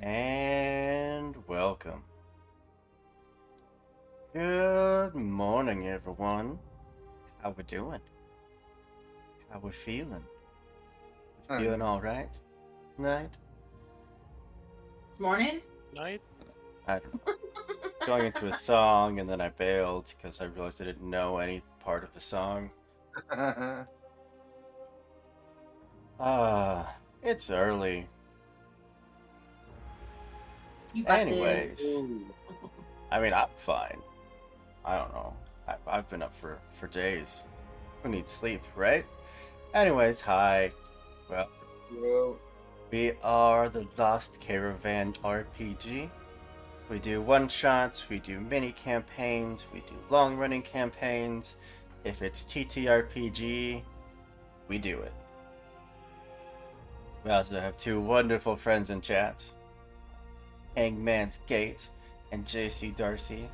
And welcome. Good morning, everyone. How we doing? How we feeling? We feeling all right tonight? This morning? Night? I don't know. It's going into a song, and then I bailed because I realized I didn't know any part of the song. It's early. You got this. Anyways, I mean, I'm fine. I don't know. I've been up for days. Who needs sleep, right? Anyways, hi. Well, Well, we are the Lost Caravan RPG. We do one-shots, we do mini-campaigns, we do long-running campaigns. If it's TTRPG, we do it. We also have two wonderful friends in chat. Hangman's Gate and JC Darcy.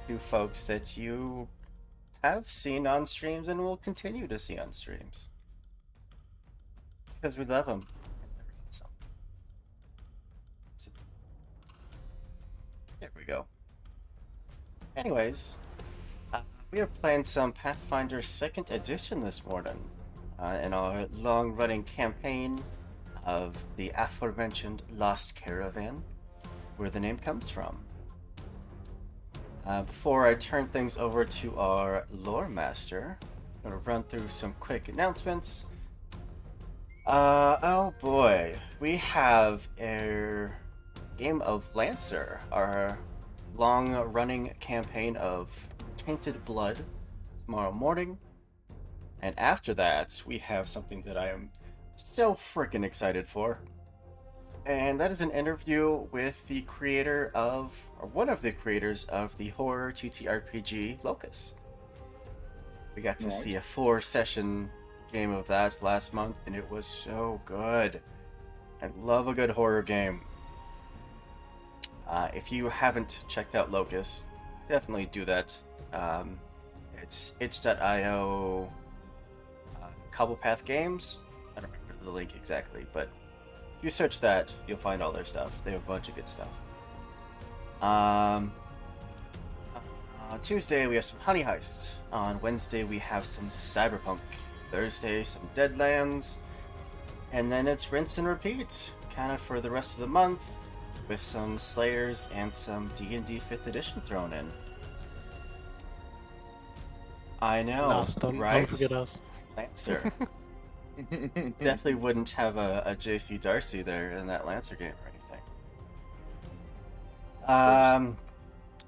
Two folks that you have seen on streams and will continue to see on streams. Because we love them. There we go. Anyways, we are playing some Pathfinder 2nd Edition this morning in our long-running campaign of the aforementioned Lost Caravan, where the name comes from. Before I turn things over to our lore master, I'm going to run through some quick announcements. Oh boy, we have a game of Lancer, our long-running campaign of Tainted Blood, tomorrow morning. And after that, we have something that I am so freaking excited for. And that is an interview with the creator of, or one of the creators of the horror TTRPG Locus. We got to see a 4-session game of that last month, and it was so good. I love a good horror game. If you haven't checked out Locus, definitely do that. It's itch.io Cobblepath Games. I don't remember the link exactly, but if you search that, you'll find all their stuff. They have a bunch of good stuff. On Tuesday, we have some Honey Heist. On Wednesday, we have some Cyberpunk. Thursday, some Deadlands. And then it's rinse and repeat, kind of for the rest of the month, with some Slayers and some D&D 5th edition thrown in. I know, Us, right? don't forget us. Lancer. Definitely wouldn't have a JC Darcy there in that Lancer game or anything.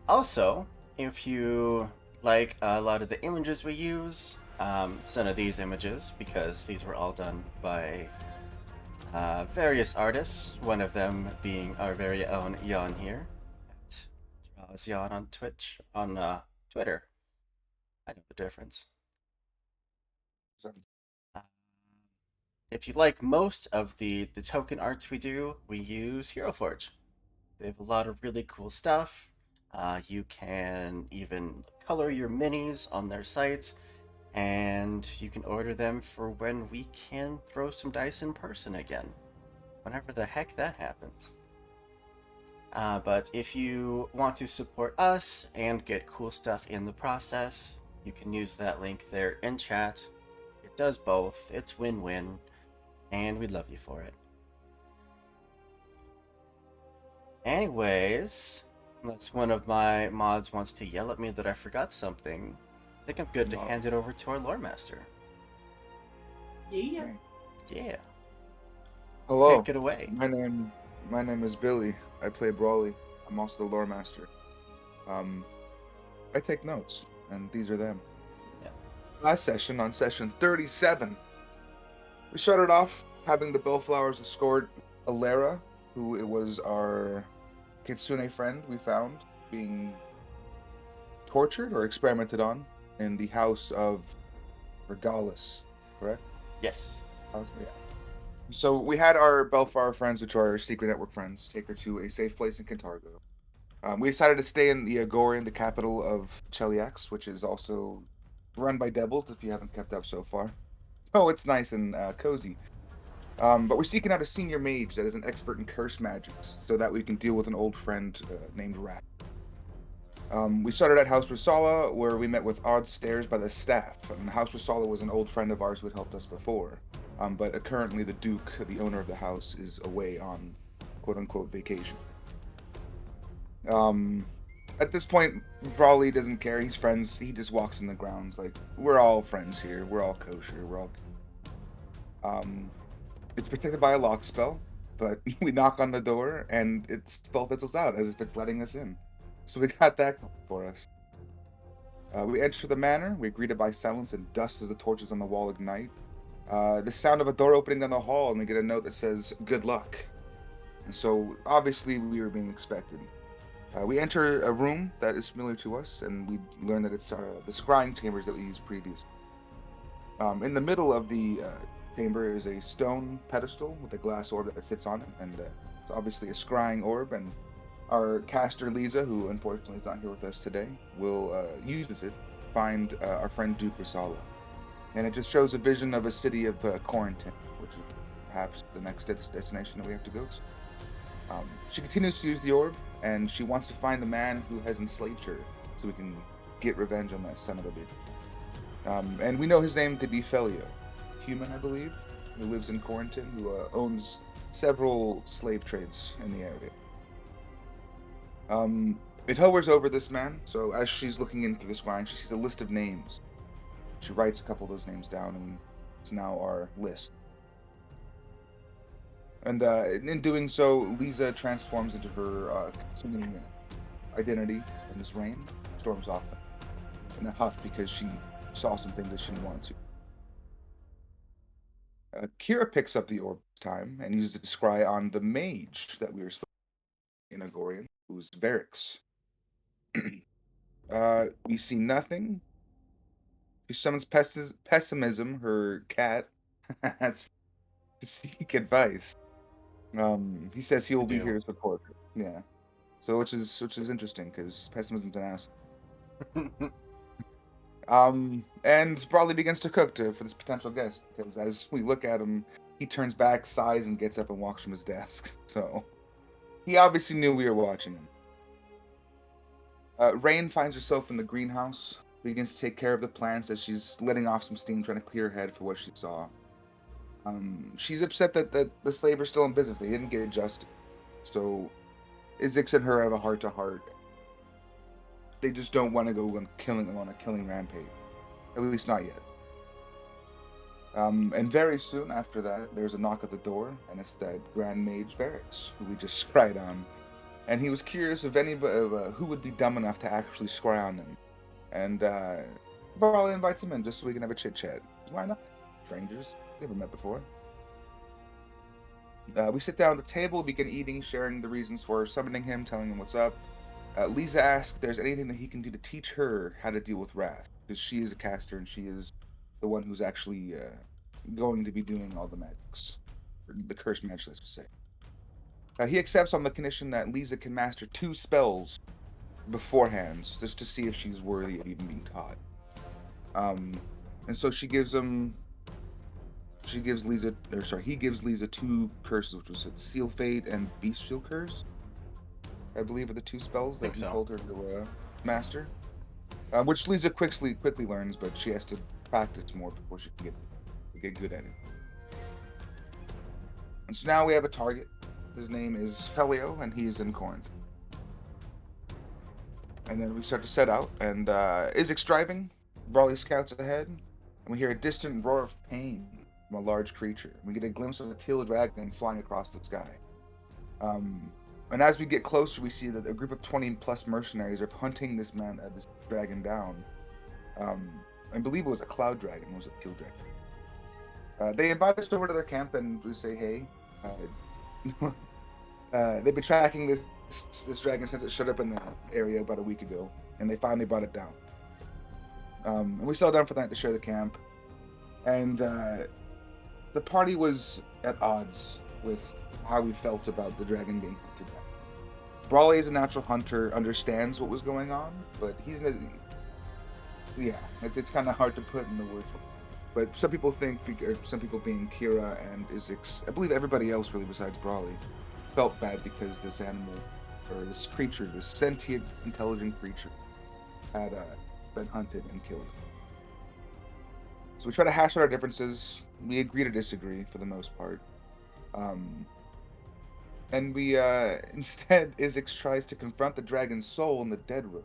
Also, if you like a lot of the images we use, it's none of these images because these were all done by various artists, one of them being our very own Jan here. It's Jan on Twitch, on Twitter. I know the difference. If you like most of the token arts we do, we use Hero Forge. They have a lot of really cool stuff. You can even color your minis on their site, and you can order them for when we can throw some dice in person again. Whenever the heck that happens. But if you want to support us and get cool stuff in the process, you can use that link there in chat. It does both. It's win-win, and we'd love you for it. Anyways, unless one of my mods wants to yell at me that I forgot something, I think I'm good to hand it over to our lore master. Yeah. Yeah. hello. Take it away. My name is Billy. I play Brawly. I'm also the lore master. I take notes, and these are them. Yeah. Last session, on session 37, we started off having the Bellflowers escort Alera, who it was our Kitsune friend we found, being tortured or experimented on in the house of Regalis, correct? Yes. Yeah. So we had our Bellflower friends, which are our secret network friends, take her to a safe place in Cantargo. We decided to stay in the Agorian, the capital of Cheliax, which is also run by devils, if you haven't kept up so far. Oh, it's nice and cozy. But we're seeking out a senior mage that is an expert in curse magics, so that we can deal with an old friend named Rat. We started at House Rasala, where we met with odd stares by the staff. And House Rasala was an old friend of ours who had helped us before. But currently the Duke, the owner of the house, is away on quote-unquote vacation. At this point, Brawley doesn't care. He's friends. He just walks in the grounds like, we're all friends here. We're all kosher. We're all... It's protected by a lock spell, but we knock on the door, and its spell fizzles out as if it's letting us in. So we got that for us. We enter the manor. We're greeted by silence and dust as the torches on the wall ignite. The sound of a door opening down the hall, and we get a note that says, "Good luck." And so, obviously, we were being expected. We enter a room that is familiar to us, and we learn that it's the scrying chambers that we used previously. In the middle of the chamber is a stone pedestal with a glass orb that sits on it, and it's obviously a scrying orb, and our caster Lisa, who unfortunately is not here with us today, will use it to find our friend Duke Rasala. And it just shows a vision of a city of quarantine, which is perhaps the next destination that we have to go to. She continues to use the orb, and she wants to find the man who has enslaved her, so we can get revenge on that son of a bitch. And we know his name to be Felio, human, I believe, who lives in Quarantine, who owns several slave trades in the area. It hovers over this man, so as she's looking into the scrying, she sees a list of names. She writes a couple of those names down, and it's now our list. And in doing so, Lisa transforms into her consuming identity in this rain, storms off in a huff because she saw some things that she didn't want to. Kira picks up the orb this time and uses it to scry on the mage that we were supposed to in Agorian, who's Varix. We see nothing. She summons Pessimism, her cat, that's to seek advice. He says he will be here to support her. Yeah. So which is interesting because Pessimism's an ass. And Brawley begins to cook for this potential guest because as we look at him, he turns back, sighs, and gets up and walks from his desk. So he obviously knew we were watching him. Rain finds herself in the greenhouse, begins to take care of the plants as she's letting off some steam, trying to clear her head for what she saw. She's upset that the slaves are still in business. They didn't get adjusted. So Izix and her have a heart-to-heart. They just don't want to go on a killing rampage. At least not yet. And very soon after that, there's a knock at the door, and it's that Grand Mage Varix, who we just scryed on. And he was curious if anybody who would be dumb enough to actually scry on him. And Brawley invites him in just so we can have a chit-chat. Why not? Strangers. Never met before. We sit down at the table, begin eating, sharing the reasons for summoning him, telling him what's up. Lisa asks if there's anything that he can do to teach her how to deal with wrath, because she is a caster and she is the one who's actually going to be doing all the magics, or the cursed magic, let's just say. He accepts on the condition that Lisa can master 2 spells beforehand, just to see if she's worthy of even being taught. And so he gives Lisa 2 curses, which was Seal Fate and Bestial Curse, I believe, are the 2 spells that he told her to master. Which Lisa quickly learns, but she has to practice more before she can get good at it. And so now we have a target. His name is Felio, and he's in Corinth. And then we start to set out, and Izix driving, Brawley scouts ahead, and we hear a distant roar of pain from a large creature. We get a glimpse of a teal dragon flying across the sky. And as we get closer, we see that a group of 20+ mercenaries are hunting this dragon down. I believe it was a cloud dragon, it was a teal dragon. They invite us over to their camp, and we say, hey, they've been tracking this dragon since it showed up in the area about a week ago, and they finally brought it down. And we settled down for the night to share the camp, and the party was at odds with how we felt about the dragon being hunted down. Brawley, as a natural hunter, understands what was going on, but it's kind of hard to put in the words. But some people think, or some people being Kira and Izix, I believe everybody else really besides Brawley, felt bad because this animal, or this creature, this sentient, intelligent creature, had been hunted and killed. So we try to hash out our differences. We agree to disagree for the most part. And we, instead, Izix tries to confront the dragon's soul in the dead room,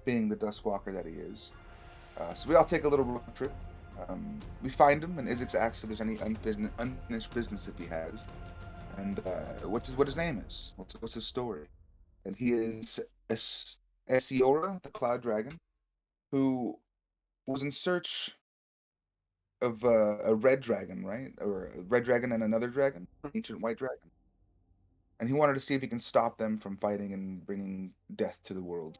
being the Duskwalker that he is. So we all take a little road trip. We find him, and Izix asks if there's any unfinished business that he has, and what his name is. What's his story? And he is Esiora, the Cloud Dragon, who was in search of a red dragon, right? Or a red dragon and another dragon, ancient white dragon. And he wanted to see if he can stop them from fighting and bringing death to the world.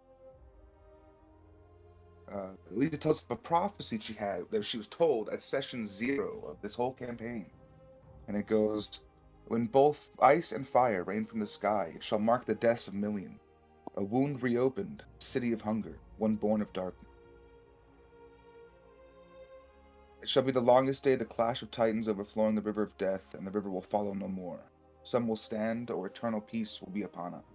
Lisa tells us of a prophecy she had that she was told at session 0 of this whole campaign. And it goes, when both ice and fire rain from the sky, it shall mark the deaths of millions. A wound reopened, city of hunger, one born of darkness. It shall be the longest day, the clash of titans overflowing the river of death, and the river will follow no more. Some will stand, or eternal peace will be upon us.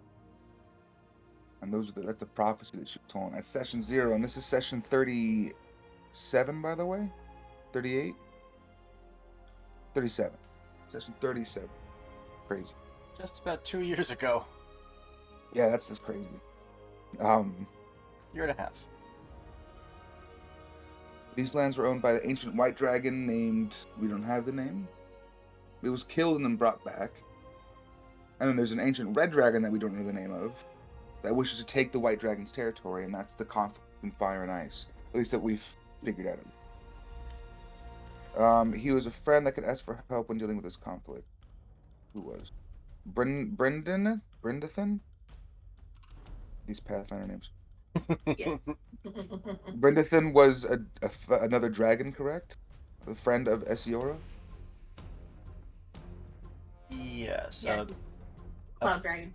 And that's the prophecy that she was told at session 0, and this is session 37, by the way? 38? 37. Session 37. Crazy. Just about 2 years ago. Yeah, that's just crazy. Year and a half. These lands were owned by the ancient white dragon named, we don't have the name. It was killed and then brought back. And then there's an ancient red dragon that we don't know the name of that wishes to take the white dragon's territory, and that's the conflict between fire and ice. At least that we've figured out. He was a friend that could ask for help when dealing with this conflict. Who was? Brendathan? These Pathfinder names. Yes. Brendathan was another dragon, correct? A friend of Esiora? Yes. Yeah. Cloud Dragon.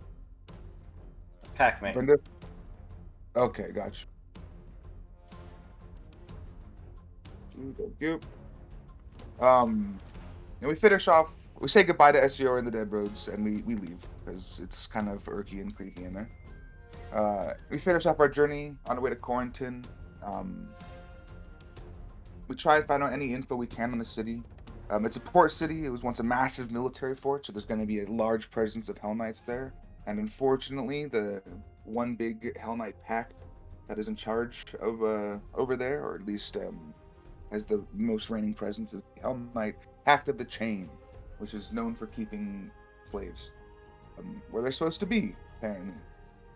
Pac-Man. Brenda? Okay, gotcha. Thank you. And we finish off. We say goodbye to Esiora in the Dead Roads, and we leave because it's kind of irky and creaky in there. We finish off our journey on our way to Quarantine. We try and find out any info we can on the city. It's a port city. It was once a massive military fort, so there's going to be a large presence of Hell Knights there. And unfortunately, the one big Hell Knight pack that is in charge of over there, or at least has the most reigning presence, is the Hell Knight Pact of the Chain, which is known for keeping slaves where they're supposed to be, apparently,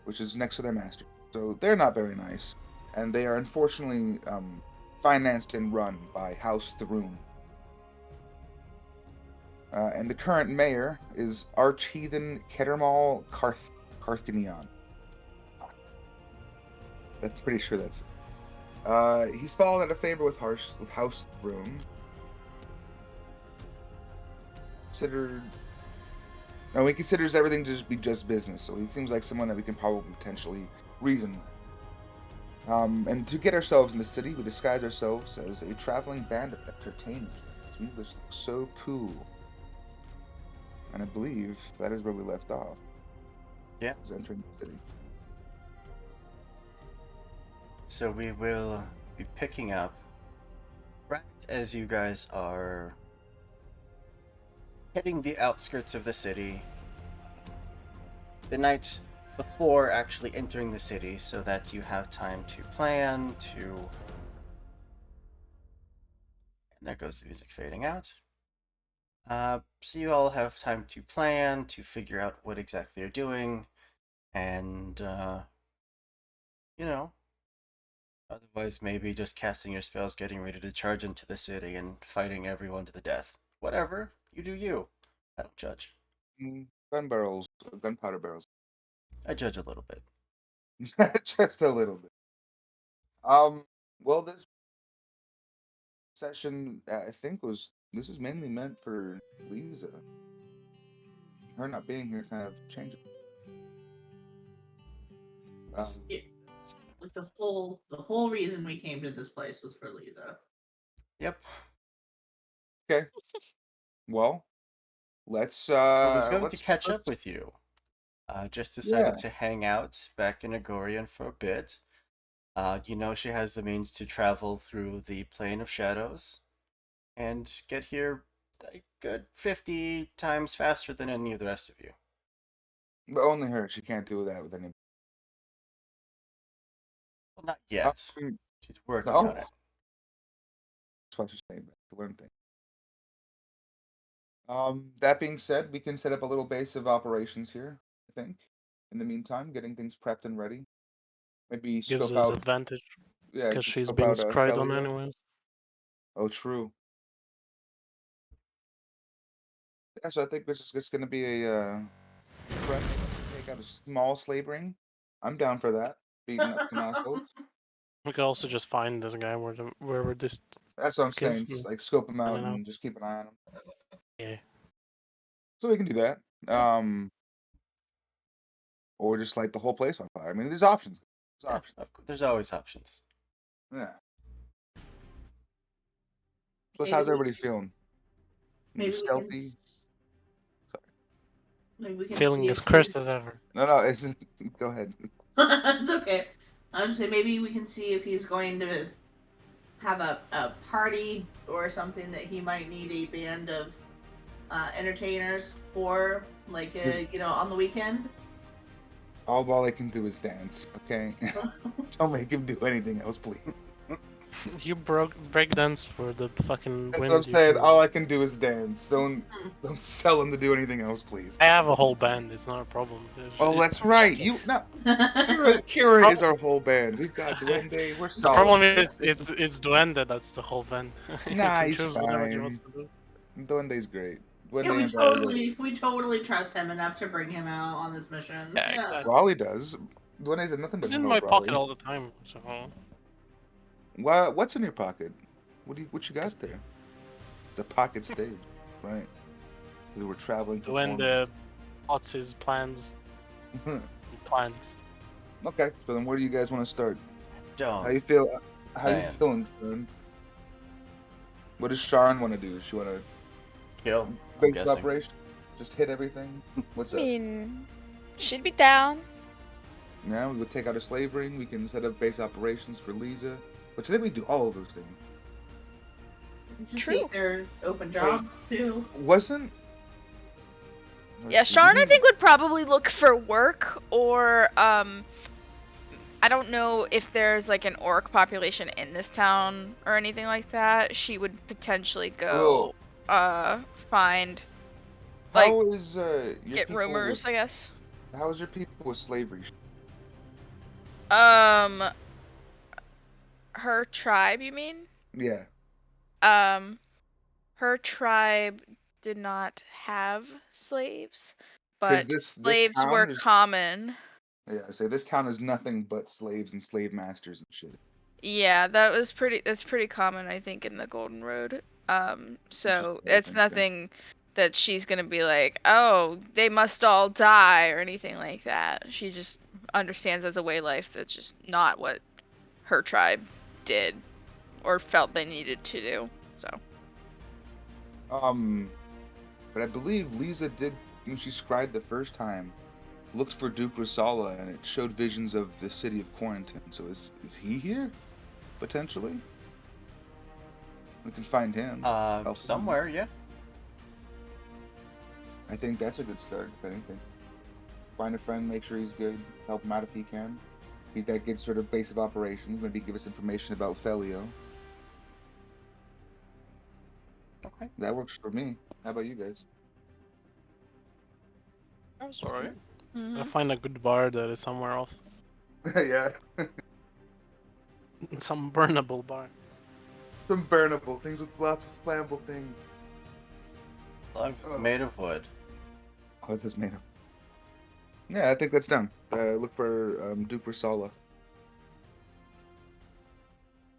which is next to their master. So they're not very nice, and they are unfortunately financed and run by House Throom. And the current mayor is Archheathen Kettermal Carthinion. I'm pretty sure that's it. He's fallen out of favor with House Throom. He considers everything to be just business, so he seems like someone that we can probably potentially reason with. And to get ourselves in the city, we disguise ourselves as a traveling band of entertainers. We look so cool. And I believe that is where we left off. Yeah. Was entering the city. So we will be picking up right as you guys are hitting the outskirts of the city. The night before actually entering the city, so that you have time to plan, and there goes the music fading out. So you all have time to plan, to figure out what exactly you're doing, and, otherwise maybe just casting your spells, getting ready to charge into the city and fighting everyone to the death. Whatever, you do you. I don't judge. Gunpowder barrels. I judge a little bit. Just a little bit. Well, this session, I think, this is mainly meant for Lisa. Her not being here kind of changes. Yeah. Like the whole reason we came to this place was for Lisa. Yep. Okay. Well, I was going to let's catch up with you. Just decided yeah. to hang out back in Agorian for a bit. She has the means to travel through the plane of shadows and get here a good 50 times faster than any of the rest of you. But only her. She can't do that with any. Well, not yet. Um, She's working on no. it. That's what you're saying. To learn things. That being said, we can set up a little base of operations here. I think. In the meantime, getting things prepped and ready. Maybe Gives scope us out. advantage Yeah, because she's scope been out scryed on Felio. anyways. Oh, true. Yeah, so I think this is just going to be a prep. Take out a small slave ring. I'm down for that. Beating up some assholes. We could also just find this guy wherever this That's what I'm is. saying. Like scope him I out don't know. and just keep an eye on him. Yeah. So we can do that. Or just light the whole place on fire. I mean, there's options. There's Yeah, options. of course. There's always options. Yeah. Plus, Maybe how's we everybody feeling? maybe we can Stealthy? maybe we can Feeling see as if he's cursed as ever. No, it's go ahead. it's okay. I was just say maybe we can see if he's going to have a party or something that he might need a band of entertainers for, like on the weekend. All I can do is dance. Okay, don't make him do anything else, please. You breakdance for the fucking That's what I'm wind. You saying. can. All I can do is dance. Don't Hmm. don't sell him to do anything else, please. I have a whole band. It's not a problem. Oh, that's right. You no. Kira is our whole band. We've got Duende. We're The solid. problem is it's Duende. That's the whole band. You Nah, can he's choose whatever he wants fine. to do. Duende's great. Yeah, Duende and Raleigh. we totally trust him enough to bring him out on this mission. Yeah, Yeah. exactly. Raleigh does. Duende's had nothing but It's in help, my pocket Raleigh. all the time. So What's in your pocket? What you got there? It's a pocket stage, right? We were traveling performers. Duende plots his plans. Plans. Okay, so then where do you guys want to start? Don't. How you feel? How you Man. feeling, Sharon? What does Sharon want to do? Does she want to Kill, I'm base guessing. operation? Just hit everything? What's I up? mean, she'd be down. Now we would take out a slave ring. We can set up base operations for Lisa. But I think we do all of those things. Just True. see if they're open jobs too. Wasn't? Let's Yeah, see, Sharon, I we- think would probably look for work, or I don't know if there's like an orc population in this town or anything like that. She would potentially go find, like, How is your get people rumors, I guess. How is your people with slavery? Um, her tribe, you mean? Yeah. Her tribe did not have slaves, Because but this slaves town were is common. yeah, I say this town is nothing but slaves and slave masters and shit. Yeah, that's pretty common, I think, in the Golden Road. So what I it's think, yeah. nothing that she's gonna be like, oh, they must all die or anything like that. She just understands as a way of life that's just not what her tribe did or felt they needed to do. So But I believe Lisa did when she scried the first time, looked for Duke Rosala and it showed visions of the city of Quarantine. So is he here? Potentially? We can find him. Help him. Somewhere, yeah. I think that's a good start, if anything. Find a friend, make sure he's good, help him out if he can. Be that good sort of base of operations, maybe give us information about Felio. Okay. That works for me. How about you guys? That's alright. mhm. I'll find a good bar that is somewhere off. Yeah. Some burnable bar. Some burnable things with lots of flammable things. As long as it's Oh. made of wood. What's this made of? Yeah, I think that's done. Look for Duke Rosala.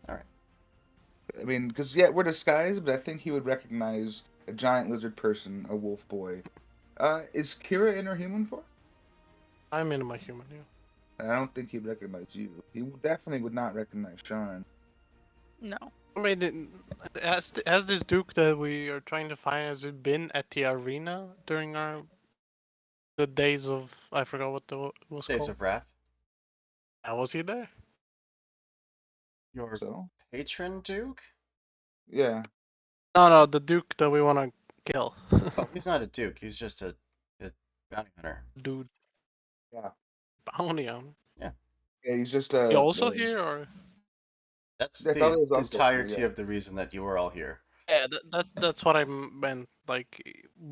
Alright. I mean, because, yeah, we're disguised, but I think he would recognize a giant lizard person, a wolf boy. Is Kira in her human form? I'm in my human, yeah. I don't think he'd recognize you. He definitely would not recognize Sean. No. I mean, has this Duke that we are trying to find, has it been at the arena during the days of, I forgot what it was Days called. of Wrath. Was he there? Your So patron Duke? yeah, No, the Duke that we want to kill. Oh, he's not a Duke. He's just a bounty hunter. Dude, yeah, bounty on. Yeah, yeah. He's just He also here, or that's yeah. the Thalia is also here. entirety Yeah, of the reason that you were all here. yeah, that's what I meant. Like,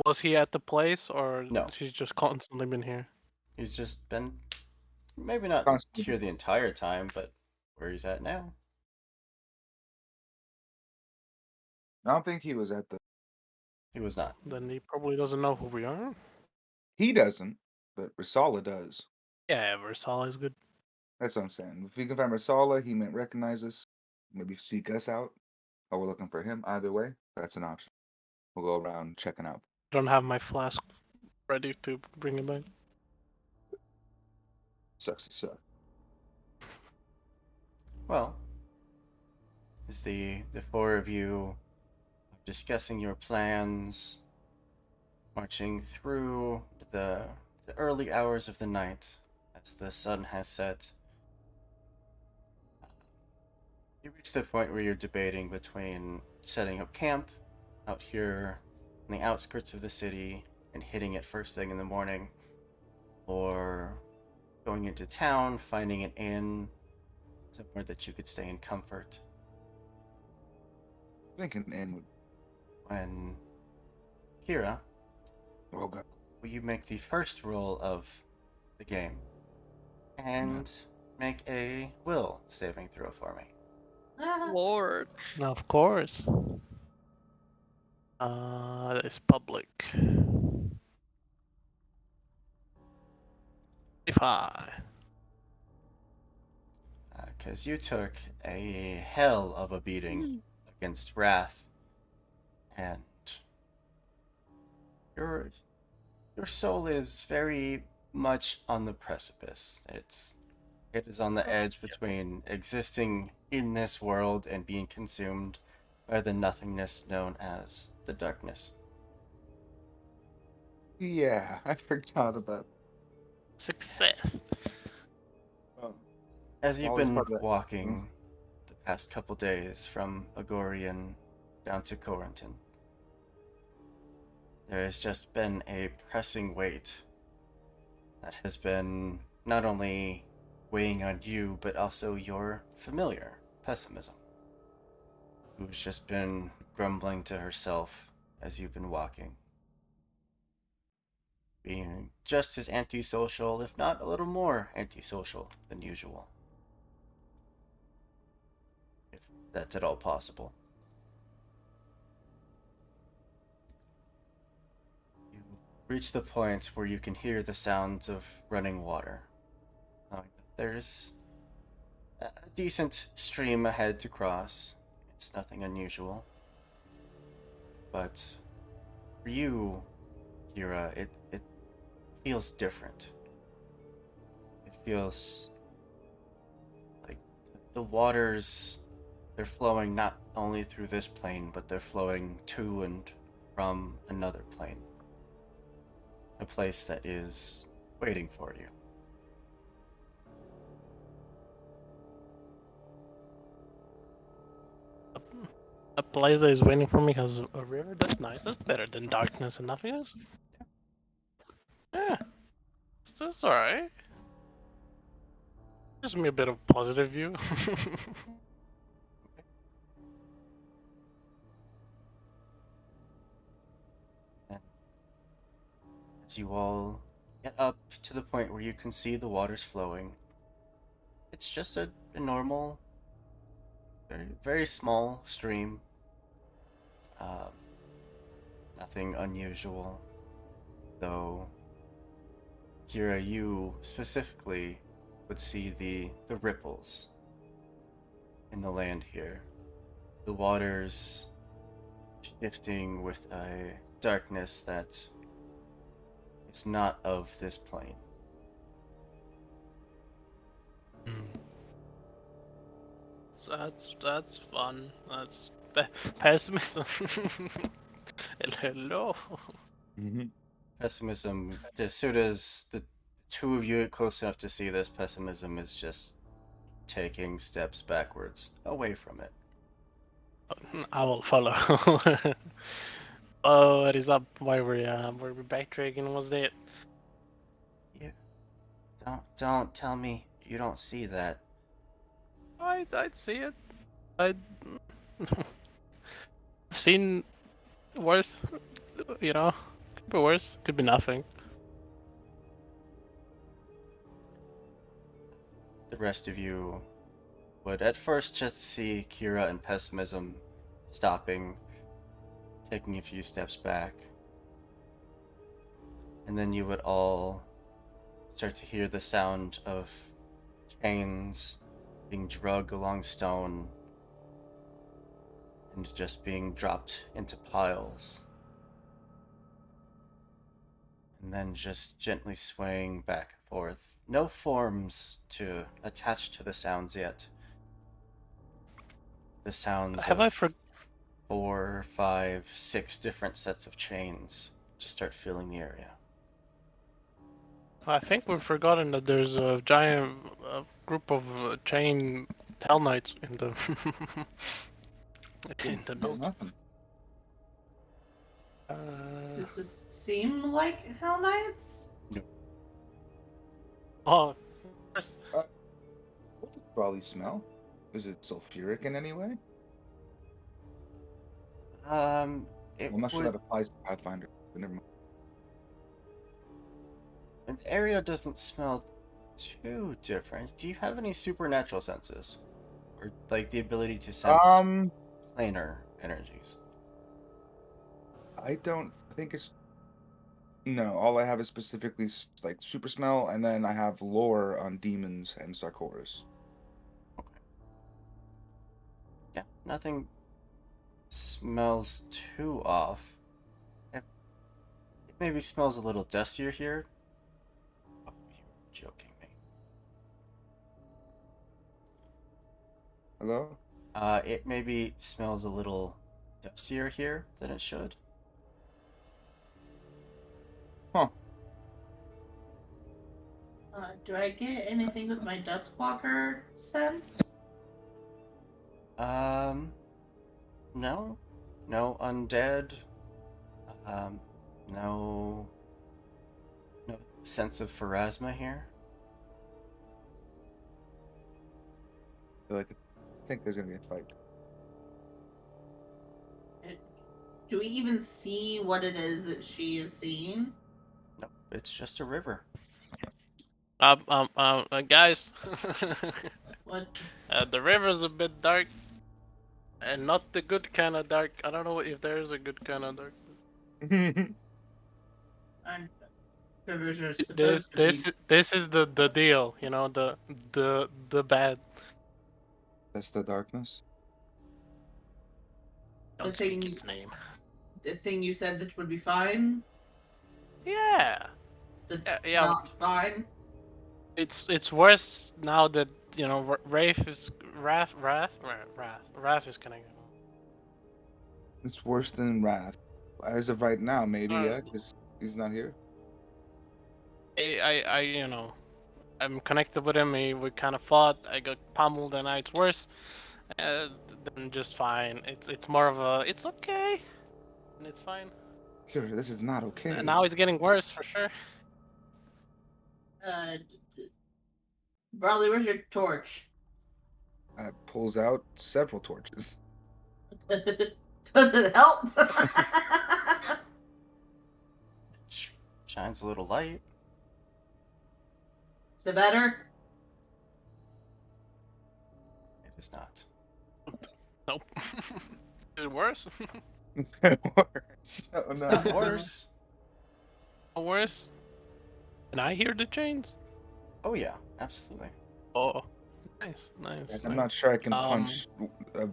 was he at the place, or No, he's just constantly been here? he's just been maybe not constantly. here the entire time, but where he's at now. I don't think he was at the. He was not. Then he probably doesn't know who we are. He doesn't, but Risala does. Yeah, Versal is good. That's what I'm saying. If we can find Risala, he might recognize us, maybe seek us out, or we're looking for him. Either way, that's an option. We'll go around checking out. Don't have my flask ready to bring it back. Sucks to suck. Well, is the four of you discussing your plans, marching through the early hours of the night as the sun has set. You reach the point where you're debating between setting up camp out here on the outskirts of the city and hitting it first thing in the morning, or going into town, finding an inn, somewhere that you could stay in comfort. I think an inn would. When Kira, Oh god. will you make the first roll of the game and make a will saving throw for me? Lord. Of course. That is public. 55. Because you took a hell of a beating against Wrath, and your your soul is very much on the precipice. It is on the edge between existing in this world and being consumed by the nothingness known as the darkness. Yeah, I forgot about. Success. Oh, As you've always been part of that. walking the past couple days from Agorian down to Corentin, there has just been a pressing weight that has been not only weighing on you, but also your familiar, Pessimism, who's just been grumbling to herself as you've been walking. Being just as antisocial, if not a little more antisocial than usual. If that's at all possible. You reach the point where you can hear the sounds of running water. There's a decent stream ahead to cross. It's nothing unusual. But for you, Kira, it feels different. It feels like the waters, they're flowing not only through this plane, but they're flowing to and from another plane. A place that is waiting for you. A place that is waiting for me has a river. That's nice. That's better than darkness and nothingness. Yeah, that's alright. Gives me a bit of positive view. And as you all get up to the point where you can see the waters flowing, it's just a normal, very, very small stream. Um, Nothing unusual, though. Kira, you specifically would see the ripples in the land here. The waters shifting with a darkness that is not of this plane. Mm. That's fun. That's pessimism. Hello. Mm-hmm. Pessimism, as soon as the two of you get close enough to see this, pessimism is just taking steps backwards, away from it. I will follow. Oh, what is up? Why were we backtracking? Was that? You don't tell me you don't see that. I'd see it. I'd I've seen worse. You know, could be worse. Could be nothing. The rest of you would at first just see Kira and pessimism stopping, taking a few steps back. And then you would all start to hear the sound of chains being dragged along stone and just being dropped into piles. And then just gently swaying back and forth. No forms to attach to the sounds yet. The sounds Have of I for? 4, 5, 6 different sets of chains just start filling the area. I think we've forgotten that there's a giant group of chain Hell Knights in the in the No, note. nothing. Does this seem like Hell Knights? Oh, of course. What does Brawly smell? Is it sulfuric in any way? It I'm not sure would. that applies to Pathfinder. But never mind. The area doesn't smell too different. Do you have any supernatural senses, or like the ability to sense planar energies? I don't think it's. No, all I have is specifically like super smell, and then I have lore on demons and Sarkoris. Okay. Yeah, nothing smells too off. It maybe smells a little dustier here. Oh, you're joking me. Hello? It maybe smells a little dustier here than it should. Huh. Do I get anything with my Duskwalker sense? No. No undead. No. No sense of pharasma here. I think there's gonna be a fight. Do we even see what it is that she is seeing? No, it's just a river. Guys. What? The river's a bit dark, and not the good kind of dark. I don't know if there is a good kind of dark. I'm rivers are This supposed to this be. this is the deal. You know, the bad. That's the darkness. Don't thing- speak its name. The thing you said that would be fine. Yeah. That's Yeah. not fine. It's worse now that you know Wraith is Wrath is connected. It's worse than Wrath. As of right now, maybe, Uh, yeah, because he's not here. I you know I'm connected with him. We kind of fought. I got pummeled, and now it's worse. Then just fine. It's more of a it's okay, and it's fine. Here, this is not okay. And now it's getting worse for sure. Bradley, where's your torch? Pulls out several torches. Does it help? Shines a little light. Is it better? It is not. Nope. Is it worse? Worse. Oh, It's no. not worse. Worse? Can I hear the chains? Oh yeah, absolutely. Oh, nice. Guys, I'm not sure I can Um, punch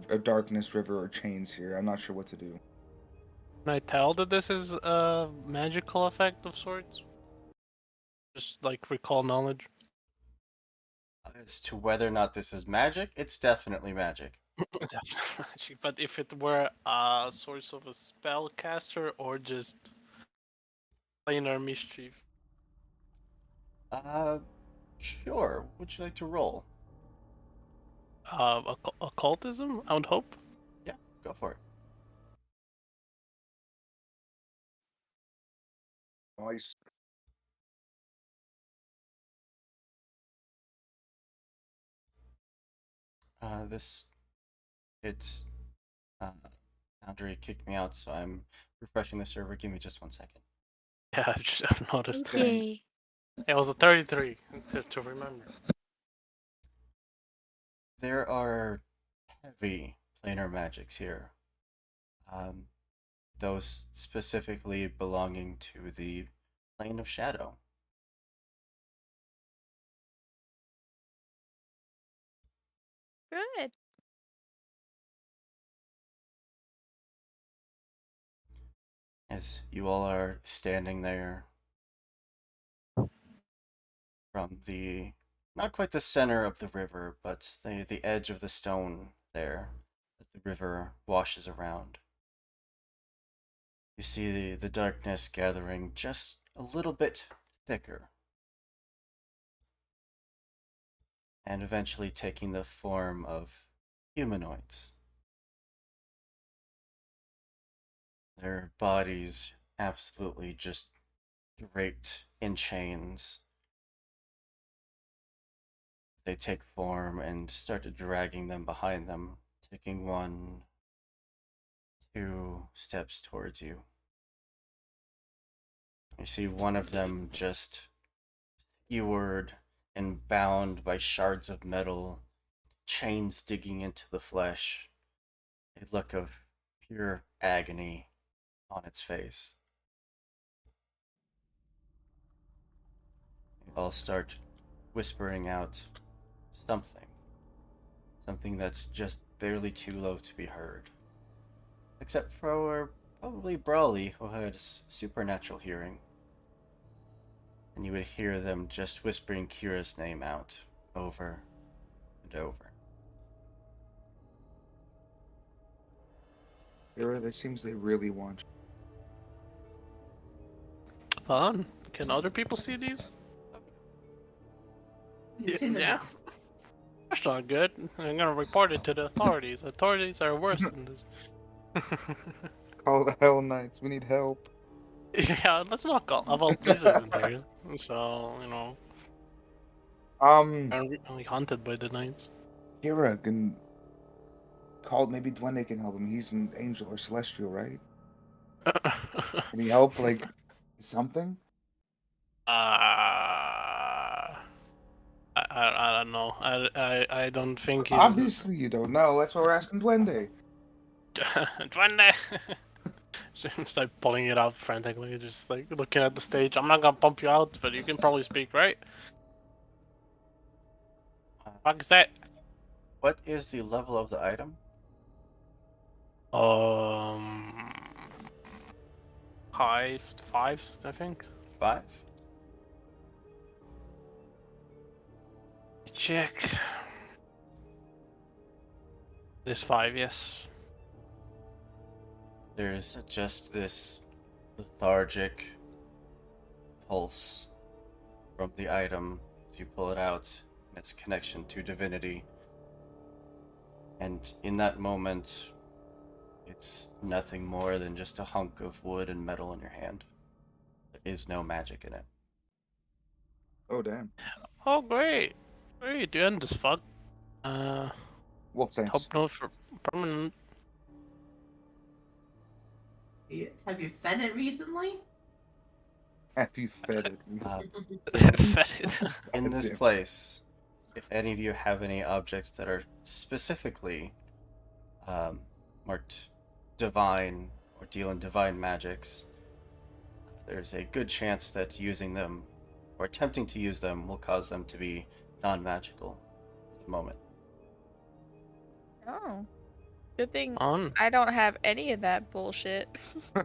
a darkness river or chains here. I'm not sure what to do. Can I tell that this is a magical effect of sorts? Just like recall knowledge. As to whether or not this is magic, it's definitely magic. Definitely. But if it were a source of a spellcaster or just plainer mischief. Uh, sure. Would you like to roll? Occultism, I would hope. Yeah, go for it. Nice. It's uh, Andre kicked me out, so I'm refreshing the server. Give me just 1 second. Yeah, I've noticed. Yay. It was a 33 to remember. There are heavy planar magics here. Those specifically belonging to the plane of shadow. Good. As you all are standing there from the not quite the center of the river, but the edge of the stone there that the river washes around. You see the darkness gathering just a little bit thicker, and eventually taking the form of humanoids. Their bodies absolutely just draped in chains. They take form and start dragging them behind them, taking 1, 2 steps towards you. You see one of them just skewered and bound by shards of metal, chains digging into the flesh, a look of pure agony on its face. They all start whispering out something that's just barely too low to be heard. Except for probably Brawley, who had supernatural hearing. And you would hear them just whispering Kira's name out over and over. Kira, it seems they really want Fun. Can other people see these? You've seen the Yeah. That's not good. I'm gonna report it to the authorities. Authorities are worse than this. you. Call the Hell Knights. We need help. Yeah, let's not call. Well, this isn't here, so you know, Um, I'm only haunted by the knights. Kira can call. Maybe Dwayne can help him. He's an angel or celestial, right? Can he help? Like something? I don't know. I don't think he's. Obviously, you don't know. That's why we're asking Duende. Duende! Start pulling it out frantically, just like looking at the stage. I'm not gonna pump you out, but you can probably speak, right? Fuck is that? What is the level of the item? Um, fives, I think. 5? Check. There's 5, yes. There's just this lethargic pulse from the item as you pull it out and its connection to divinity. And in that moment, it's nothing more than just a hunk of wood and metal in your hand. There is no magic in it. Oh damn. Oh, great. Great, you end as fuck. Wolf dance. Hope no for permanent. Have you fed it recently? Have you fed it? Fed it. In this Damn. place, if any of you have any objects that are specifically marked divine or deal in divine magics, there's a good chance that using them or attempting to use them will cause them to be non-magical at the moment. Oh. Good thing On. I don't have any of that bullshit.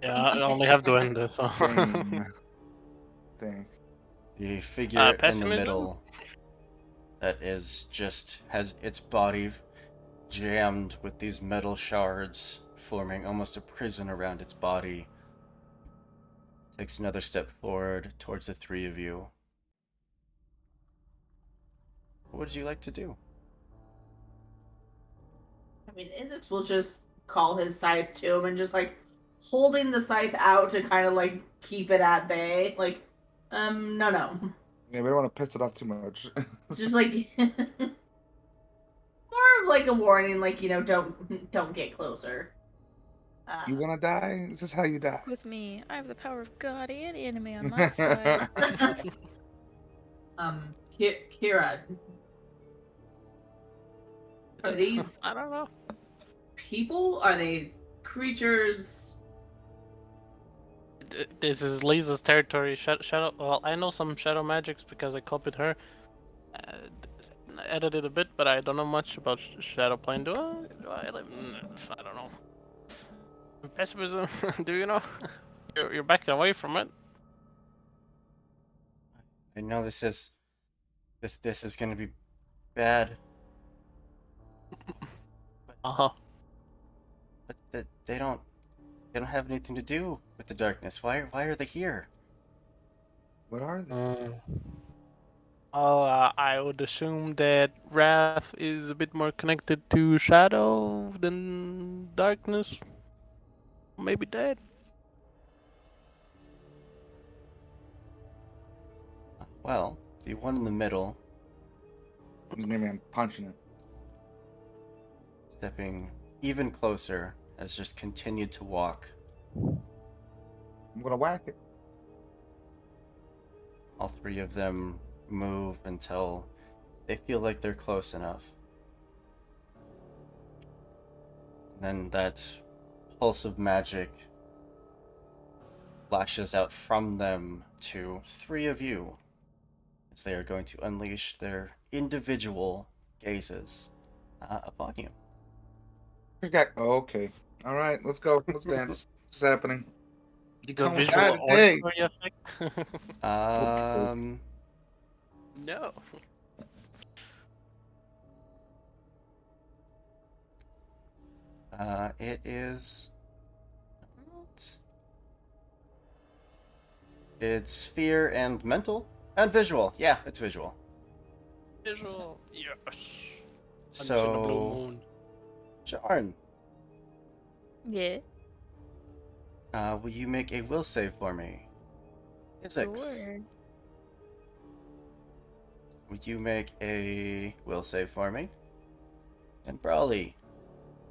Yeah, I only have to end this. So. Same thing. The figure in the Pessimism? middle that has its body jammed with these metal shards, forming almost a prison around its body. Takes another step forward towards the three of you. What would you like to do? I mean, Isaac will just call his scythe to him and just like holding the scythe out to kind of like keep it at bay. Like, no. Yeah, we don't want to piss it off too much. Just like more of like a warning, like, you know, don't get closer. You want to die? This is how you die. With me, I have the power of God and anime on my side. Kira, are these I don't know. people? Are they creatures? This is Lisa's territory. Shadow. Well, I know some shadow magics because I copied her. I edited a bit, but I don't know much about shadow plane. Do I? I don't know. Pessimism. Do you know? You're backing away from it. I know this is going to be bad, Uh-huh. but they don't have anything to do with the darkness. Why are they here? What are they? I would assume that Wrath is a bit more connected to Shadow than Darkness. Maybe dead. Well, the one in the middle, Maybe I'm punching it. stepping even closer, has just continued to walk. I'm gonna whack it. All three of them move until they feel like they're close enough. And then that pulse of magic flashes out from them to three of you as they are going to unleash their individual gazes upon you. Oh, okay. All right, let's go. Let's dance. What's happening? You The come with visual that today. auditory effect. No. It is. It's fear and mental and visual. Yeah, it's visual. Visual. Yes. So, Under the blue moon. Jarn, Yeah. will you make a will save for me? Isaacs, Sure. will you make a will save for me? And Brawley,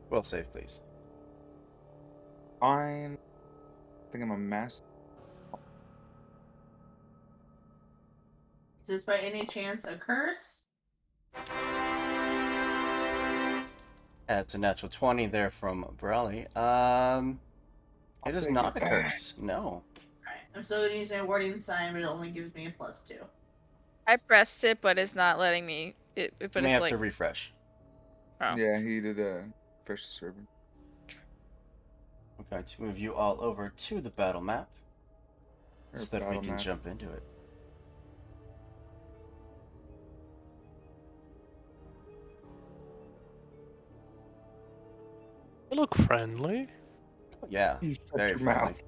will save, please. Fine. I think I'm a mess. Is this by any chance a curse? It's a natural 20 there from Brawley. It is take not it. a curse. No. Alright, I'm still gonna use my warding sign, but it only gives me a +2. I pressed it, but it's not letting me. You But may it's have like. to refresh. Oh. Yeah, he did fresh the server. I'm going to move you all over to the battle map so that we battle can map. jump into it. They look friendly. Oh, yeah, You shut very your friendly. mouth.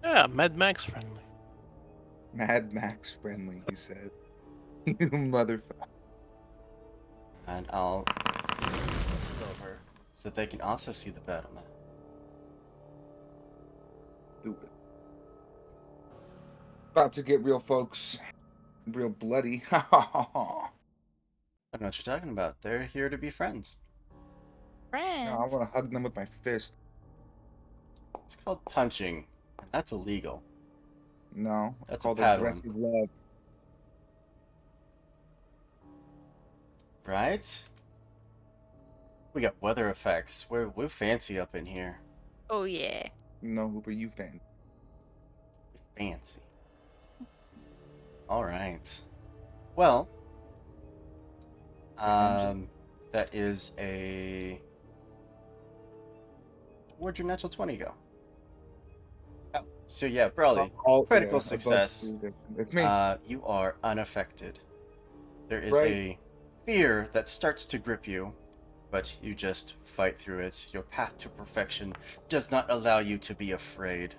Yeah, Mad Max friendly. Mad Max friendly, he said. You motherfucker. And I'll move over so they can also see the battle map. Do it. About to get real, folks. Real bloody. I don't know what you're talking about. They're here to be friends. Friends. No, I want to hug them with my fist. It's called punching, and that's illegal. No, it's That's a called paddling. aggressive love. Right? We got weather effects. We're fancy up in here. Oh yeah. No, who are you fan? Fancy. All right. Well, that is a. Where'd your natural 20 go? Oh, so yeah, Brawley, critical above success. 3. It's me. You are unaffected. There is Right. a fear that starts to grip you, but you just fight through it. Your path to perfection does not allow you to be afraid.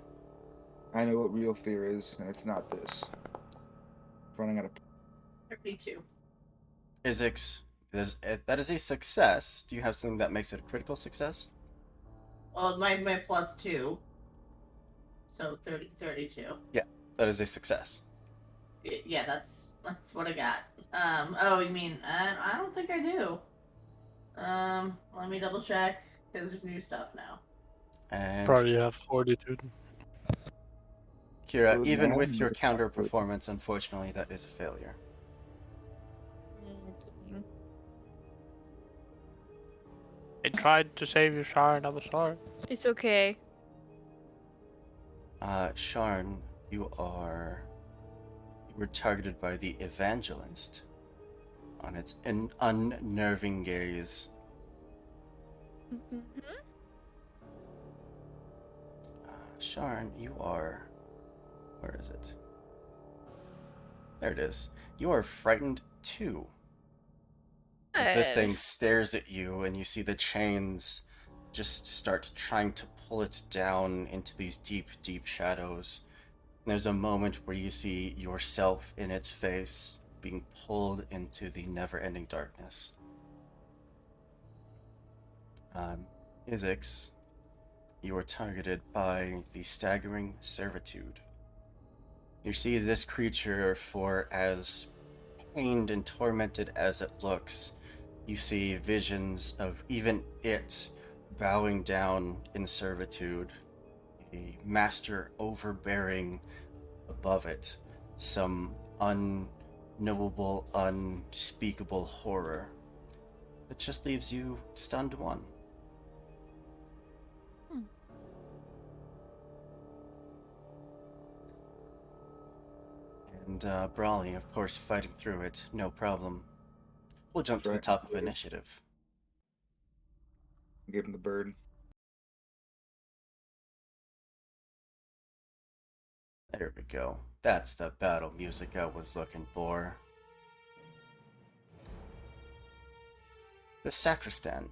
I know what real fear is, and it's not this. Running out of 32. Isix, that is a success. Do you have something that makes it a critical success? Well, my +2. So 32. Yeah, that is a success. Yeah, that's what I got. Oh, you mean I don't think I do. Let me double check because there's new stuff now. And Probably have fortitude. Kira, Good even man, with your you're counter not good. performance, unfortunately, that is a failure. I tried to save you, Shard. I was sorry. It's okay. Sharn, you were targeted by the Evangelist on its unnerving gaze. Mhm. Sharn, you are... Where is it? There it is. You are frightened too. As this thing stares at you and you see the chains just start trying to pull it down into these deep, deep shadows. And there's a moment where you see yourself in its face being pulled into the never-ending darkness. Isix, you are targeted by the staggering servitude. You see this creature, for as pained and tormented as it looks, you see visions of even it bowing down in servitude, a master overbearing above it, some unknowable, unspeakable horror that just leaves you stunned one. And Brawley, of course, fighting through it, no problem. We'll jump to the Right. top of initiative. Give him the bird. There we go. That's the battle music I was looking for. The Sacristan.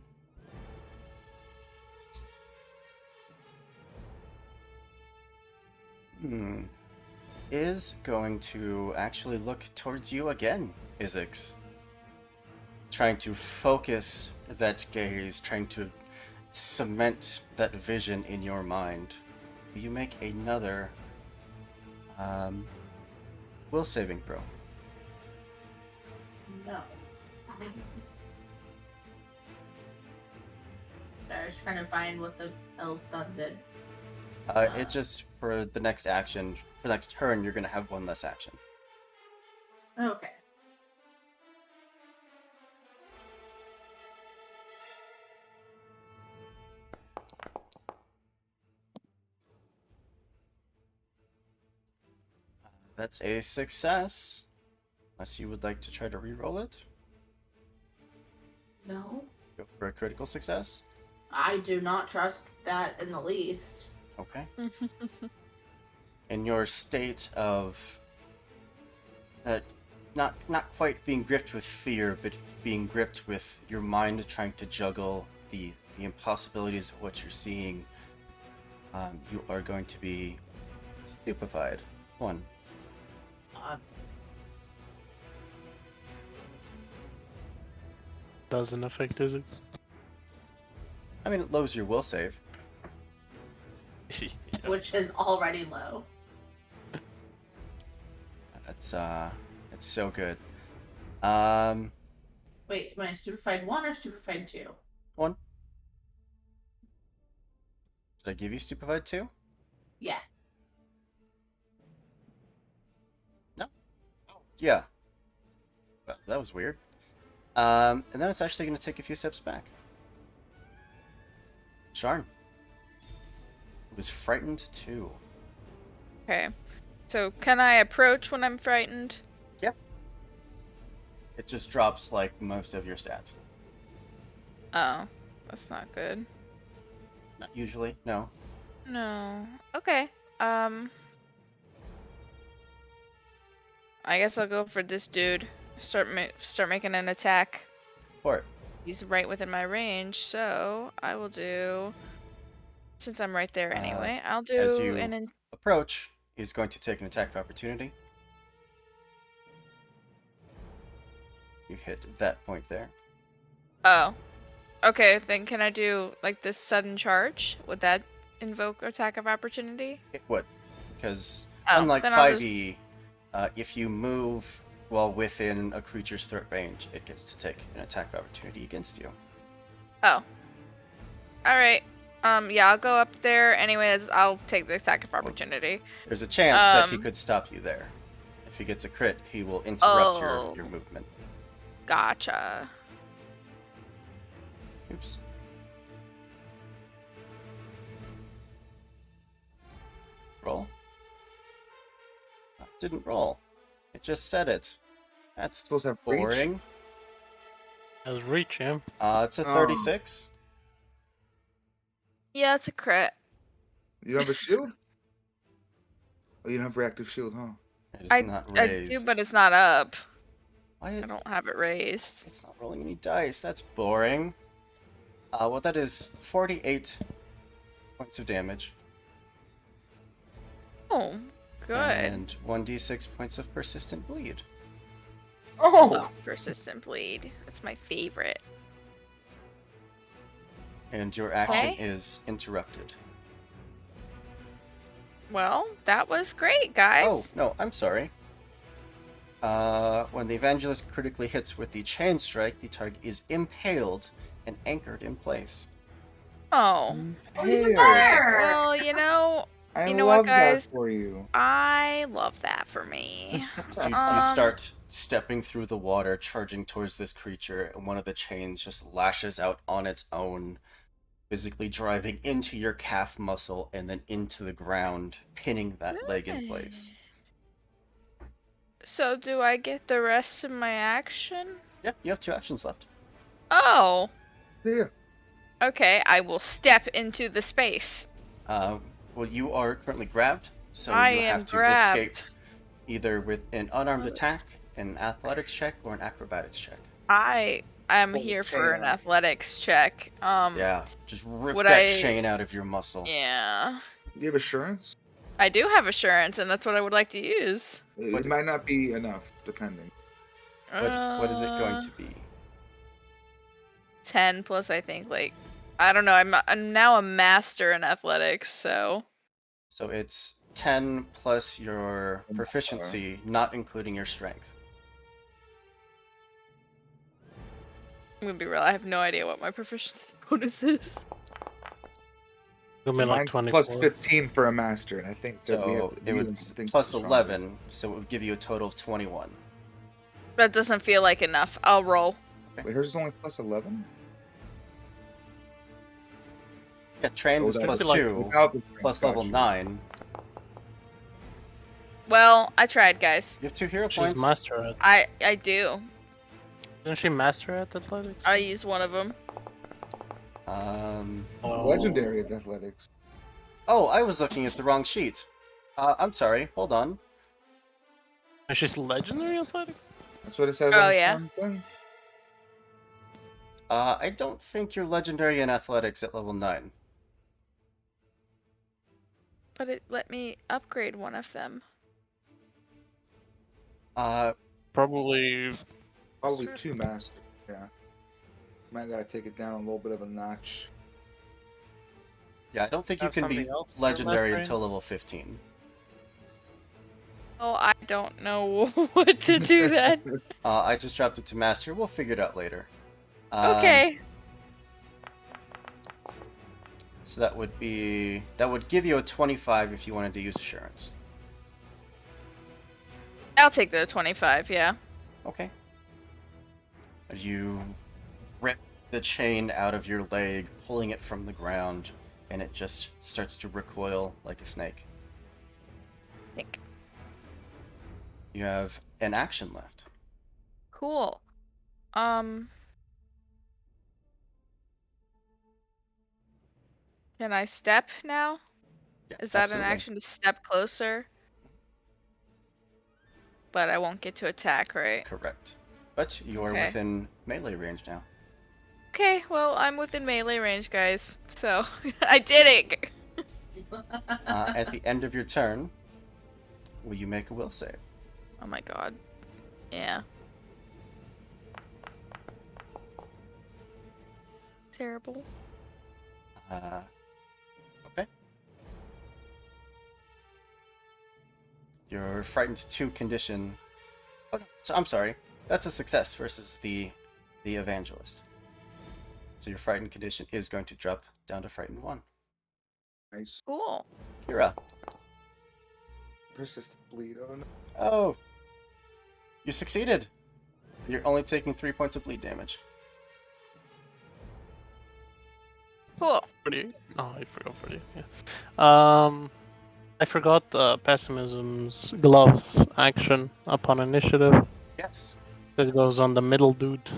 Is going to actually look towards you again, Isix. Trying to focus that gaze, trying to cement that vision in your mind. You make another will saving throw. No. Sorry, I was trying to find what the hell stun did. It just, for the next action, for the next turn, you're going to have one less action. Okay. That's a success. Unless you would like to try to reroll it. No. Go for a critical success. I do not trust that in the least. Okay. In your state of not quite being gripped with fear, but being gripped with your mind trying to juggle the impossibilities of what you're seeing, you are going to be stupefied. One. Doesn't affect, is it? I mean, it lowers your will save. Which is already low. It's so good. Wait, am I stupefied 1 or stupefied 2? One. Did I give you stupefied 2? Yeah. No. Yeah. Well, that was weird. And then it's actually going to take a few steps back. Sharn. Was frightened too. Okay. So can I approach when I'm frightened? Yep. It just drops like most of your stats. Oh, that's not good. Not usually, no. No. Okay. I guess I'll go for this dude. Start making an attack. For it. He's right within my range, so I will do. Since I'm right there anyway, I'll As do you an. approach, he's going to take an attack of opportunity. You hit that point there. Oh. Okay, then can I do like this sudden charge? Would that invoke attack of opportunity? It would. Because Oh, unlike then I'll just. 5e, if you move while within a creature's threat range, it gets to take an attack of opportunity against you. Oh. Alright. Yeah, I'll go up there. Anyways, I'll take the attack of opportunity. There's a chance that he could stop you there. If he gets a crit, he will interrupt your movement. Gotcha. Oops. Roll. Didn't roll. It just said it. That's Supposed to have reach? boring. As reach him. It's a 36. Yeah, it's a crit. You don't have a shield? Oh, you don't have reactive shield, huh? It is I not raised. do, but it's not up. Why? I don't have it raised. It's not rolling any dice. That's boring. Well, that is 48 points of damage. Oh, good. And 1d6 points of persistent bleed. Love persistent bleed. That's my favorite. And your action Okay. is interrupted. Well, that was great, guys. Oh, no, I'm sorry. When the evangelist critically hits with the chain strike, the target is impaled and anchored in place. Oh. Hey, Well, you know I know love what, guys? that for you. I love that for me. So you start stepping through the water, charging towards this creature, and one of the chains just lashes out on its own, physically driving into your calf muscle and then into the ground, pinning that leg in place. So do I get the rest of my action? Yep, you have 2 actions left. Oh. Yeah. Okay, I will step into the space. Well, you are currently grabbed, so I you am have to grabbed. escape either with an unarmed attack, an athletics check, or an acrobatics check. I am Pull the here chain for an out. athletics check. Yeah, just rip would that I- chain out of your muscle. Yeah. Do you have assurance? I do have assurance, and that's what I would like to use. It might not be enough, depending. What is it going to be? 10 plus, I think, like, I don't know. I'm now a master in athletics, so. So it's 10 plus your proficiency, not including your strength. I'm gonna be real. I have no idea what my proficiency bonus is. Gonna be like Mine's 24. plus 15 for a master, and I think that we have So to it do would something plus stronger. 11, so it would give you a total of 21. That doesn't feel like enough. I'll roll. Wait, hers is only plus 11? Yeah, trained is that's plus like 2, without the strength, plus level gotcha. 9. Well, I tried, guys. You have 2 hero She's points. master at. I do. Isn't she master at athletics? I use one of them. Oh. Legendary at athletics. Oh, I was looking at the wrong sheet. I'm sorry, hold on. And she's legendary athletics? That's what it says Oh, on the yeah. damn thing. I don't think you're legendary in athletics at level 9. But it let me upgrade one of them. Probably. Probably 2 masters, yeah. Might gotta take it down a little bit of a notch. Yeah, I don't think you Have can be something else for legendary mastering? until level 15. Oh, I don't know what to do then. I just dropped it to master. We'll figure it out later. Okay. So that would give you a 25 if you wanted to use assurance. I'll take the 25, yeah. Okay. As you rip the chain out of your leg, pulling it from the ground, and it just starts to recoil like a snake. Think. You have an action left. Cool. Can I step now? Yeah, Is that absolutely. an action to step closer? But I won't get to attack, right? Correct. but you are Okay. within melee range now. Okay, well, I'm within melee range, guys. So, I did it! At the end of your turn, will you make a will save? Oh my god. Yeah. Terrible. Okay. Your frightened 2 condition. Oh, no, so I'm sorry. That's a success versus the evangelist. So your frightened condition is going to drop down to frightened 1. Nice. Cool. Kira. Persistent bleed. Oh no. Oh, you succeeded. You're only taking 3 points of bleed damage. 48. Oh, I forgot 48. Yeah. I forgot pessimism's gloves action upon initiative. Yes. That goes on the middle dude.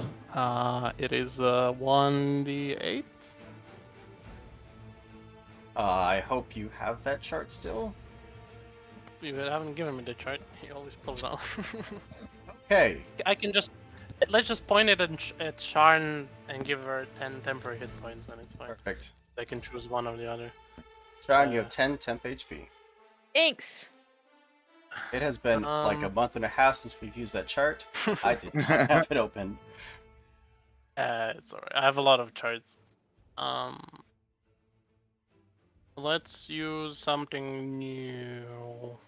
It is 1d8. I hope you have that chart still. You haven't given me the chart. You always pull it out. Okay. I can just let's just point it at Sharn and give her 10 temporary hit points, and it's fine. Perfect. I can choose one or the other. Sean, you have 10 temp HP. Thanks. It has been like a month and a half since we've used that chart. I did not have it open. It's alright. I have a lot of charts. Let's use something new.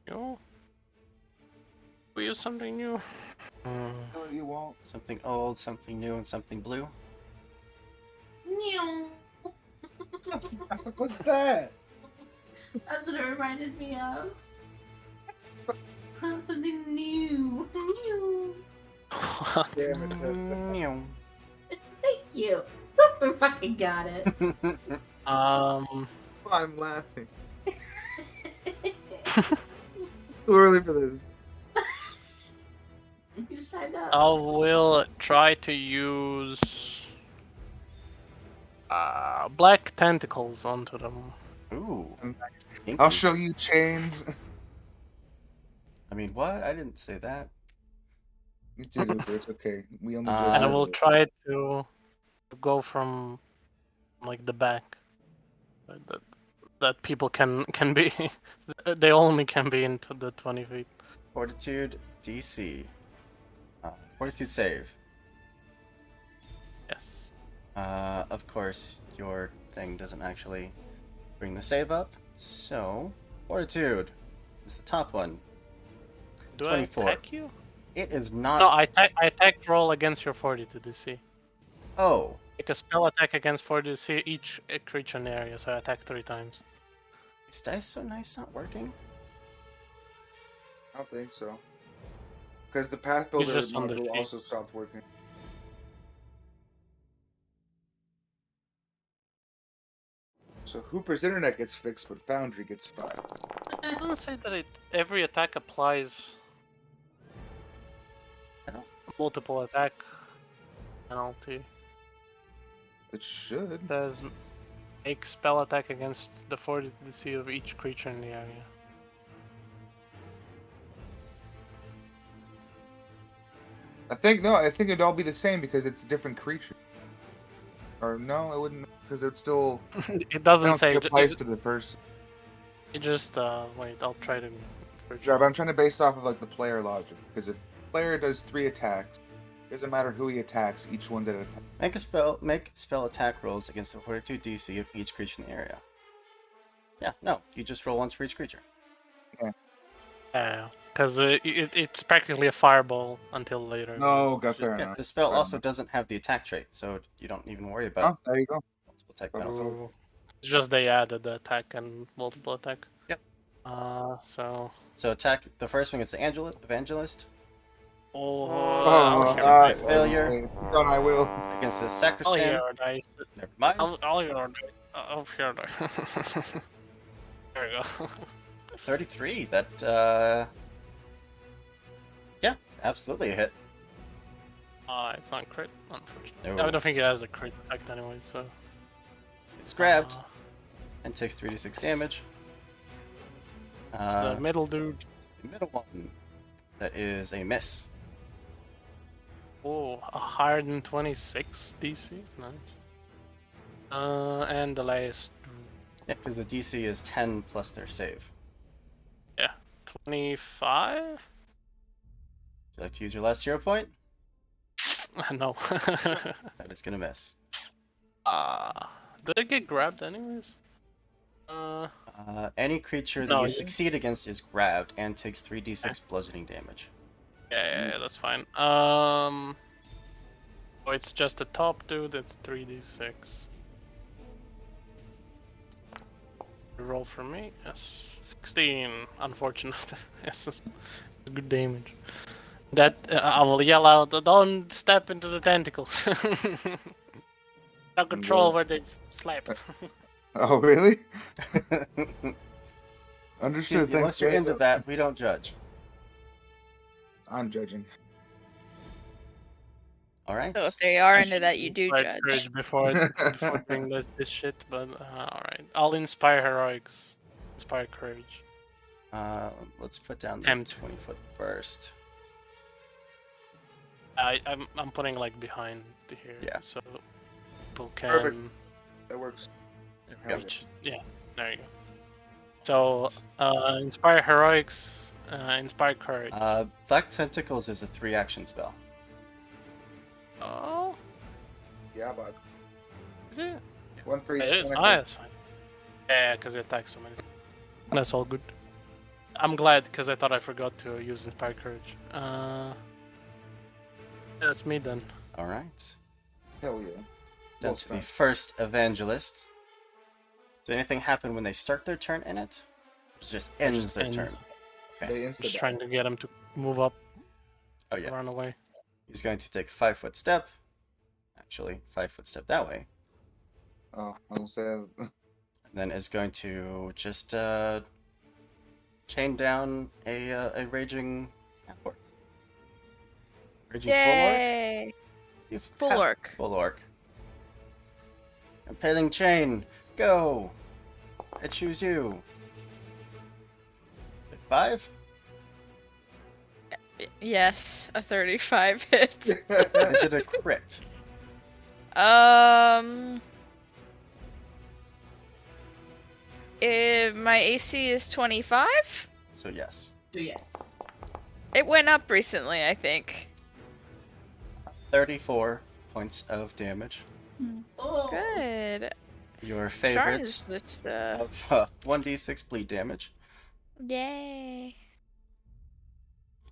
New? We use something new. No, you won't. Something old, something new, and something blue. What's that? That's what it reminded me of. Something new. New. Damn it. Meow. Thank you. We fucking got it. I'm laughing. Too early for this. You signed up. I will try to use black tentacles onto them. Ooh. Kinky. I'll show you chains. I mean, what? I didn't say that. You did, Uber. It's okay. We only Uh, And I joke. will try to go from like the back. That people can be. They only can be into the 20 feet. Fortitude DC. Fortitude save. Yes. Of course, your thing doesn't actually bring the save up. So, Fortitude is the top one. Do 24. I attack you? It is not. No, I attack roll against your 40 to DC. Oh, Make a spell attack against 40 to DC each creature in the area, so I attack 3 times. is dice so nice not working? I don't think so. Because the Path Builder just on the module sheet. also stopped working. So Hooper's internet gets fixed, but Foundry gets 5. It doesn't say that every attack applies multiple attack penalty. It should. It says make spell attack against the 40 DC of each creature in the area. I think it'd all be the same because it's a different creature. Or no, it wouldn't, because it's still. It I doesn't don't say. think it applies to the person. It just wait. I'll try to. Yeah, but I'm trying to base it off of like the player logic. Because if the player does 3 attacks, it doesn't matter who he attacks. Each one that attacks. Make spell attack rolls against the Fortitude DC of each creature in the area. Yeah, no, you just roll once for each creature. Yeah, because it's practically a fireball until later. No, got fair Yeah, enough. the spell Fair also enough. doesn't have the attack trait, so you don't even worry about Oh, there you go. multiple attack penalty. Oh, it's just they added the attack and multiple attack. Yep. So. So attack the first one against the evangelist. Oh, failure. Done, I will. Against the I'll sacristan. hear dice. Never mind. I'll hear dice. I'll hear dice. There we go. 33. That yeah, absolutely a hit. It's not crit, unfortunately. No. I don't think it has a crit effect anyway, so. It's grabbed and takes 3d6 damage. It's the middle dude. The middle one. That is a miss. Oh, 126 DC. Nice. And the last, Yeah, because the DC is 10 plus their save. 25. Would you like to use your last hero point? No. That is gonna miss. Did it get grabbed anyways? Any creature that No, you you- succeed against is grabbed and takes 3d6 bludgeoning damage. yeah, that's fine. Oh, it's just the top dude. It's 3d6. Roll for me. Yes, 16. Unfortunate. Yes, it's good damage. That I will yell out. Don't step into the tentacles. Don't control where they slap. Oh, really? See, Understood. Thanks, once you're guys. into that, we don't judge. I'm judging. All right. So if they are I into should that, you do inspire judge. courage before doing this shit. But all right, I'll inspire heroics. Inspire courage. Let's put down the Tempt. 20-foot burst. I'm putting like behind here. Yeah. So people can Perfect. That works. Hell yeah. reach. Yeah. There you go. So inspire heroics. Inspire courage. Black Tentacles is a 3-action spell. Oh. Yeah, but Is it? one for each. It is. tentacle. Ah, that's fine. Yeah, because it attacks so many. That's all good. I'm glad because I thought I forgot to use Inspire Courage. That's me then. All right. Hell yeah. Down Well to the spent. first Evangelist. Does anything happen when they start their turn in it? It just ends just their ends. turn. They insta Just trying to get him to move up, Oh yeah. run away. He's going to take a 5-foot step. Actually, 5-foot step that way. Oh, I was gonna say. And then is going to just chain down a raging half-orc. Raging Yay! Full orc. Full orc. Impaling chain. Go. I choose you. 5? Yes, a 35 hits. Is it a crit? If my AC is 25? So yes. So yes. It went up recently, I think. 34 points of damage. Oh. Good. Your Sharon favorite is just, of 1d6 bleed damage. yay.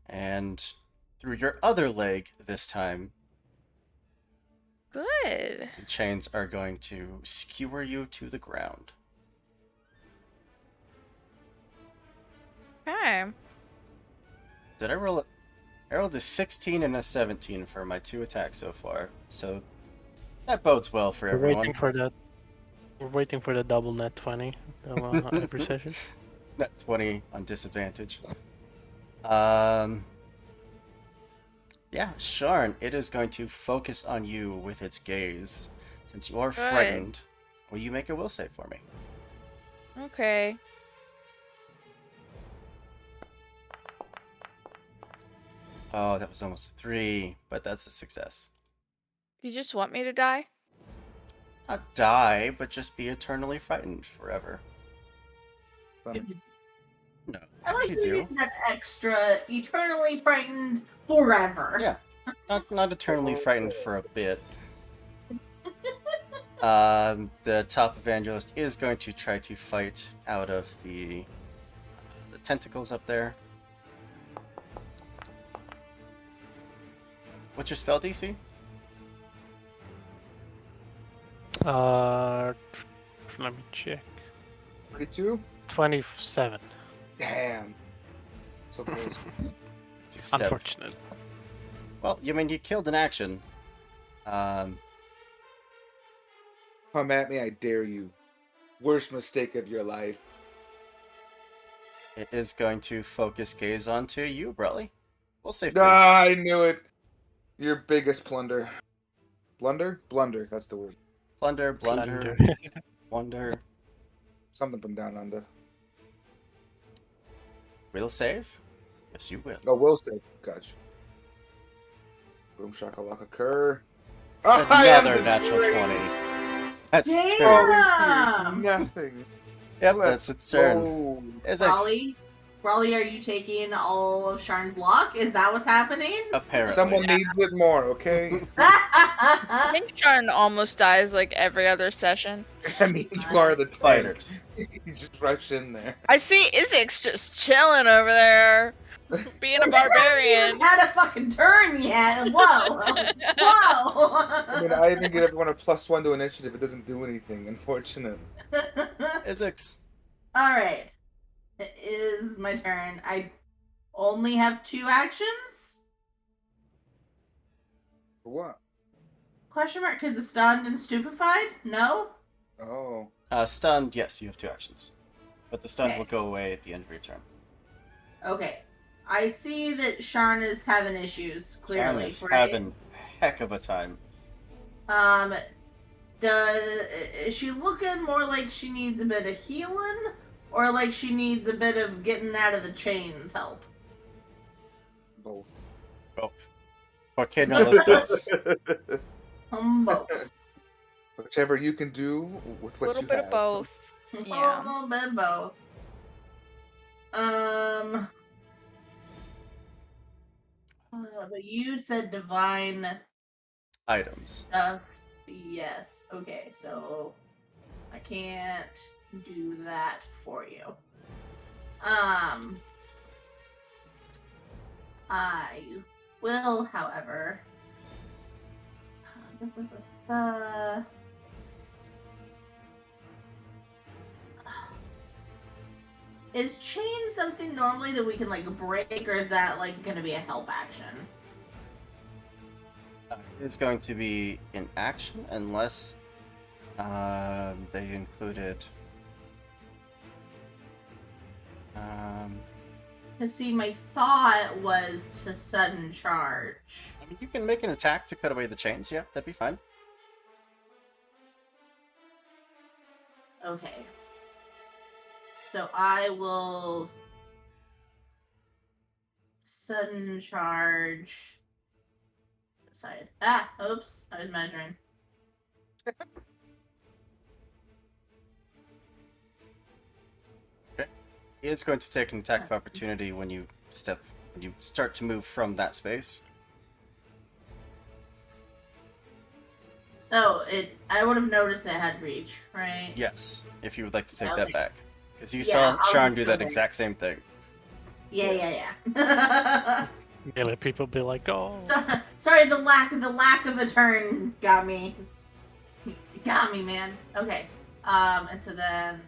And through your other leg this time, Good. the chains are going to skewer you to the ground. Okay. Did I roll a... I rolled a 16 and a 17 for my 2 attacks so far, so that bodes well for We're everyone. waiting for that. We're waiting for the double net 20 every session. Net 20 on disadvantage. Yeah, Sharn, it is going to focus on you with its gaze. Since you are frightened, will you make a will save for me? Okay. Oh, that was almost a 3, but that's a success. You just want me to die? Not die, but just be eternally frightened forever. Fun. No, I like yes, you do. using that extra eternally frightened forever. Yeah, not eternally frightened for a bit. The top evangelist is going to try to fight out of the tentacles up there. What's your spell DC? Let me check. 32? 27. Damn. So close. To step. Unfortunate. Well, you killed an action. Come at me, I dare you. Worst mistake of your life. It is going to focus gaze onto you, Brelly. We'll save please. Ah, I knew it. Your biggest plunder. Blunder? Blunder, that's the word. Blunder, blunder, Blunder. wonder. Something from down under. Will save? Yes, you will. Oh, will save. Gotcha. Boom shakalaka cur. Another natural 20. That's Damn! two. Oh, nothing. Yep, Let's that's its turn. go. Is Raleigh, are you taking all of Sharn's luck? Is that what's happening? apparently. Someone needs it more, okay? I think Sharn almost dies like every other session. I mean, you are the tank. Fighters. You just rush in there. I see Izik's just chilling over there, being a Hasn't barbarian. even had a fucking turn yet. Whoa, whoa. I mean, I even give everyone a +1 to initiative. It doesn't do anything, unfortunately. Isix. All right, it is my turn. I only have 2 actions. For what? Question mark? Because of stunned and stupefied? No. Oh. Stunned, yes, you have 2 actions. But the stun Okay. will go away at the end of your turn. Okay. I see that Sharn is having issues. Clearly, Sharn is right? having a heck of a time. Is she looking more like she needs a bit of healing, or like she needs a bit of getting out of the chains help? Both. Both. Okay, no los dos. Both. Whichever you can do with A what little you bit have. of both. Yeah. A little bit of both. But you said divine Items. stuff. Yes. Okay, so I can't do that for you. I will, however. Is chain something normally that we can like break, or is that like going to be a help action? It's going to be in action unless they included. Because see, my thought was to sudden charge. I mean, you can make an attack to cut away the chains. Yeah, that'd be fine. Okay. So I will sudden charge. Side. Oops. I was measuring. He is going to take an attack of opportunity when you start to move from that space. Oh, I would have noticed it had reach, right? Yes, if you would like to take Okay. that back. Because you Yeah, saw I'll Sharn just do go that back. exact same thing. Yeah. Yeah, let people be like, oh. Sorry, the lack of a turn got me. Got me, man. Okay. And so then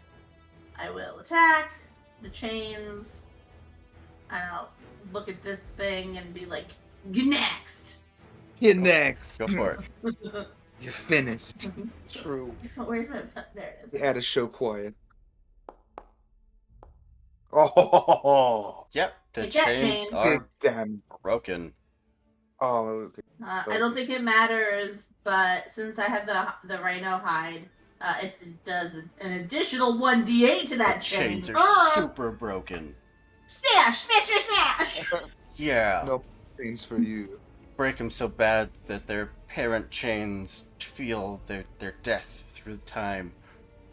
I will attack the chains, and I'll look at this thing and be like, "You next." You're next. Go for it. You're finished. True. Where's my? There it You is. had to show quiet. Oh, Yep, the Take that, chains chain. are damn. broken. Oh, okay. I don't think it matters, but since I have the rhino hide, it does an additional 1d8 to that The chain. chains are super broken. Smash! Yeah. No things for you. Break them so bad that their parent chains feel their death through time.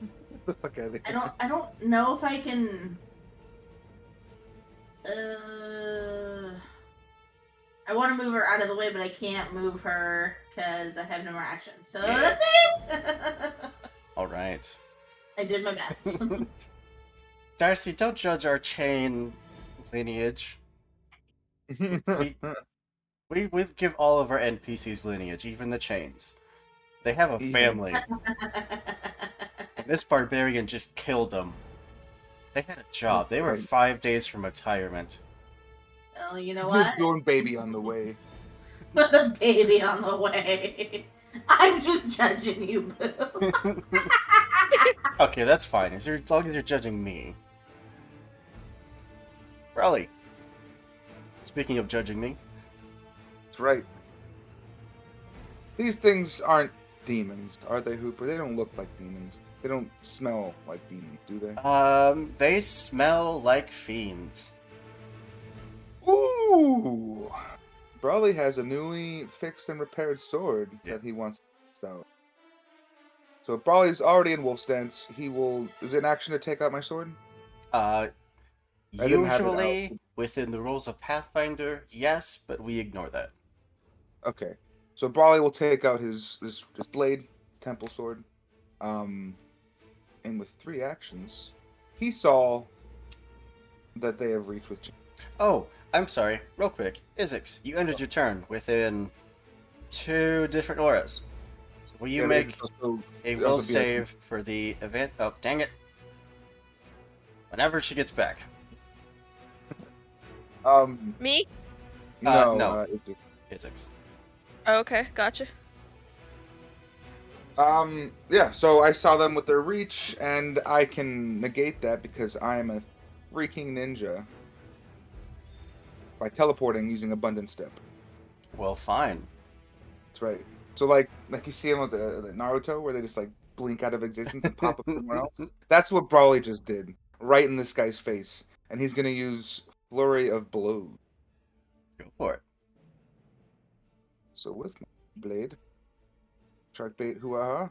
Get the fuck out of here. I don't know if I can. I want to move her out of the way, but I can't move her because I have no more actions. So Yeah. that's me. All right. I did my best. Darcy, don't judge our chain lineage. We give all of our NPCs lineage, even the chains. They have a Yeah. family. And this barbarian just killed them. They had a job. They were 5 days from retirement. Well, you know what? Newborn baby on the way. Put a baby on the way. I'm just judging you, boo. Okay, that's fine. As long as you're judging me. Raleigh. Speaking of judging me, That's right. These things aren't demons, are they, Hooper? They don't look like demons. They don't smell like demons, do they? they smell like fiends. Ooh! Brawley has a newly fixed and repaired sword Yeah. that he wants to test out. So if Brawley's already in wolf stance, he will. Is it an action to take out my sword? Uh, I didn't have it out. usually within the rules of Pathfinder, yes, but we ignore that. Okay. So Brawley will take out his blade, temple sword. And with 3 actions, he saw that they have reached with. Oh, I'm sorry. Real quick, Izix, you ended your turn within 2 different auras. So will you make a will save for the event? Oh, dang it! Whenever she gets back. Me? No. No. Izix. Oh, okay, gotcha. Yeah, so I saw them with their reach, and I can negate that because I am a freaking ninja by teleporting using Abundant Step. Well, fine. That's right. So like you see them with the Naruto, where they just like blink out of existence and pop up somewhere else. That's what Brawley just did, right in this guy's face, and he's gonna use Flurry of Blows. Go for it. So with my blade, shark bait, hoo-ah.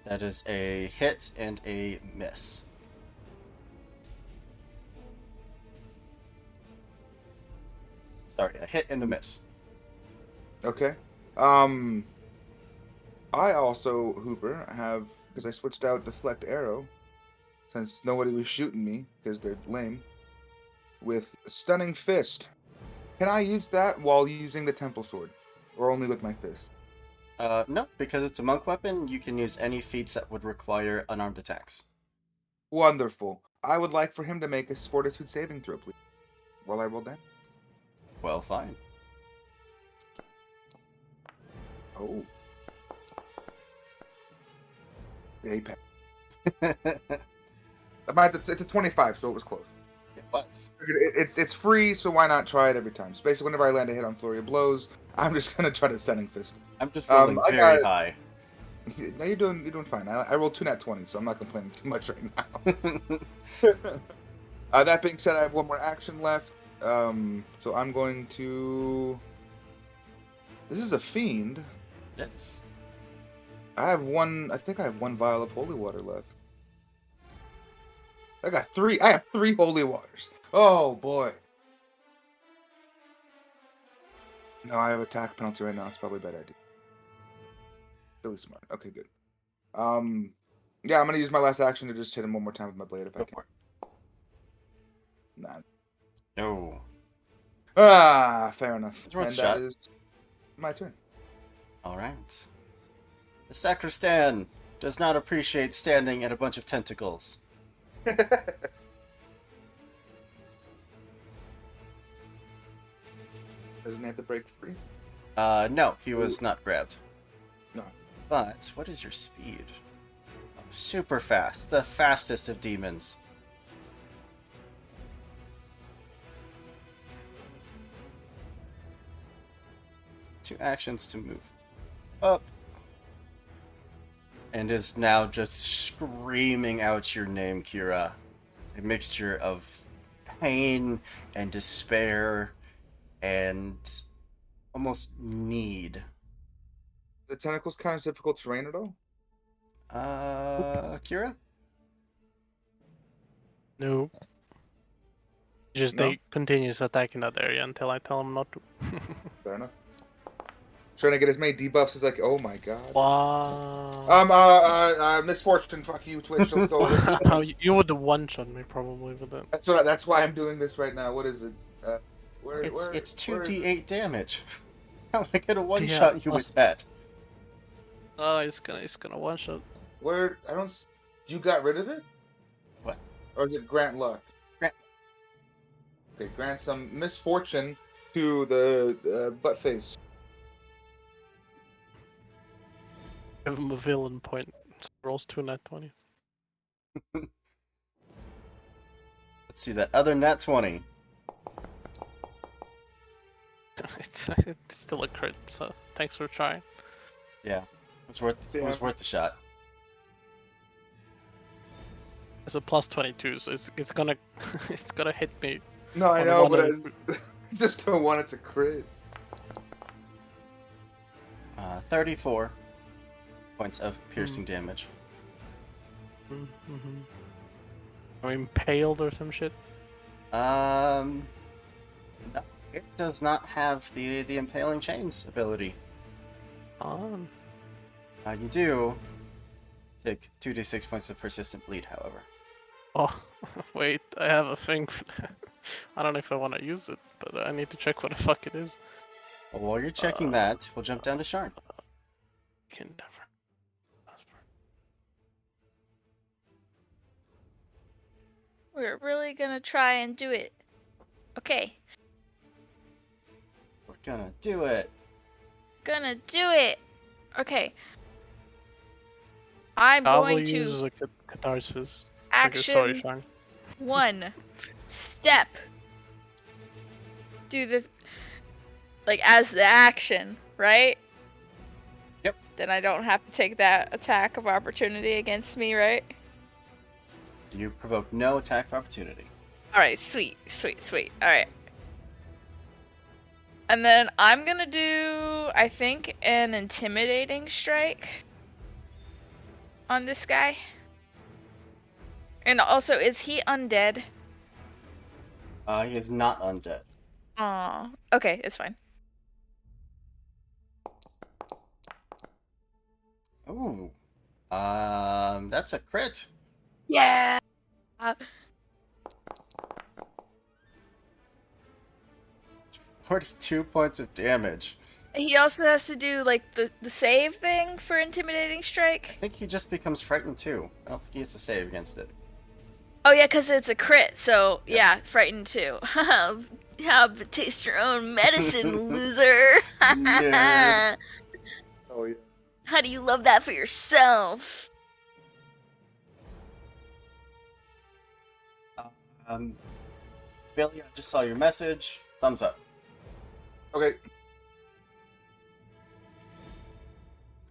That is a hit and a miss. Sorry, a hit and a miss. Okay. I also, Hooper, have, because I switched out Deflect Arrow, since nobody was shooting me, because they're lame, with Stunning Fist. Can I use that while using the Temple Sword? Or only with my fist? No, because it's a monk weapon, you can use any feats that would require unarmed attacks. Wonderful. I would like for him to make a Fortitude saving throw, please. While I roll that. Well, fine. Oh. Yeah, he passed. It's a 25, so it was close. It was. It's free, so why not try it every time? So basically, whenever I land a hit on Flurry of Blows, I'm just gonna try to Stunning Fist. I'm just rolling very high. No, you're doing fine. I rolled 2 nat 20, so I'm not complaining too much right now. That being said, I have one more action left. So I'm going to. This is a fiend. Yes. I think I have 1 vial of holy water left. I have 3 holy waters. Oh boy. No, I have attack penalty right now. It's probably a bad idea. Really smart. Okay, good. Yeah, I'm gonna use my last action to just hit him one more time with my blade if I can. Nah. No. Fair enough. It's worth And a shot. that is my turn. All right. The sacristan does not appreciate standing at a bunch of tentacles. Doesn't he have to break free? No, he was not grabbed. No. But what is your speed? Super fast, the fastest of demons. Two actions to move up. And is now just screaming out your name, Kira. A mixture of pain and despair and almost need. The tentacles kind of difficult terrain at all? Kira? No. Just No? they continues attacking that area until I tell him not to. Fair enough. Trying to get as many debuffs as like, oh my god. Wow. Misfortune, fuck you, Twitch, let's go. You would one-shot me probably with it. That's why I'm doing this right now. What is it? It's 2d8 damage. How am I gonna one-shot you with that? Oh, he's gonna one-shot. Where I don't. You got rid of it? What? Or is it grant luck? Grant. Okay, grant some misfortune to the butt face. Give him a villain point. Rolls 2 nat 20. Let's see that other nat 20. It's still a crit, so thanks for trying. Yeah, it was worth the shot. It's a plus 22, so it's gonna it's gonna hit me. No, I On know, one but of I the- just don't want it to crit. 34 points of piercing damage. Mm-hmm. I'm impaled or some shit. No, it does not have the impaling chains ability. On. You do take 2d6 points of persistent bleed, however. Oh, wait, I have a thing for that. I don't know if I want to use it, but I need to check what the fuck it is. Well, while you're checking that, we'll jump down to Sharn. Endeavor. We're really gonna try and do it. Okay, We're gonna do it. gonna do it. Okay. I'm I will going use to a catharsis. Okay, action sorry, Sean. 1. Step. Do the like as the action, right? Yep. Then I don't have to take that attack of opportunity against me, right? You provoke no attack of opportunity. Alright, sweet. Alright. And then I'm gonna do, I think, an intimidating strike on this guy. And also, is he undead? He is not undead. Aw. Okay, it's fine. Ooh. That's a crit. Yeah! 42 points of damage. He also has to do, like, the save thing for intimidating strike. I think he just becomes frightened too. I don't think he has to save against it. Oh, yeah, because it's a crit, so, yeah, frightened too. Have taste your own medicine, loser! Nerd. Oh yeah. How do you love that for yourself? Billy, I just saw your message. Thumbs up. Okay.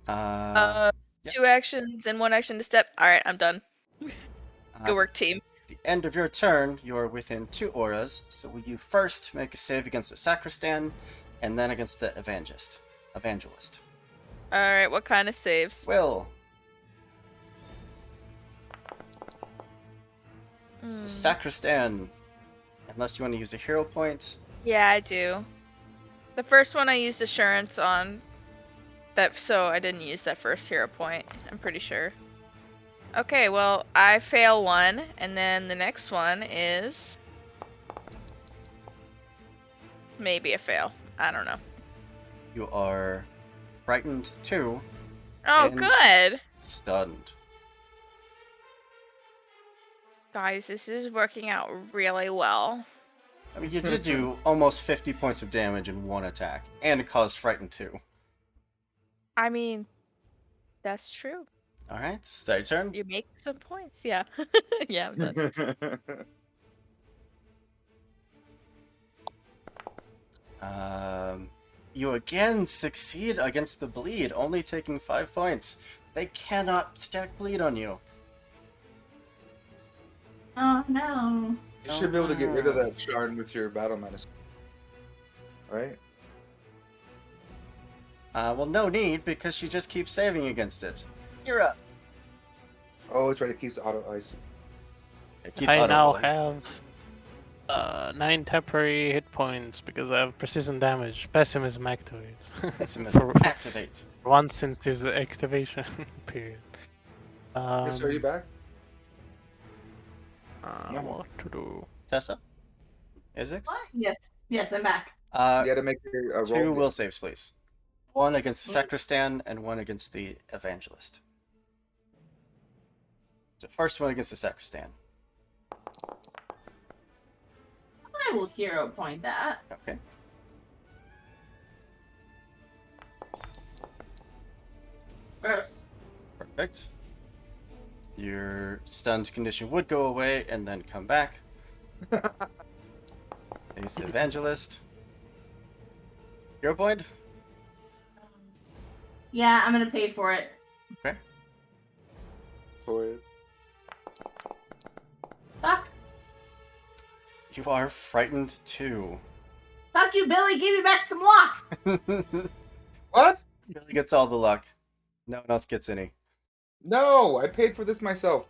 Yep. 2 actions and 1 action to step. Alright, I'm done. Good work, team. At the end of your turn, you are within 2 auras, so will you first make a save against the Sacristan, and then against the Evangelist. Alright, what kind of saves? Will. The Sacristan, unless you want to use a hero point. Yeah, I do. The first one I used assurance on. That, so I didn't use that first hero point, I'm pretty sure. Okay, well, I fail 1, and then the next one is maybe a fail. I don't know. You are frightened 2, Oh, And- good! stunned. Guys, this is working out really well. I mean, you did do almost 50 points of damage in 1 attack, and it caused frightened 2. I mean, that's true. Alright, is that your turn? You make some points, yeah. Yeah, I'm done. You again succeed against the bleed, only taking 5 points. They cannot stack bleed on you. Oh no. You should be able to get rid of that shard with your battle medicine. Right? Well, no need, because she just keeps saving against it. You're up. Oh, it's right. It keeps auto ice. It keeps I now auto-rolling. have 9 temporary hit points because I have persistent damage. Pessimism activates. Pessimism, activate. Once since his activation period. Yes, are you back? What to do? Tessa? Isix? What? Yes, I'm back. You had to make a roll. 2 will saves, please. 1 against the Sacristan, and 1 against the Evangelist. So first one against the Sacristan. I will hero point that. Okay. Gross. Perfect. Your stunned condition would go away and then come back. Against the Evangelist. Hero point? Yeah, I'm gonna pay for it. Okay. For it. You are frightened too. Fuck you, Billy. Give me back some luck. Billy What? gets all the luck. No one else gets any. No, I paid for this myself.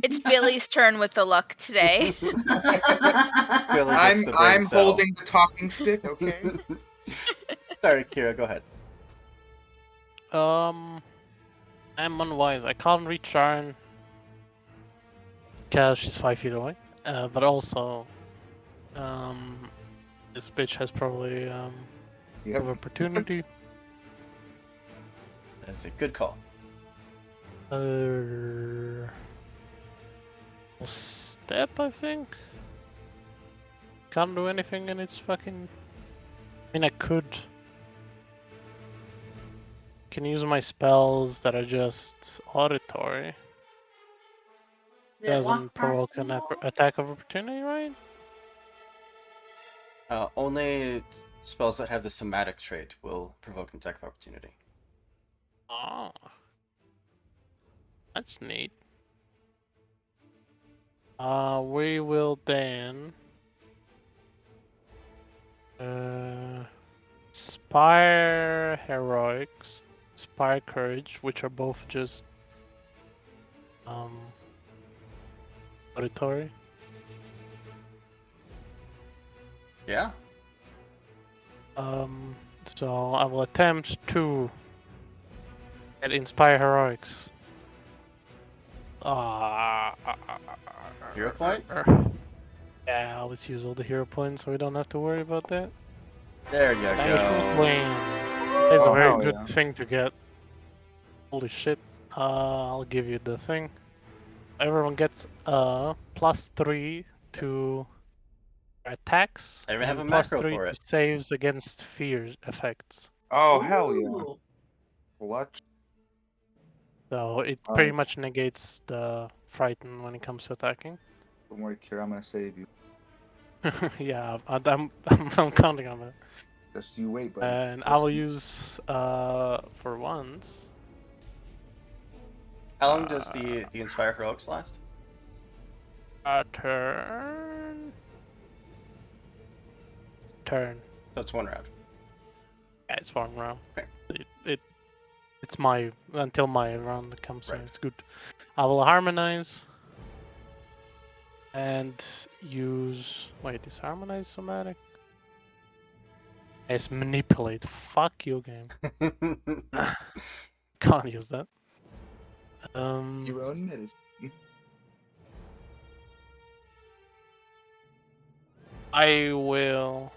It's Billy's turn with the luck today. Billy gets the brain I'm cell. holding the talking stick, okay? Sorry, Kira, go ahead. I'm unwise. I can't reach Sharon because she's 5 feet away. But also, this bitch has probably of Yep. opportunity. That is a good call. Step, I think. Can't do anything, and it's fucking. I mean, I could. Can use my spells that are just auditory. Yeah, walk Doesn't provoke past an the wall. attack of opportunity, right? Only spells that have the somatic trait will provoke an attack of opportunity. Oh, that's neat. We will then Spire Heroics, Spire Courage, which are both just auditory. Yeah? So I will attempt to get Inspire Heroics. Hero point? Yeah, let's use all the hero points so we don't have to worry about that. There you Thank you, go. Wayne. It's a Oh, very hell good yeah. thing to get. Holy shit. I'll give you the thing. Everyone gets +3 to attacks I even have and a macro +3 for to it. saves against fear effects. Oh, hell yeah. Ooh. What? So it pretty much negates the frighten when it comes to attacking. Don't worry, Kira, I'm gonna save you. Yeah, I'm counting on it. Just you wait, buddy. And I Just will you- use for once. How long does the Inspire Heroics last? A turn. So it's 1 round. Yeah, it's 1 round. Okay. It's my until my round comes. So Right. it's good. I will harmonize and use. Wait, is harmonize somatic? It's manipulate. Fuck you, game. Can't use that. Your own medicine. I will.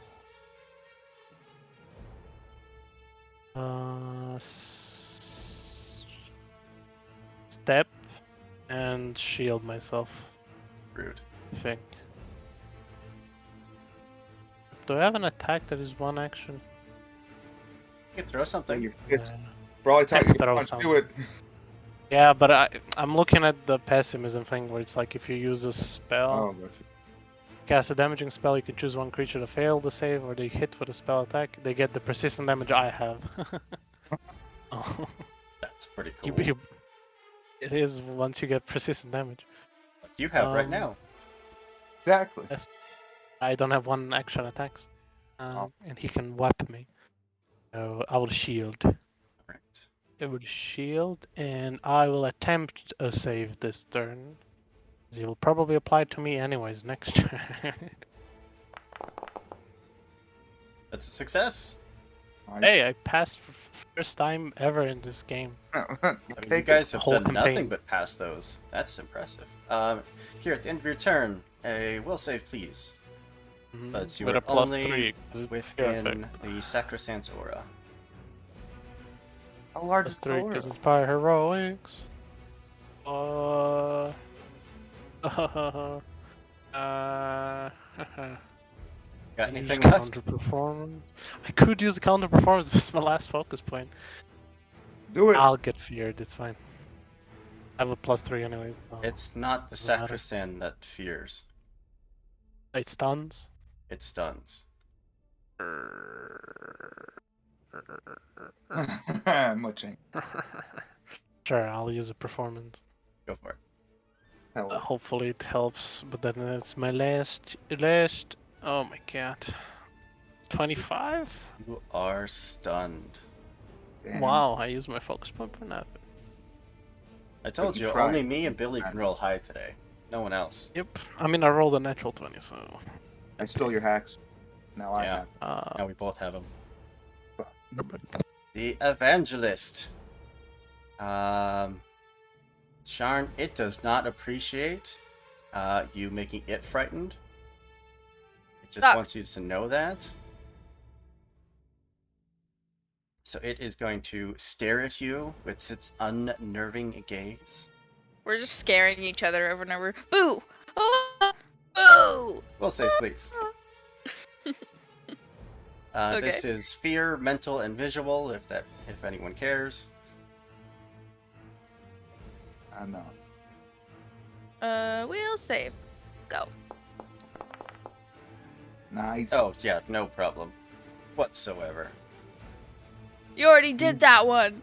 Step and shield myself. Rude. I think. Do I have an attack that is one action? You can throw something. It's Yeah. for all I taught you to Throw punch something. do it. Yeah, but I'm looking at the pessimism thing where it's like if you use a spell, Oh, gotcha. cast a damaging spell, you can choose one creature to fail the save or they hit with a spell attack. They get the persistent damage I have. Oh. That's pretty You- cool. you- it is once you get persistent damage. Like you have right Um, now. Exactly. Yes. I don't have one action attacks. And he can whap me. So I will shield. Right. I will shield and I will attempt a save this turn. He will probably apply to me anyways next turn. That's a success. Hey, I passed for first time ever in this game. I mean, you you guys have Whole done nothing campaign. but pass those. That's impressive. Here at the end of your turn, a will save, please. But you With are a plus only 3 'cause it's fear within effect. the Sacrosanct aura. How large Plus is 3 the because aura? inspire heroics. Got Use anything left? counter performance. I could use the counter performance, but it's my last focus point. Do it. I'll get feared, it's fine. I have a plus 3 anyways. So It's not the doesn't matter. Sacrosanct that fears. It stuns. It stuns. Much ain't. Sure, I'll use a performance. Go for it. Hell, Hopefully it helps, but then it's my last. Oh my god. 25? You are stunned. damn. Wow, I used my focus point for nothing. I told you you, tried. only me You and Billy tried. can roll high today. No one else. Yep. I mean, I rolled a natural 20, so. I stole your hacks. Now I Yeah. have. Now we both have them. Perfect. The Evangelist. Sharn, it does not appreciate you making it frightened. It just Sucks. wants you to know that. So it is going to stare at you with its unnerving gaze. We're just scaring each other over and over. Boo! Ah! Boo! We'll save, please. Okay. This is fear, mental, and visual. If anyone cares. I know. We'll save. Go. Nice. Oh yeah, no problem, whatsoever. You already did that one.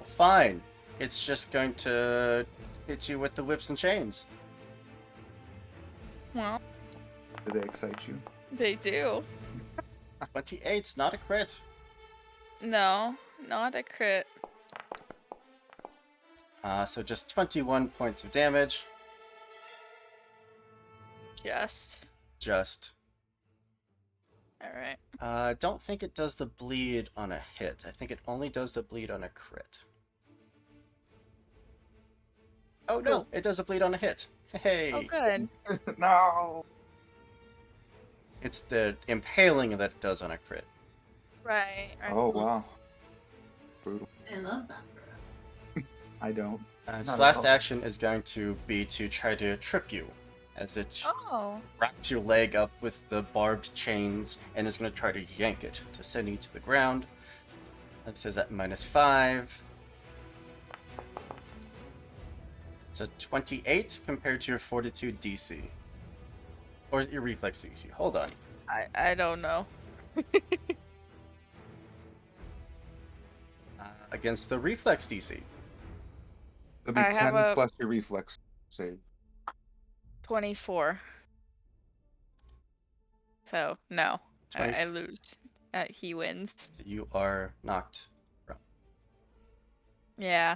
Fine. It's just going to hit you with the whips and chains. Well, Do they excite you? they do. 28, not a crit. No, not a crit. So just 21 points of damage. Just. All Alright. don't think it does the bleed on a hit. I think it only does the bleed on a crit. Oh no, Cool. it does a bleed on a hit. Hey, Oh, good. No. it's the impaling that it does on a crit. Right. Oh wow. Brutal. I love that. I don't. Its Not at last all. action is going to be to try to trip you, as it Oh. wraps your leg up with the barbed chains and is going to try to yank it to send you to the ground. That says at -5. It's a 28 compared to your Fortitude DC. Or is it your Reflex DC? Hold on. I don't know. Against the Reflex DC. It'll be I have 10 a- plus your reflex save. 24. So, no. 20 I lose. He wins. You are knocked prone. Yeah.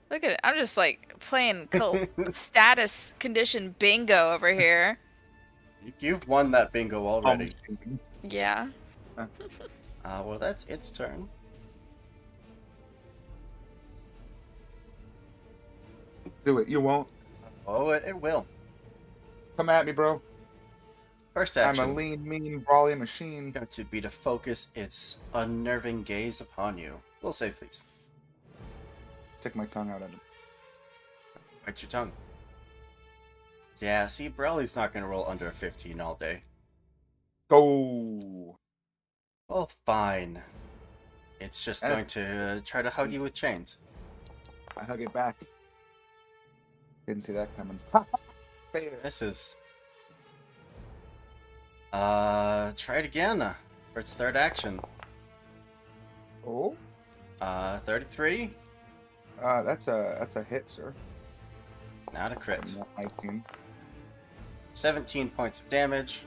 Look at it. I'm just like playing status condition bingo over here. You've won that bingo already. Yeah. Well, that's its turn. Do it. You won't. Oh, it will. Come at me, bro. First action. I'm a lean, mean, brawly machine. Going to be to focus its unnerving gaze upon you. Will save, please. Stick my tongue out at him. Bite your tongue. Yeah, see, Brawley's not going to roll under a 15 all day. Go. Well, fine. It's just going to try to hug you with chains. I hug it back. Didn't see that coming. Fair. This is... try it again for its third action. Oh. 33. That's a hit, sir. Not a crit. Not 19. 17 points of damage.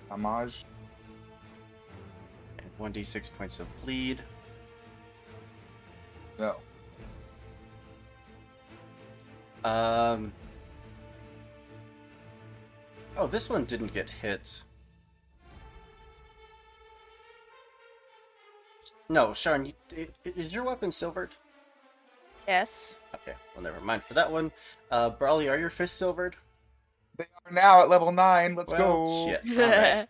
Homage. And 1d6 points of bleed. No. Oh, this one didn't get hit. No, Sharn, is your weapon silvered? Yes. Okay, well, never mind for that one. Brawley, are your fists silvered? They are now at level 9. Let's Well, go. shit. Alright.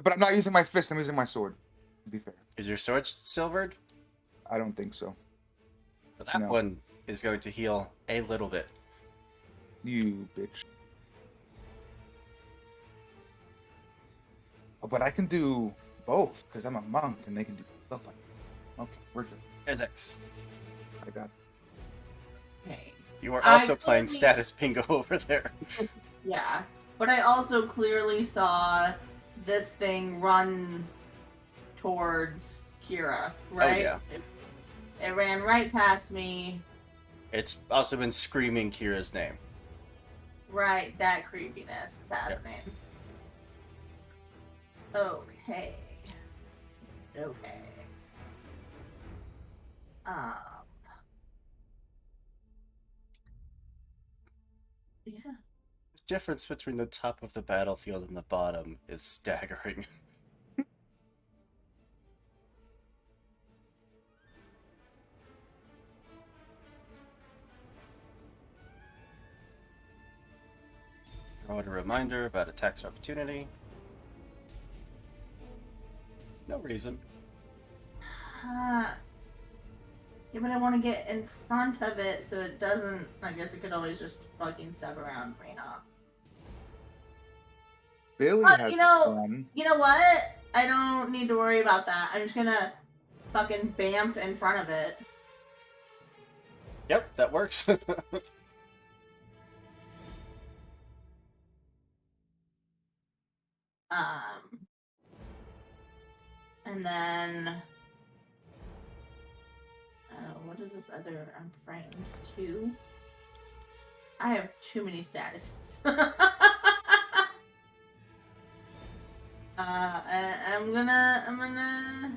But I'm not using my fist. I'm using my sword. To be fair. Is your sword silvered? I don't think so. Well, that No. one is going to heal a little bit. You bitch. Oh, but I can do both because I'm a monk and they can do stuff like that. Okay, we're good. Physics. I got it. Okay. You are I also playing clearly- status bingo over there. Yeah, but I also clearly saw this thing run towards Kira, right? yeah. It ran right past me. It's also been screaming Kira's name. Right, that creepiness is happening. Okay. Okay. Yeah. The difference between the top of the battlefield and the bottom is staggering. Throw in a reminder about attacks of opportunity. No reason. Yeah, but I want to get in front of it so it doesn't. I guess it could always just fucking step around me, huh? Billy has You know fun. what? I don't need to worry about that. I'm just gonna fucking bamf in front of it. Yep, that works. And then what is this other? I'm frightened too. I have too many statuses. I'm gonna.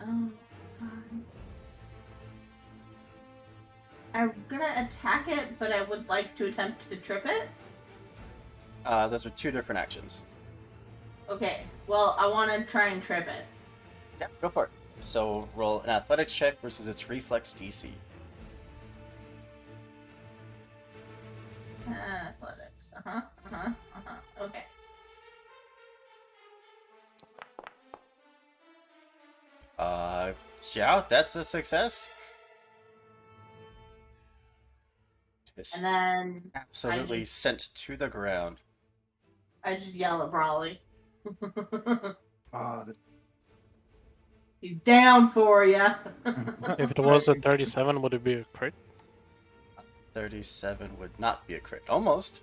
Oh god. I'm gonna attack it, but I would like to attempt to trip it. Those are two different actions. Okay. Well, I want to try and trip it. Yeah, go for it. So roll an athletics check versus its reflex DC. Athletics. Okay. Yeah, that's a success. It's And then absolutely sent to the ground. I just yell at Brawley. Oh, He's down for ya. If it was a 37, would it be a crit? 37 would not be a crit. Almost.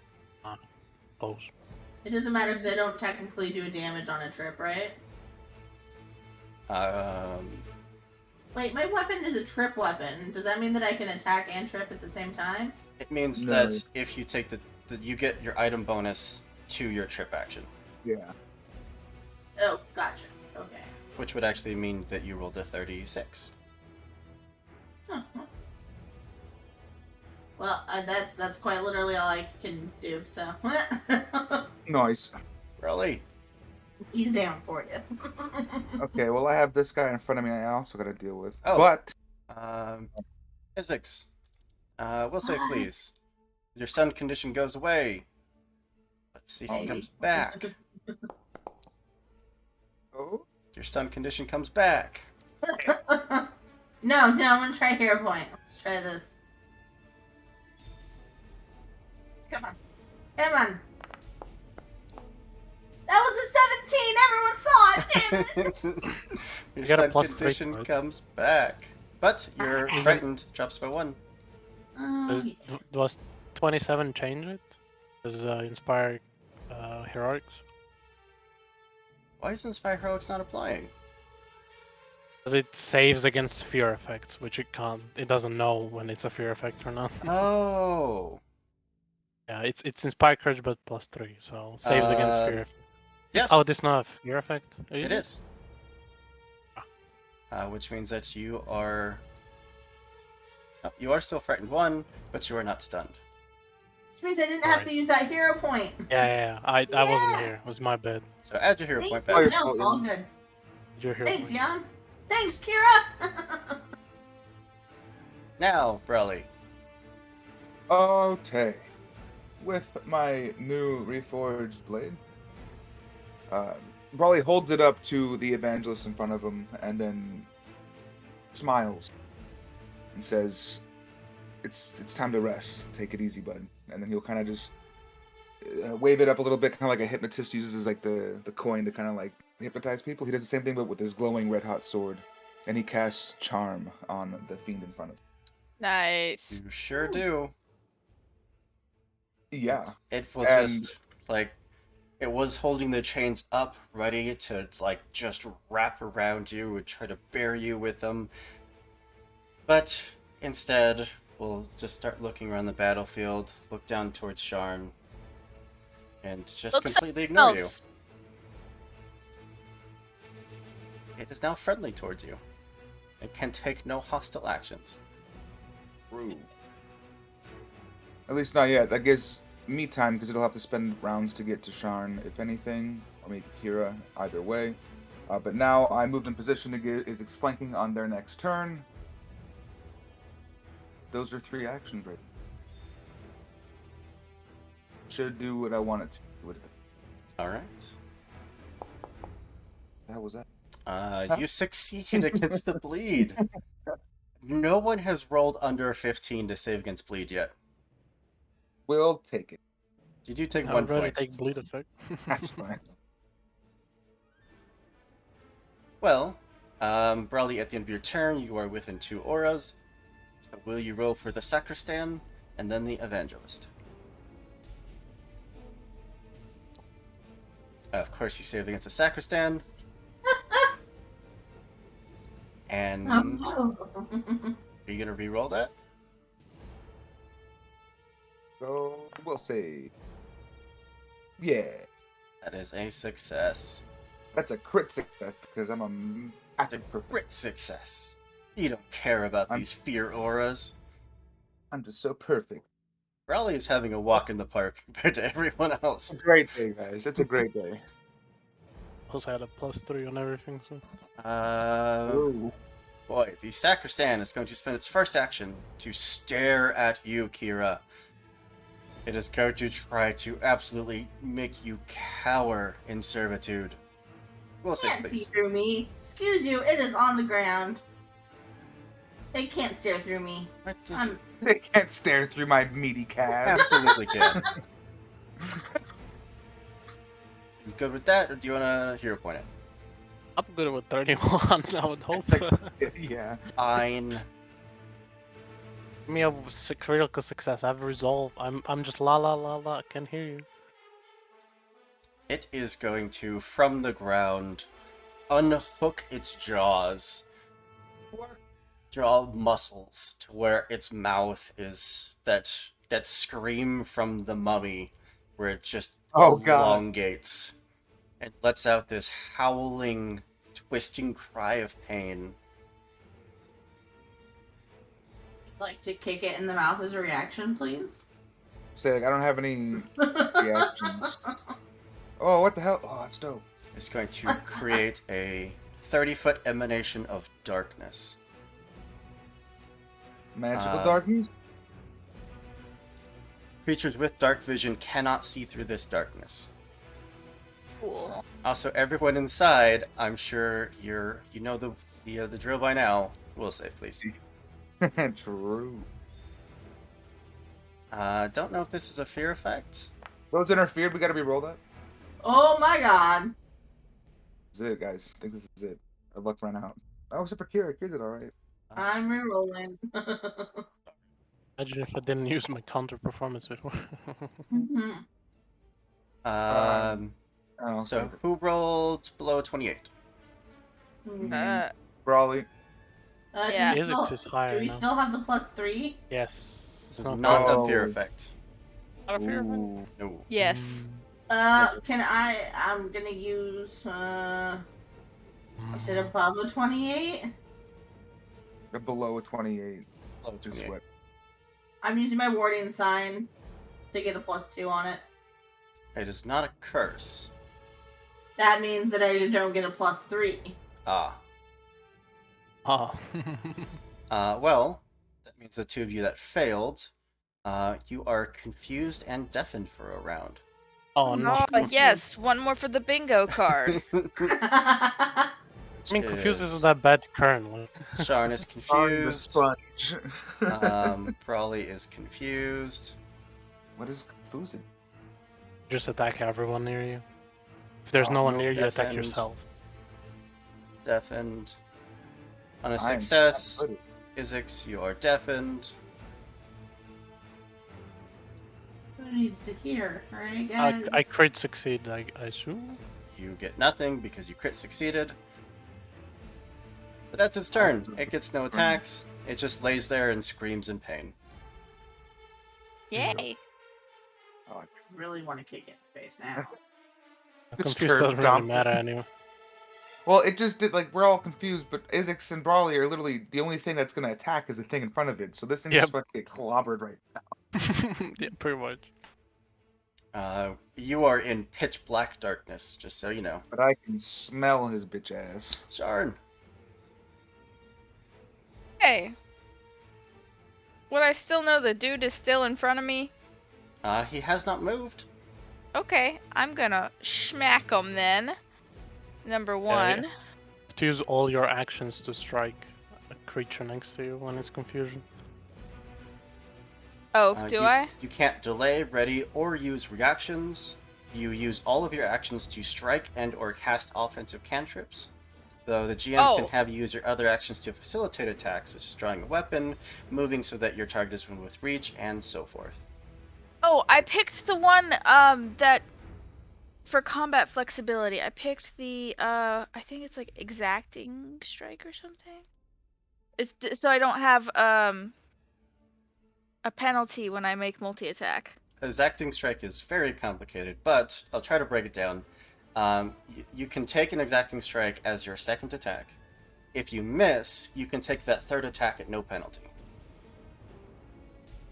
Close. It doesn't matter because I don't technically do damage on a trip, right? Wait, my weapon is a trip weapon. Does that mean that I can attack and trip at the same time? It means No. that if you take you get your item bonus to your trip action. yeah. Oh, gotcha. Okay. Which would actually mean that you rolled a 36. Huh. Well, that's quite literally all I can do. So Nice. Really? he's down for you. Okay, well, I have this guy in front of me I also got to deal with. Oh. But Physics. Will save, please. Your stun condition goes away. Let's see if it comes back. oh, Your stun condition comes back. No, I'm gonna try hero point. Let's try this. Come on. Come on. That was a 17! Everyone saw it, damn it! Your You got a stun plus 3 condition for it. comes back. But your Isn't- frightened drops by 1. Was 27 change it? Does inspire heroics? Why is Inspire Heroics not applying? Because it saves against fear effects, which it can't. It doesn't know when it's a fear effect or not. Oh. Yeah, it's inspire courage but plus 3, so saves against fear effects. Yes, Oh, this is not a fear effect? it is. Which means that you are... Oh, you are still frightened 1, but you are not stunned. Which means I didn't have Alright. to use that hero point. Yeah. I wasn't Yeah. here. It was my bad. So add your hero Thank point you. back. No, all good. Your hero Thanks, point. Jan. Thanks, Kira. Now, Brelly. okay. With my new reforged blade, Brawley holds it up to the evangelist in front of him and then smiles and says, "It's time to rest. Take it easy, bud." And then he'll kind of just wave it up a little bit, kind of like a hypnotist uses as like the coin to kind of like hypnotize people. He does the same thing, but with his glowing red hot sword, and he casts charm on the fiend in front of him. Nice. You sure do. Yeah. It will And- just, like... It was holding the chains up, ready to, like, just wrap around you and try to bury you with them. But Instead, we'll just start looking around the battlefield, look down towards Sharn, and just Look completely ignore you. else. It is now friendly towards you. It can take no hostile actions. True. At least not yet. That gives me time because it'll have to spend rounds to get to Sharn, if anything, or maybe Kira, either way. But now I moved in position to get is flanking on their next turn. Those are 3 actions right. Should do what I want it to. All right. How was that? You succeed against the bleed. No one has rolled under 15 to save against bleed yet. We'll take it. You do take I'd 1 rather point. take bleed effect. That's fine. Well, Brawley, at the end of your turn, you are within 2 auras. So will you roll for the Sacristan and then the Evangelist? Of course, you saved against the Sacristan. And are you going to re-roll that? So we'll say, yeah, That is a success. that's a crit success because I'm a That's a crit success. You don't care about these fear auras. I'm just so perfect. Brawley is having a walk in the park compared to everyone else. It's a great day, guys. It's a great day. Also had a +3 on everything, so. Ooh. Boy, the Sacristan is going to spend its first action to stare at you, Kira. It is going to try to absolutely make you cower in servitude. We'll say, Can't see please. through me. Excuse you, it is on the ground. They can't stare through me. What did I'm you- They can't stare through my meaty calves. Absolutely can. You good with that, or do you want to hero point it? I'm good with 31, I would hope. Yeah. Fine. Me a critical success. I have resolve. I'm just la la la la. I can hear you. It is going to, from the ground, unhook its jaws. Jaw muscles to where its mouth is that scream from the mummy, where it just Oh, God. elongates and lets out this howling, twisting cry of pain. like to kick it in the mouth as a reaction, please. Say, like, I don't have any reactions. Oh, what the hell? Oh, that's dope. It's going to create a 30-foot emanation of darkness. Magical darkness? Creatures with dark vision cannot see through this darkness. Cool. Also, everyone inside, I'm sure you know the drill by now. Will save, please. True. Don't know if this is a fear effect. Those interfered, we gotta re-roll that. Oh my god. This is it, guys. I think this is it. Our luck ran out. Oh, except for Kira. Kira did alright. I'm rerolling. Imagine if I didn't use my counter performance before. Mhm. Oh, So who rolled below 28? Brawley. Yeah. Do we, Physics still, is higher do we now. still have the +3? Yes. This It's is not not Oh. a fear effect. Not a fear effect? Ooh. No. Yes. I'm gonna use, is it above a 28? They're below a 28. Below Just 28. what? I'm using my warding sign to get a +2 on it. It is not a curse. That means that I don't get a +3. Ah. Oh. Well, that means the two of you that failed, you are confused and deafened for a round. Oh no. Oh, yes. One more for the bingo card. I mean, confused isn't that bad currently. Sharn is On the confused. sponge. Brawley is confused. What is confusing? Just attack everyone near you. If there's Oh, no one no, near you, attack deafened. yourself. Deafened. On a I'm success, flat-footed. Isix, you are deafened. Who needs to hear, right, I guys? crit succeed, I assume. You get nothing because you crit succeeded. But that's its turn. It gets no attacks. It just lays there and screams in pain. Yay. Oh, Really want to kick it in the face now. I'm It's confused. curved Doesn't really confident. matter anyway. well, it just did, like, we're all confused, but Isix and Brawley are literally the only thing that's going to attack is the thing in front of it. So this thing Yep. just fucking get clobbered right now. Yeah, pretty much. You are in pitch black darkness, just so you know. But I can smell his bitch ass. Sharn. Hey. Would I still know the dude is still in front of me? He has not moved. Okay, I'm gonna smack him then. Number one. yeah. To use all your actions to strike a creature next to you when it's confusion. Oh, do I? You can't delay, ready, or use reactions. You use all of your actions to strike and or cast offensive cantrips. Though the GM can have you use your other actions to facilitate attacks, such as drawing a weapon, moving so that your target is within with reach, and so forth. Oh, I picked the one that for combat flexibility. I picked the I think it's like exacting strike or something. It's so I don't have a penalty when I make multi-attack. Exacting strike is very complicated, but I'll try to break it down. You can take an exacting strike as your second attack. If you miss, you can take that third attack at no penalty.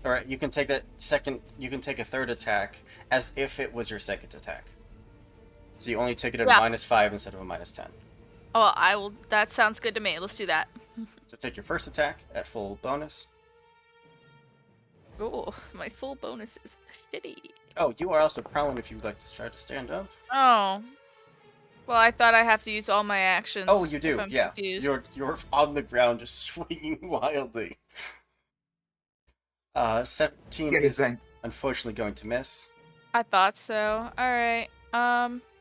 Or you can take a third attack as if it was your second attack. So you only take it at a -5 instead of a -10. Oh, I will. That sounds good to me. Let's do that. So take your first attack at full bonus. Oh, my full bonus is shitty. Oh, you are also prone if you'd like to try to stand up. Oh. Well, I thought I have to use all my actions. Oh, you do. If I'm Yeah, confused. you're on the ground just swinging wildly. 17 Get his is thing. unfortunately going to miss. I thought so. All right.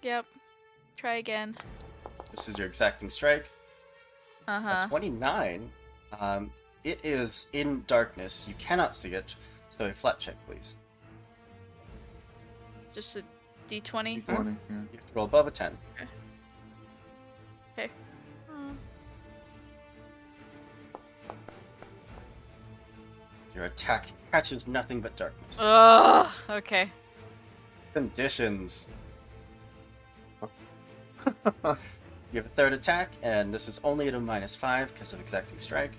Yep. Try again. This is your exacting strike. Uh-huh. 29. It is in darkness. You cannot see it. So a flat check, please. Just a D20. D20, yeah. You have to roll above a 10. Okay. Oh. Your attack catches nothing but darkness. Ugh. Okay. Conditions. You have a third attack, and this is only at a -5 because of exacting strike.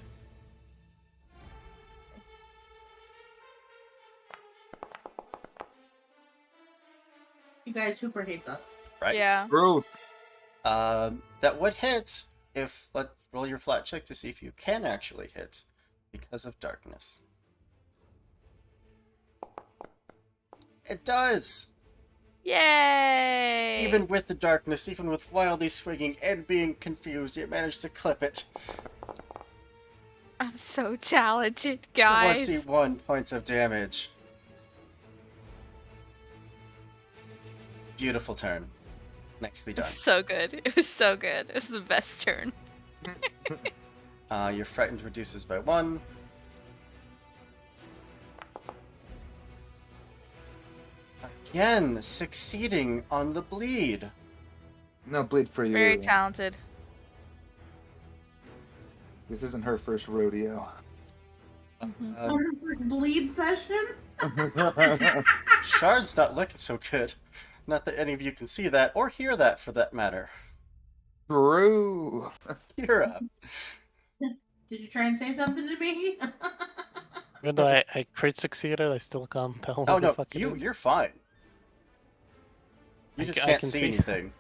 You guys, Hooper hates us. Right? Yeah. Truth. That would hit if roll your flat check to see if you can actually hit because of darkness. It does. Yay! Even with the darkness, even with wildly swinging and being confused, you managed to clip it. I'm so talented, guys. 21 points of damage. Beautiful turn. Nicely It done. was so good. It was so good. It was the best turn. Your frightened reduces by 1. Again, succeeding on the bleed. No bleed for you. Very talented. This isn't her first rodeo. Bleed session? Shard's not looking so good. Not that any of you can see that, or hear that for that matter. True. Kira. Did you try and say something to me? Even though I crit succeeded, I still can't tell what Oh the no, fuck it is. you're fine. You I just ca- I can't can see see. anything.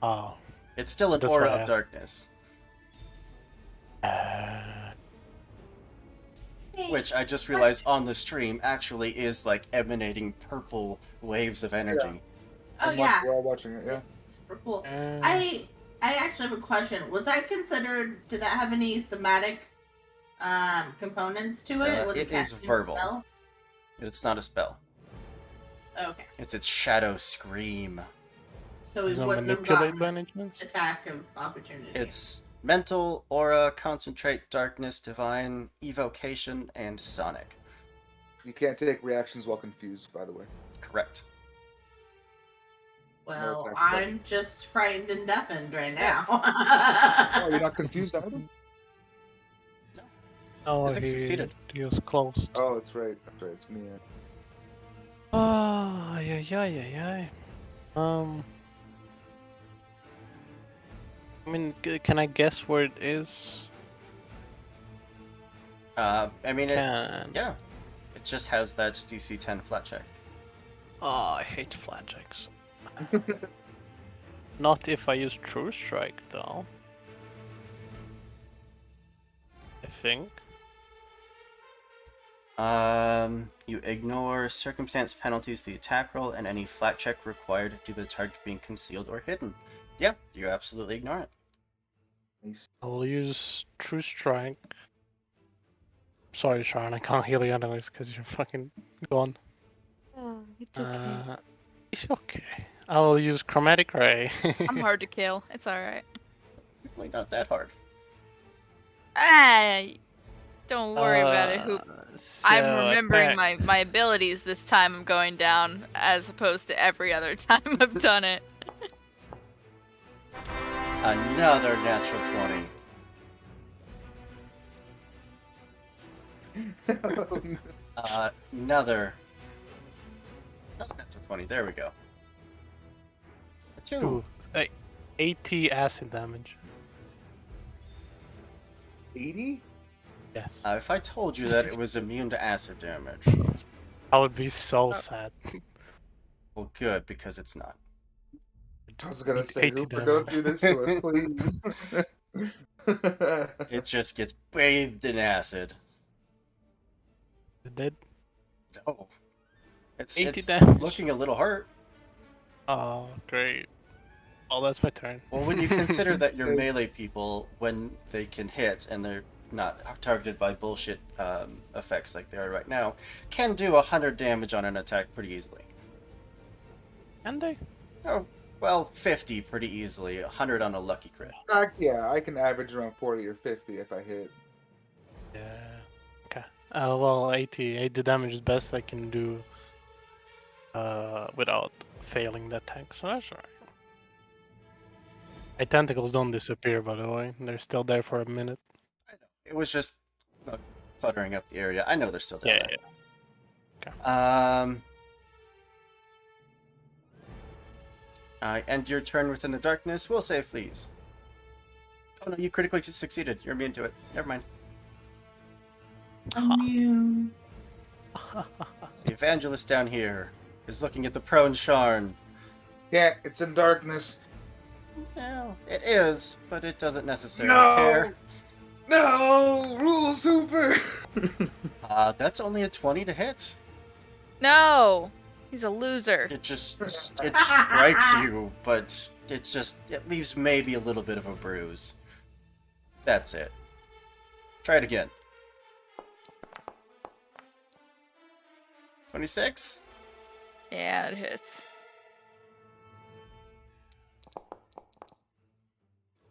Oh. It's still an That's aura why I of asked. darkness, which I just realized on the stream actually is like emanating purple waves of energy. Oh yeah, We're all watching it, yeah. super cool. Uh, I actually have a question. Was that considered? Did that have any somatic components to it? Was it is casting a verbal. spell? It's not a spell. Okay, It's its shadow scream. so we Does it wouldn't have manipulate gotten by any chance? attack of opportunity. It's mental, aura, concentrate, darkness, divine, evocation, and sonic. You can't take reactions while confused, by the way. Correct. well, No attack spell. I'm just frightened and deafened right now. Oh, you're not confused either? Oh, Isaac succeeded. he was close. Oh, that's right. It's me. Oh, yeah. I mean, can I guess where it is? I mean, Can. yeah, it just has that DC 10 flat check. Oh, I hate flat checks. Not if I use True Strike, though. I think. You ignore circumstance penalties to the attack roll and any flat check required due to the target being concealed or hidden. Yeah, you absolutely ignore it. Nice. I will use True Strike. Sorry, Sharon, I can't heal you anyways because you're fucking gone. Oh, it's okay. It's okay. I will use Chromatic Ray. I'm hard to kill. It's alright. Really not that hard. Ah, don't worry about it, Hoop. I'm So remembering attack. my abilities this time I'm going down, as opposed to every other time I've done it. Another natural 20. Another natural 20. There we go. A 2. Ooh, 80 acid damage. 80? Yes. If I told you that it was immune to acid damage, I would be so sad. well, good, because it's not. I was gonna say, 80 Hooper, damage. don't do this to us, please. It just gets bathed in acid. Dead. Oh. It's 80 it's damage. looking a little hurt. Oh, great. Oh, that's my turn. Well, when you consider that your melee people, when they can hit and they're not targeted by bullshit effects like they are right now, can do 100 damage on an attack pretty easily. Can they? Oh, well, 50 pretty easily, 100 on a lucky crit. Yeah, I can average around 40 or 50 if I hit. Yeah. Okay. Well, 80 damage is best I can do without failing that tank, so that's alright. My tentacles don't disappear, by the way. They're still there for a minute. I know. It was just cluttering up the area. I know they're still down Yeah. there. End your turn within the darkness. We'll save, please. Oh no, you critically succeeded. You're immune to it. Never mind. Immune. The evangelist down here is looking at the prone Sharn. Yeah, it's in darkness. Well, it is, but it doesn't necessarily No! care. No! Rules, Hooper! That's only a 20 to hit. No! He's a loser. It strikes you, but it leaves maybe a little bit of a bruise. That's it. Try it again. 26? Yeah, it hits.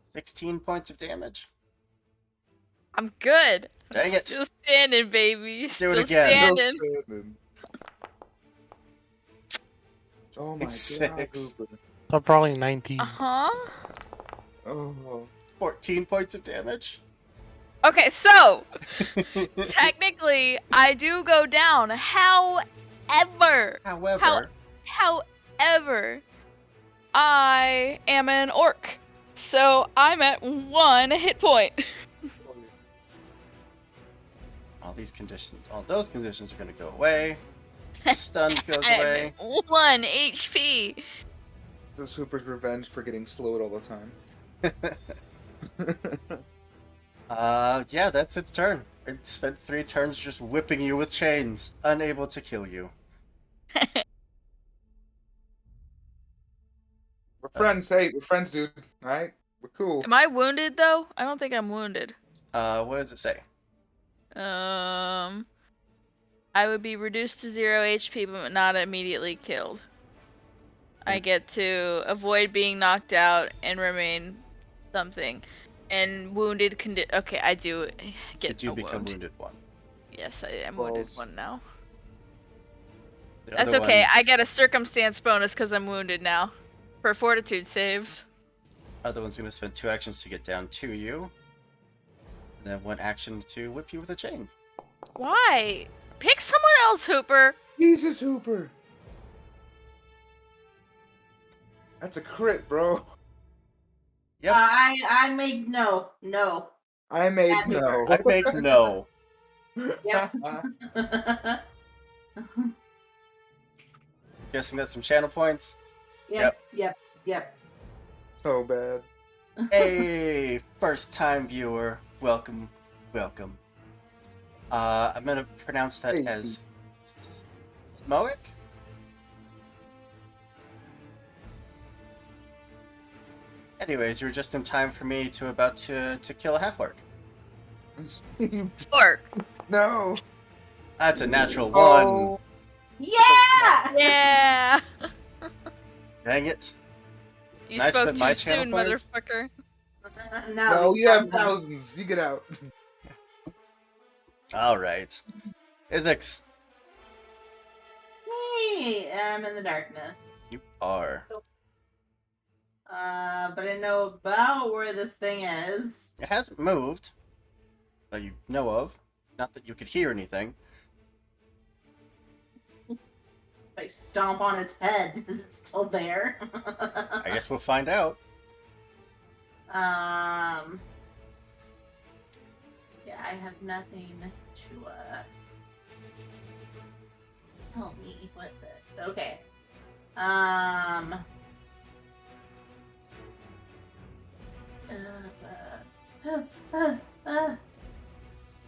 16 points of damage. I'm good. Dang it. Still standing, baby. Do it Still again. standing. Oh my god, 6. Hooper. So probably 19. Uh-huh. Oh. 14 points of damage. Okay, so technically I do go down. However, however, I am an orc, so I'm at 1 hit point. All those conditions are going to go away. Stun goes I'm away. at 1 HP. This is Hooper's revenge for getting slowed all the time. Yeah, that's its turn. It spent 3 turns just whipping you with chains, unable to kill you. We're friends, hey, we're friends, dude. Alright? We're cool. Am I wounded though? I don't think I'm wounded. What does it say? I would be reduced to 0 HP, but not immediately killed. I get to avoid being knocked out and remain something. And wounded okay, I do get Did you a become wound. wounded 1? Yes, I am wounded Balls. 1 now. The That's other okay. one- I get a circumstance bonus because I'm wounded now. For fortitude saves. Other one's going to spend 2 actions to get down to you. And then 1 action to whip you with a chain. Why? Pick someone else, Hooper. Jesus, Hooper. That's a crit, bro. Yep. I make no. I made Bad Hooper. no. I make no. Yep. Guessing that's some channel points. Yep. So bad. Hey, first time viewer, welcome. I'm gonna pronounce that Hey. as Smoic. Anyways, you were just in time for me to kill a half-orc. Orc. No. That's a natural Oh. 1. Yeah. Yeah. Dang it. You Nice spoke with my too channel soon, points. motherfucker. No, you have thousands. You get out. Alright. Isix, Me. I'm in the darkness. you are. But I know about where this thing is. It hasn't moved that you know of. Not that you could hear anything. If I stomp on its head, is it still there? I guess we'll find out. Yeah, I have nothing to help me with this. Okay.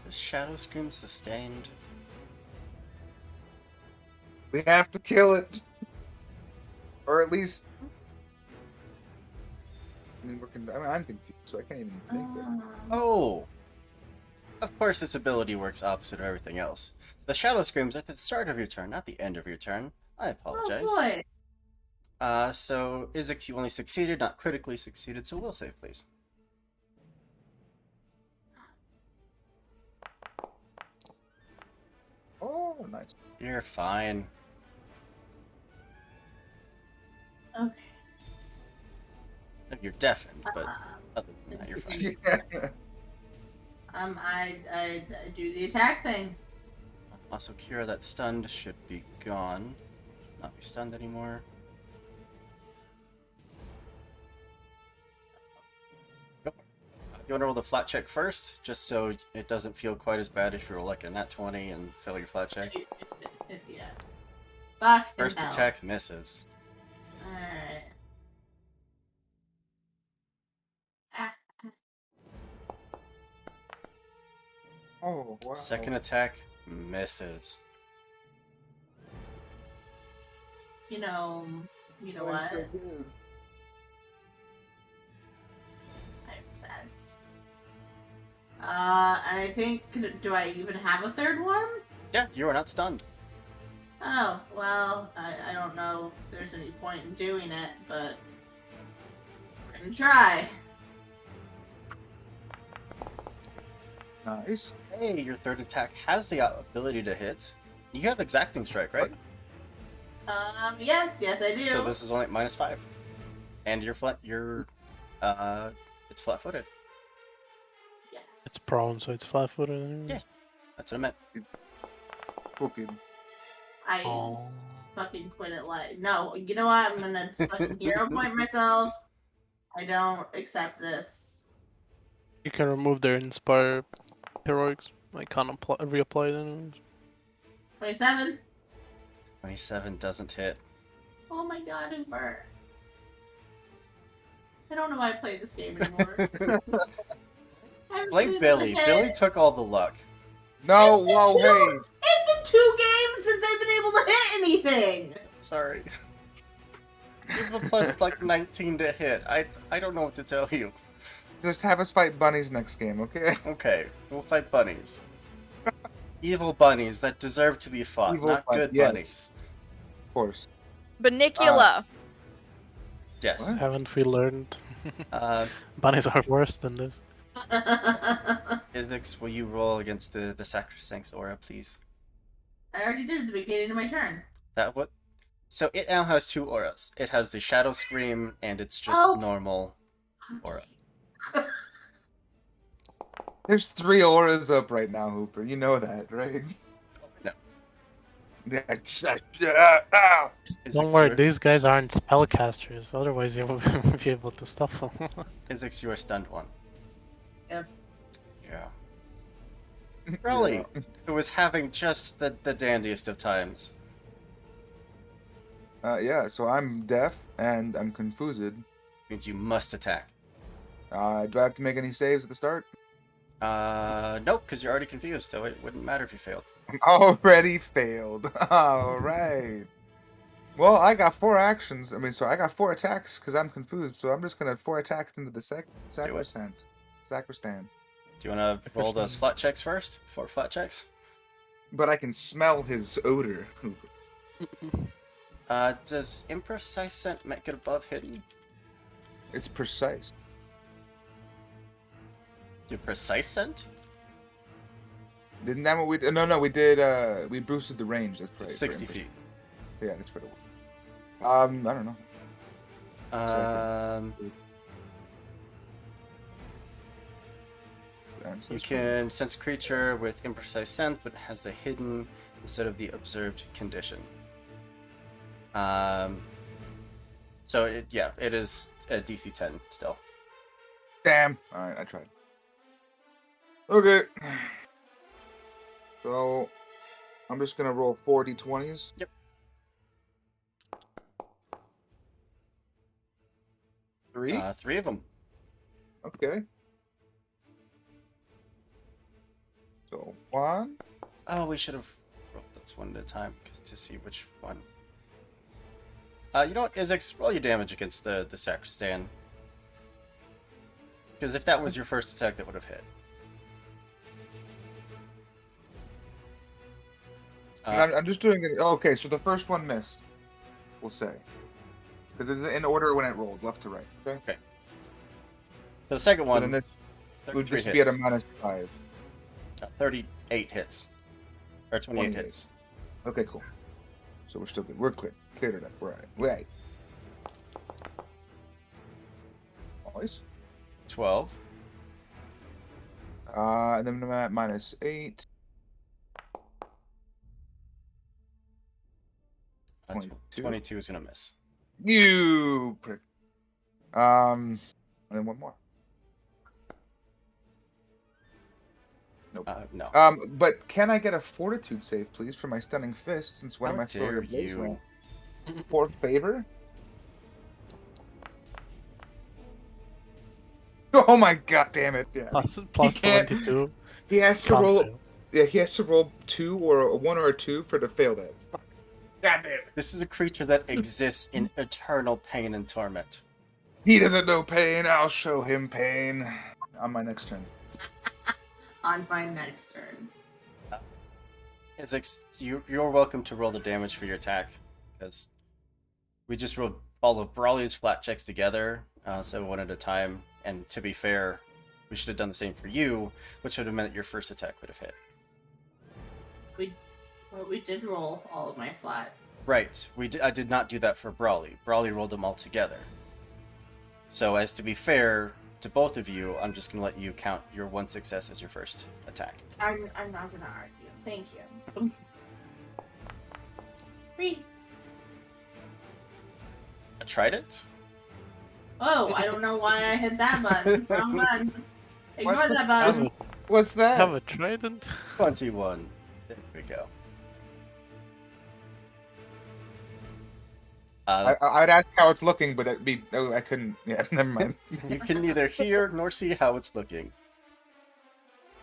Is Shadow Scream sustained? We have to kill it. Or at least. I'm confused, so I can't even think of it. Oh! Of course, its ability works opposite of everything else. The Shadow Screams at the start of your turn, not the end of your turn. I apologize. Oh boy. So, Isix, you only succeeded, not critically succeeded, so will save, please. Oh, nice. You're fine. Okay. You're deafened, but other than that, you're fine. I do the attack thing. Also, Kira, that stunned should be gone. Should not be stunned anymore. Go. You want to roll the flat check first, just so it doesn't feel quite as bad if you roll like a nat 20 and fail your flat check. Yeah. Fuck. First attack misses. Alright. Oh, wow. Second attack misses. You know Oh, what? so good. I'm sad. And I think, do I even have a third one? Yeah, you are not stunned. Oh, well, I don't know if there's any point in doing it, but we're gonna try. Nice. Hey, your third attack has the ability to hit. You have exacting strike, right? Yes, I do. So this is only -5, and you're it's flat-footed. Yes. It's prone, so it's flat-footed. Yeah. That's what I meant. Okay. I Oh. fucking quit it like no. You know what? I'm gonna fucking hero point myself. I don't accept this. You can remove their inspire heroics. I can't reapply them. 27. 27 doesn't hit. Oh my god, Uber. I don't know why I play this game anymore. I haven't played Blame it Billy. in a Billy bit. took all the luck. No, whoa, hey. It's been 2 games since I've been able to hit anything. Sorry. You have a plus like 19 to hit. I don't know what to tell you. Just have us fight bunnies next game, okay? Okay, we'll fight bunnies. Evil bunnies that deserve to be fought, Evil not good yes. bunnies. Of course. Banicula. Yes. What? Haven't we learned? Uh, Bunnies are worse than this. Isix, will you roll against the Sacrosanct's aura, please? I already did at the beginning of my turn. That what? So it now has 2 auras. It has the Shadow Scream, and it's just Oh. normal aura. There's 3 auras up right now, Hooper. You know that, right? No. Ah! Don't worry, Isix, these guys aren't spellcasters. Otherwise, you would be able to stop them. you are stunned one. Yep. Yeah. Really? Yeah. Who was having just the dandiest of times. Yeah, so I'm deaf and I'm confused. Means you must attack. Do I have to make any saves at the start? Nope, because you're already confused, so it wouldn't matter if you failed. I'm already failed. All right. Well, I got 4 actions. So I got 4 attacks because I'm confused. So I'm just gonna 4 attacks into the sacrosanct. Sacrostand. Do you want to roll those flat checks first? 4 flat checks? But I can smell his odor. Does imprecise scent make it above hidden? It's precise. Do precise scent? Didn't that what we did? No, we did. We boosted the range. That's right. 60 feet. Yeah, that's what it was. I don't know. You can sense a creature with imprecise scent, but has the hidden instead of the observed condition. So it is a DC 10 still. Damn. All right, I tried. Okay. So I'm just gonna roll 4 d20s. Yep. Three. 3 of them. Okay. So 1. Oh, we should have rolled those one at a time to see which one. You know what, Isix, roll your damage against the sacristan. Because if that was your first attack, that would have hit. I'm just doing it. Okay, so the first one missed. We'll say, because it's in order when it rolled, left to right. Okay. Okay. So the second So one, then this would 33 just be at a hits. -5. 38 hits. Or 28 28. hits. Okay, cool. So we're still good. We're clear. Cleared it up. We're alright. Right. Always. 12. And then I'm at -8. 22. 22 is going to miss. You prick. And then one more. Nope. No. But can I get a fortitude save, please, for my stunning fist? Since one of How my story dare of blaze you. for favor. Oh my god damn it! Yeah. Plus can't- 22. He has to Can't roll. fail. Yeah, he has to roll 2 or a 1 or a 2 for to fail that. Fuck. God damn it! This is a creature that exists in eternal pain and torment. He doesn't know pain. I'll show him pain on my next turn. On my next turn. Isix, you're welcome to roll the damage for your attack, because we just rolled all of Brawley's flat checks together, so one at a time. And to be fair, we should have done the same for you, which would have meant your first attack would have hit. We did roll all of my flat. Right. I did not do that for Brawley. Brawley rolled them all together. So as to be fair to both of you, I'm just going to let you count your one success as your first attack. I'm not gonna argue. Thank you. 3. A trident? Oh, I don't know why I hit that button. Wrong button. Ignore What? that Have button. a, What's that? have a trident. 21. There we go. I'd ask how it's looking, but it'd be. Oh, I couldn't. Yeah, never mind. You can neither hear nor see how it's looking.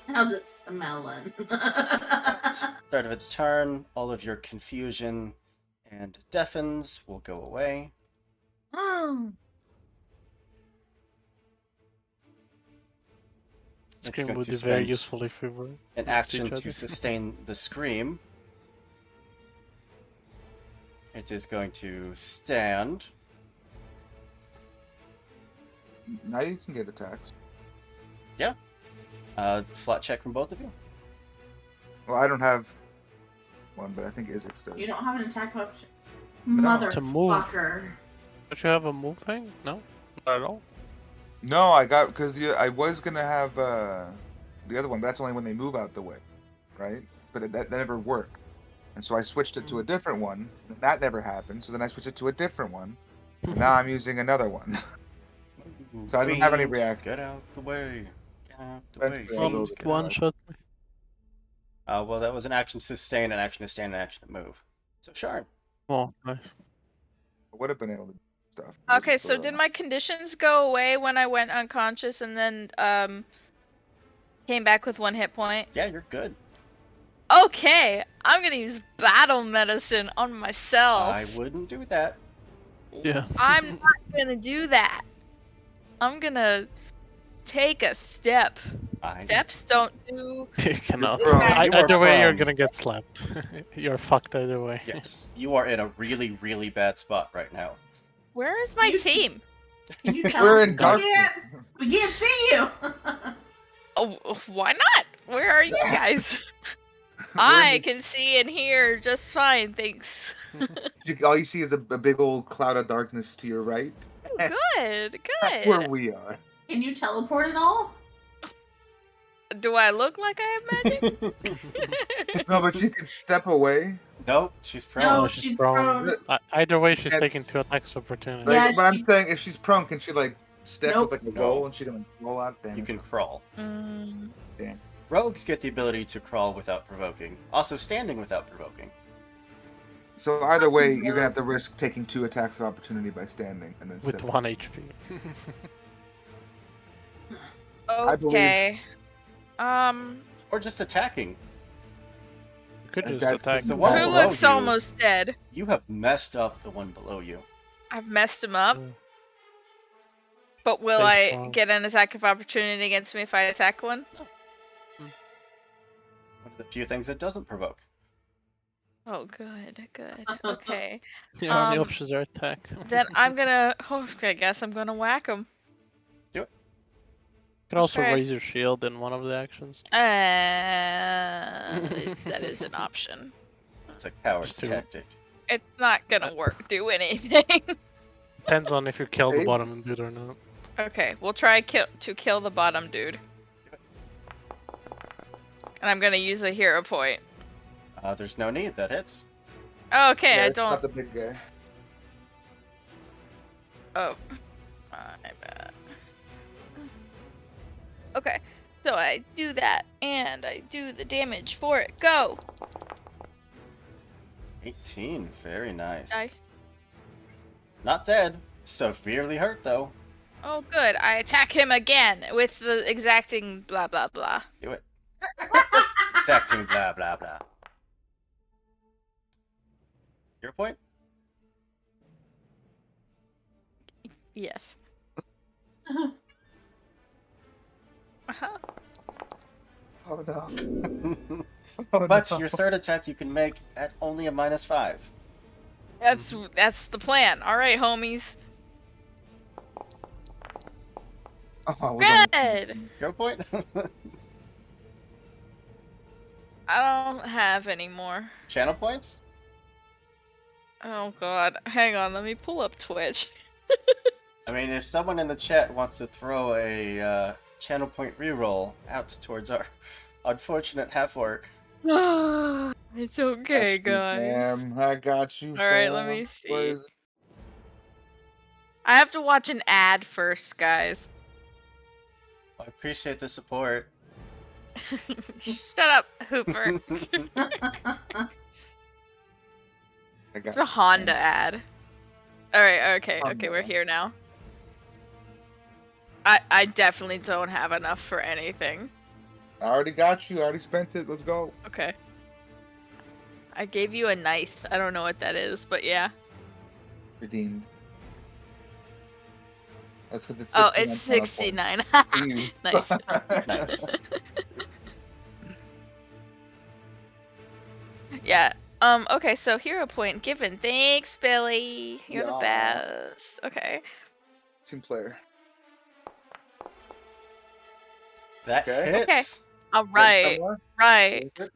How's it smelling? Start of its turn, all of your confusion and deafens will go away. It's Scream going would to be very spend useful if we were an next to action each to other. sustain the scream. It is going to stand. Now you can get attacks. Flat check from both of you. Well, I don't have one, but I think Isix does. You don't have an attack option. No. To move. Motherfucker. Don't you have a move thing? No? Not at all? No, I got because I was gonna have the the other one. But that's only when they move out the way, right? But that never worked. And so I switched it to a different one. And that never happened. So then I switched it to a different one. And now I'm using another one. So I don't have any Fiend, reaction. Get out the way. Get out the way. Eventually I'll Fiend, go get One out. shot. Well, that was an action to sustain, an action to stand, an action to move. So, Sharn. Oh, nice. I would have been able to do stuff. Okay, so did my conditions go away when I went unconscious and then came back with 1 hit point? Yeah, you're good. Okay, I'm gonna use battle medicine on myself. I wouldn't do that. Yeah. I'm not gonna do that. I'm gonna take a step. Steps don't do. You cannot. prone. You are Either way, you're prone. gonna get slapped. You're fucked either way. Yes, you are in a really, really bad spot right now. Where is my You- team? Can you tell We're us? in darkness. We can't see you. Oh, why not? Where are you guys? I can see and hear just fine, thanks. All you see is a big old cloud of darkness to your right. Good, That's where good. we are. Can you teleport at all? Do I look like I have magic? No, but you can step away. Nope, she's prone. No, Oh, she's prone. prone. Either way, she's That's- taking 2 attacks of opportunity. Like, Yeah, but I'm she- saying if she's prone, can she like step Nope. with like a No. roll and she can roll out? Damn You it. can crawl. Mm, Rogues get the ability to crawl without provoking. Also, standing without provoking. So either way, you're gonna have to risk taking 2 attacks of opportunity by standing and then With stepping. 1 HP. I believe- okay. Or just attacking. You could And just that's attack. just the him. wall Who below looks you. almost dead? You have messed up the one below you. I've messed him up. Mm. But will Face I palm. get an attack of opportunity against me if I attack one? One of the few things that doesn't provoke. Oh, good, good. Okay. The only Um, options are attack. Then I'm gonna. Oh, I guess I'm gonna whack him. You can also okay. raise your shield in one of the actions. That is an option. It's a coward's Just do it. tactic. It's not gonna work. Do anything. Depends on if you kill the Hey. bottom dude or not. Okay, we'll try to kill the bottom dude. And I'm gonna use a hero point. There's no need. That hits. Okay, Yeah, I it's not don't. the big guy. Oh, my bad. Okay, so I do that, and I do the damage for it. Go. 18. Very nice. Die. Not dead. Severely hurt, though. Oh, good. I attack him again with the exacting blah blah blah. Do it. Exacting blah, blah, blah. Your point? Yes. Oh no. Oh, But no. your third attack you can make at only a -5. That's the plan. All right, homies. Oh, I was Good. Your point? I don't have any more. Channel points? Oh god. Hang on, let me pull up Twitch. I mean, if someone in the chat wants to throw a channel point reroll out towards our unfortunate half-orc, It's okay, guys. Fam, I got you. Alright, let fam. me Where see. is it? I have to watch an ad first, guys. I appreciate the support. Shut up, Hooper. I got It's a Honda ad. Alright, okay, Honda. we're here now. I definitely don't have enough for anything. I already got you. I already spent it. Let's go. Okay. I gave you a nice. I don't know what that is, but yeah. Redeemed. That's because it's 69 Oh, it's channel 69. points. Nice. Nice. Yeah. Okay, so hero point given. Thanks, Billy. You're the Yeah. best. Okay. Team player. That Okay. hits. All right. Somewhere? Right. Is it?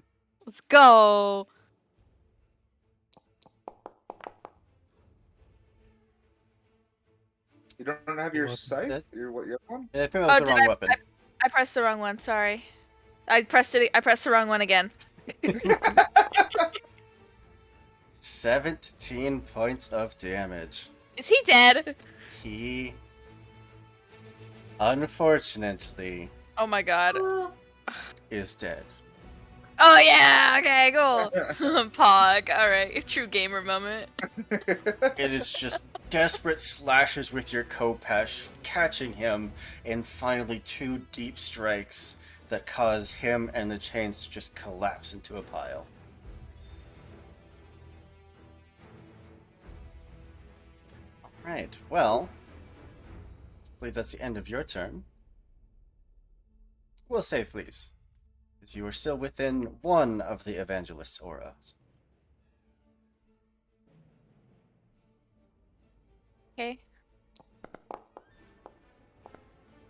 Let's go. You don't have your What? sight? That's- Your what? Your other one? I think that was Oh, the did wrong weapon. I pressed the wrong one. Sorry. I pressed the wrong one again. 17 points of damage. Is he dead? He, unfortunately, Oh my god. is dead. Oh yeah, okay, cool. Pog, alright. True gamer moment. It is just desperate slashes with your Kopesh, catching him in finally 2 deep strikes that cause him and the chains to just collapse into a pile. Alright, well, I believe that's the end of your turn. We'll save, please, as you are still within one of the Evangelist's auras. Okay.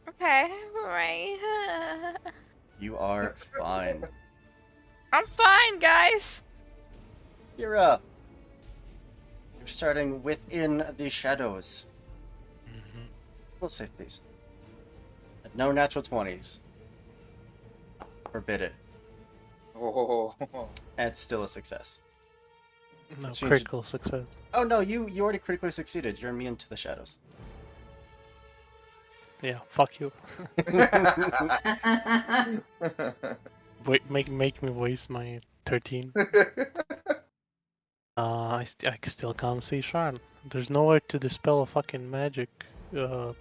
Okay, alright. You are fine. I'm fine, guys. You're starting within the shadows. We'll save, please. No natural 20s. Forbid it. Oh. And it's still a success. No Which means critical success. Oh no, you already critically succeeded. You're immune to the shadows. Yeah, fuck you. Wait, make me waste my 13. I still can't see Sharn. There's nowhere to dispel a fucking magic. I mean,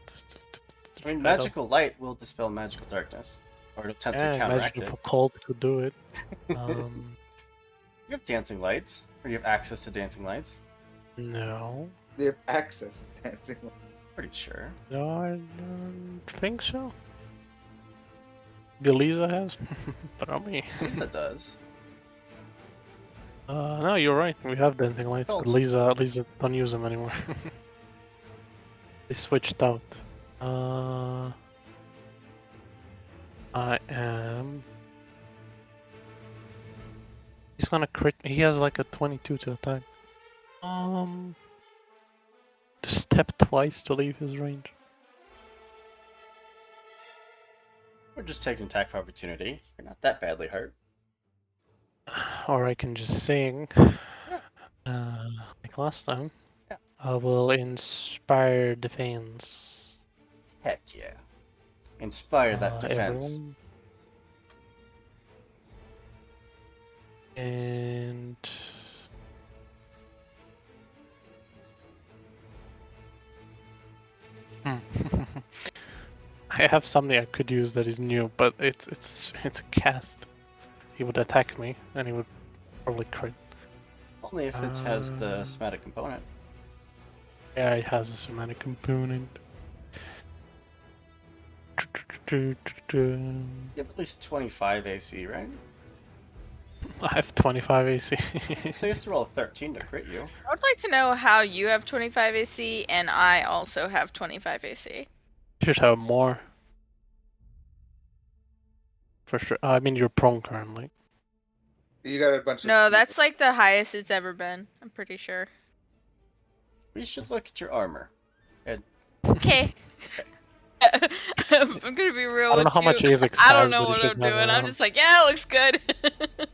shadow. magical light will dispel magical darkness. Or it'll attempt to Yeah, counteract magical it. cold could do it. You have dancing lights. Or you have access to dancing lights. No. They have access to dancing. Pretty sure. No, I don't think so. Belisa has, but not me. Lisa does. No, you're right. We have dancing lights, but Colt. Lisa don't use them anymore. They switched out. I am. He's gonna crit. He has like a 22 to attack. To step twice to leave his range. We're just taking attack for opportunity. You're not that badly hurt. Or I can just sing. Like last time. Yeah. I will inspire defense. Heck yeah. Inspire that defense. Everyone. And I have something I could use that is new, but it's a cast. He would attack me, and he would probably crit. Only if it has the somatic component. Yeah, it has a somatic component. You have at least 25 AC, right? I have 25 AC. So you have to roll a 13 to crit you. I would like to know how you have 25 AC and I also have 25 AC. Should have more. For sure. I mean, you're prone currently. You got a bunch of. No, that's like the highest it's ever been. I'm pretty sure. We should look at your armor. Okay. I'm gonna be real I don't know with how you. much Azix I don't has, know but what you I'm should have doing. I'm around. just like, yeah, it looks good.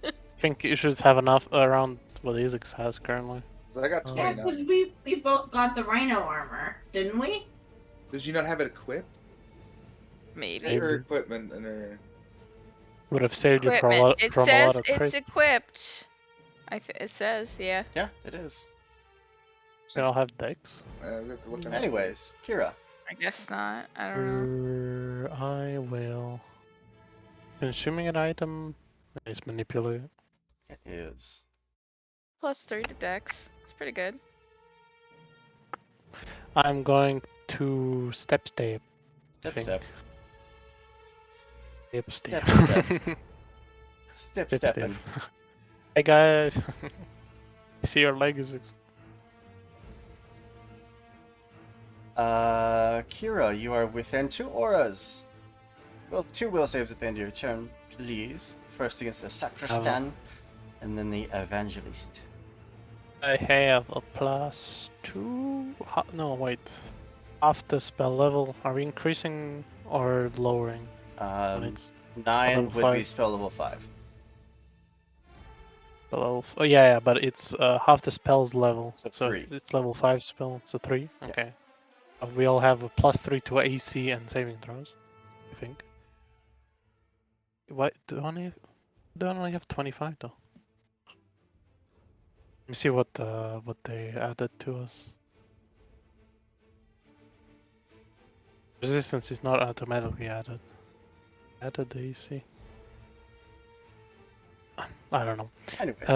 I think you should have enough around what Azix has currently. I got Yeah, 29. because we both got the rhino armor, didn't we? Did you not have it equipped? Maybe. Her equipment and her. Would have saved you from a Equipment. lot, It from a says lot of it's crit. equipped. It says, yeah. Yeah, it is. They all have decks. We have to look it up. Anyways, Kira. I guess not. I don't know. I will. Consuming an item is manipulated. It is. +3 to Dex. It's pretty good. I'm going to step. Step, Think. step. Step. Step, Step. stepping. Hey guys. You see your legs? Kira, you are within 2 auras. Well, 2 will saves at the end of your turn, please. First against the Sacristan, and then the Evangelist. I have a +2. No, wait. After spell level, are we increasing or lowering? 9 Level would be 5. spell level 5. Oh yeah, but it's half the spell's level. So So 3. it's level 5 spell, so 3? Yeah. Okay. We all have a +3 to AC and saving throws, I think. Why do I only have 25 though? Let me see what they added to us. Resistance is not automatically added. Added the AC. I don't know. Anyways,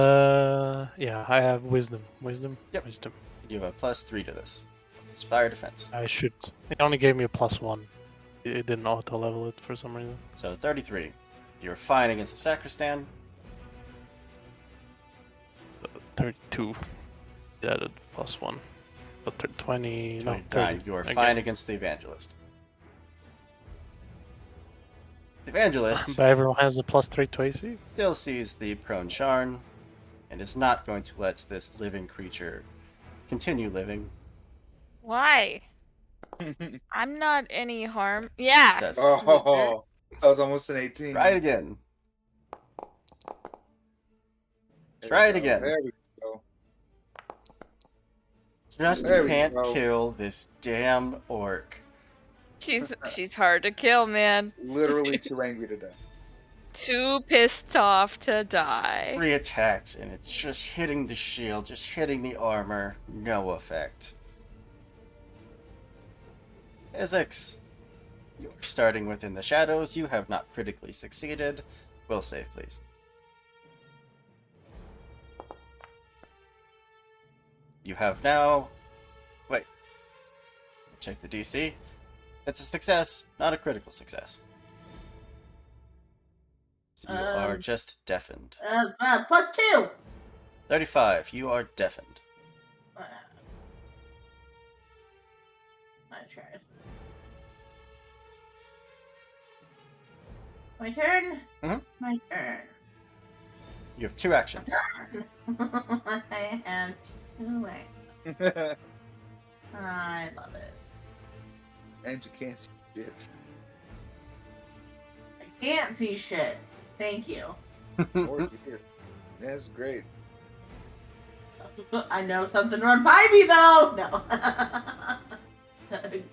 Yeah, I have wisdom. Yep. Wisdom. you have a +3 to this. Inspire defense. I should. It only gave me a +1. It didn't auto level it for some reason. So 33. You're fine against the sacristan. 32. It added +1. But 20. No, 29. 30. You are Okay. fine against the evangelist. The evangelist But everyone has a +3 to AC. still sees the prone Sharn and is not going to let this living creature continue living. Why? I'm not any harm. Yeah. That's Oh, that was almost an 18. Try it again. There Try we it go. again. There we go. Just There we can't go. kill this damn orc. She's hard to kill, man. Literally too angry to death. Too pissed off to die. 3 attacks and it's just hitting the shield, just hitting the armor. No effect. Isix, you're starting within the shadows. You have not critically succeeded. Will save, please. You have now... Wait. Check the DC. It's a success, not a critical success. So you are just deafened. +2. 35, you are deafened. I tried. My turn? Mhm. My turn. You have 2 actions. I have 2 actions. I love it. And you can't see shit. I can't see shit. Thank you. Or you hear. That's great. I know something run by me though. No.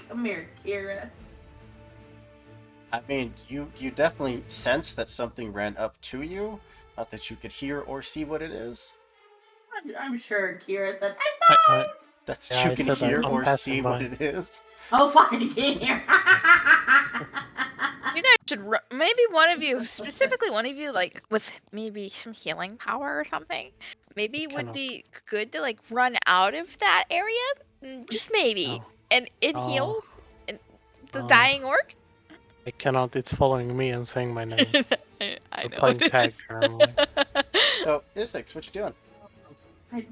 Come here, Kira. I mean, you definitely sense that something ran up to you. Not that you could hear or see what it is. I'm sure Kira said, That Yeah, you I can said that. hear I'm or passing see by. what it is. "Oh fucking can't hear." You guys should maybe one of you, specifically one of you, like with maybe some healing power or something. Maybe would Cannot. be good to like run out of that area, just maybe, No. and Oh. heal the Oh. dying orc. I cannot. It's following me and saying my name. I We're know. playing it tag is. currently. So, Isix, what you doing? I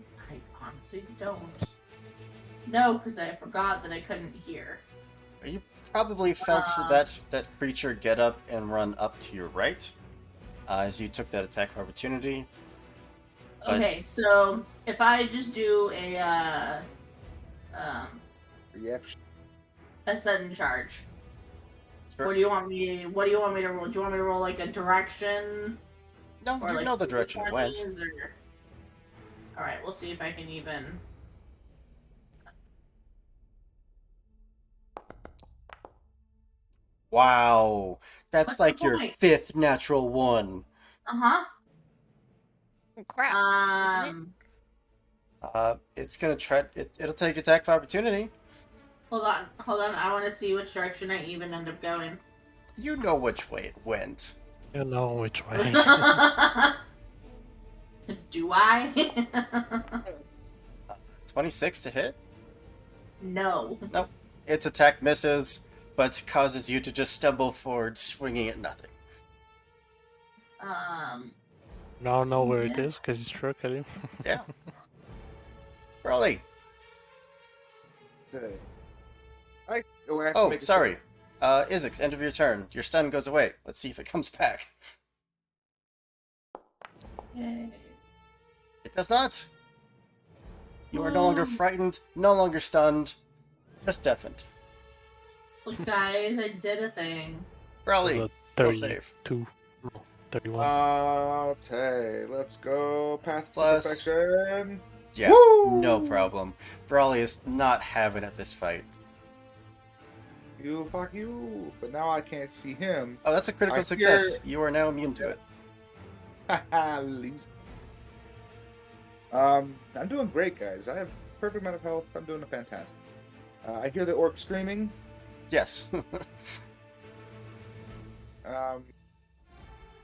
honestly don't. No, because I forgot that I couldn't hear. You probably felt that creature get up and run up to your right as you took that attack of opportunity. But- Okay, so if I just do a Yep. sudden charge, Sure. what do you want me to roll? Do you want me to roll like a direction? No, Or you like know the direction it went. 20s, or... Alright, we'll see if I can even... Wow, that's What's like the your point? 5th natural one. Uh-huh. Oh, crap. It's gonna try. It'll take attack of opportunity. Hold on. I want to see which direction I even end up going. You know which way it went. You know which way. Do I? 26 to hit. No. Its attack misses, but causes you to just stumble forward, swinging at nothing. Now I know where it Yeah. is because it's struck at you. Yeah. Burley. Okay. I have to Oh, make a sorry. Isix, end of your turn. Your stun goes away. Let's see if it comes back. Yay. It does not. You are no longer frightened, no longer stunned, just deafened. Look, guys, I did a thing. There's Burley. a We'll save. 32. No, 31. Okay, let's go. Path to Plus- perfection. Yeah, Woo! no problem. Brawley is not having it this fight. You fuck you. But now I can't see him. Oh, that's a critical I success. You are now immune to it. Haha, loser. I'm doing great, guys. I have perfect amount of health. I'm doing fantastic. I hear the orc screaming. Yes. I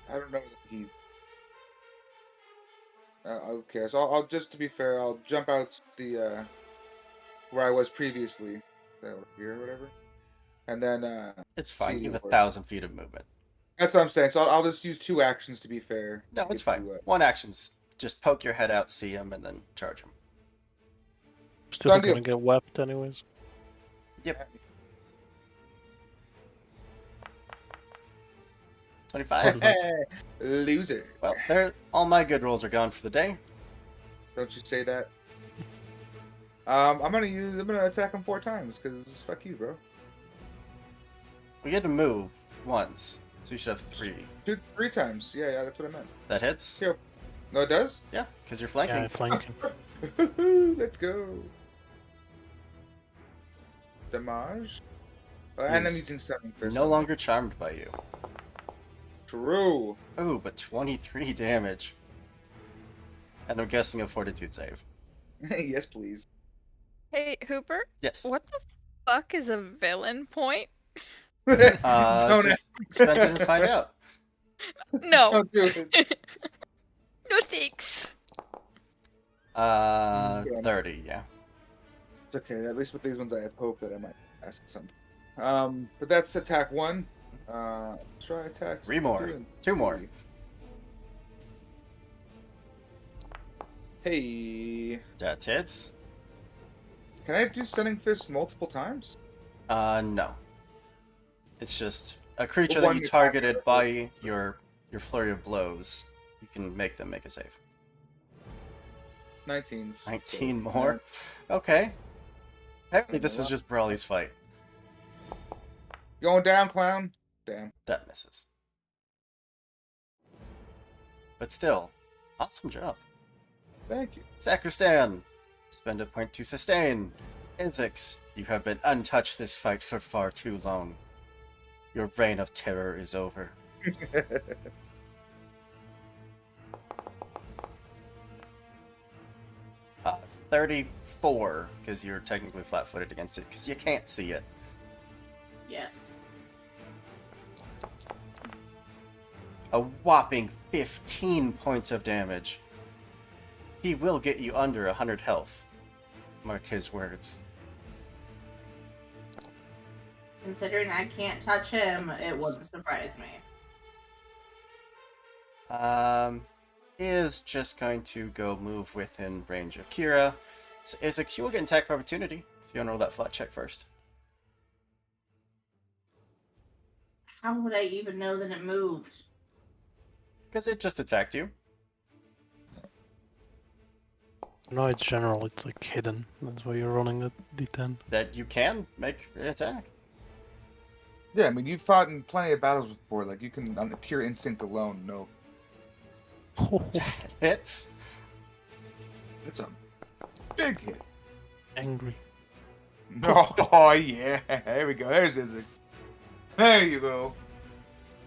don't know if he's. Okay, so I'll just to be fair, I'll jump out the where I was previously, over here or whatever, and then It's fine. see You have where- 1,000 feet of movement. That's what I'm saying. So I'll just use 2 actions to be fair. No, to it's get fine. to, One action's just poke your head out, see him, and then charge him. Still done deal. gonna get wept anyways. Yep. 25. Loser. Well, there. All my good rolls are gone for the day. Don't you say that. I'm gonna attack him 4 times because fuck you, bro. We get to move once, so you should have 3. 3 times. Yeah, that's what I meant. That hits? Here. No, it does. Yeah, because you're Yeah, flanking. flanking. Let's go. Damage. And I'm He's using Stunning Fist. No longer charmed by you. True. Oh, but 23 damage. And I'm guessing a fortitude save. Yes, please. Hey, Hooper, Yes. what the fuck is a villain point? Don't Just spend it and find out. No. Don't do it. No thanks. 30, yeah. It's okay. At least with these ones, I have hope that I might ask something. But that's attack 1. Try attack 3 more. 2 more. Hey. That hits. Can I do Stunning Fist multiple times? No. It's just a creature Well, that you one targeted attack. by your flurry of blows. You can make them make a save. 19. 19 more? Okay. Apparently this is just Brawley's fight. Going down, clown. Damn. That misses. But still, awesome job. Thank you. Sacristan, spend a point to sustain. Inzix, you have been untouched this fight for far too long. Your reign of terror is over. 34, because you're technically flat-footed against it, because you can't see it. Yes. A whopping 15 points of damage. He will get you under 100 health. Mark his words. Considering I can't touch him, it wouldn't surprise me. Is just going to go move within range of Kira. So Isaac, you will get an attack of opportunity if you want to roll that flat check first. How would I even know that it moved? Because it just attacked you. No, it's general. It's like hidden. That's why you're rolling a d10. That you can make an attack. Yeah, I mean, you've fought in plenty of battles before. Like, you can, on pure instinct alone, know. That hits. It's a big hit. Angry. Oh, yeah. There we go. There's Isaac. There you go.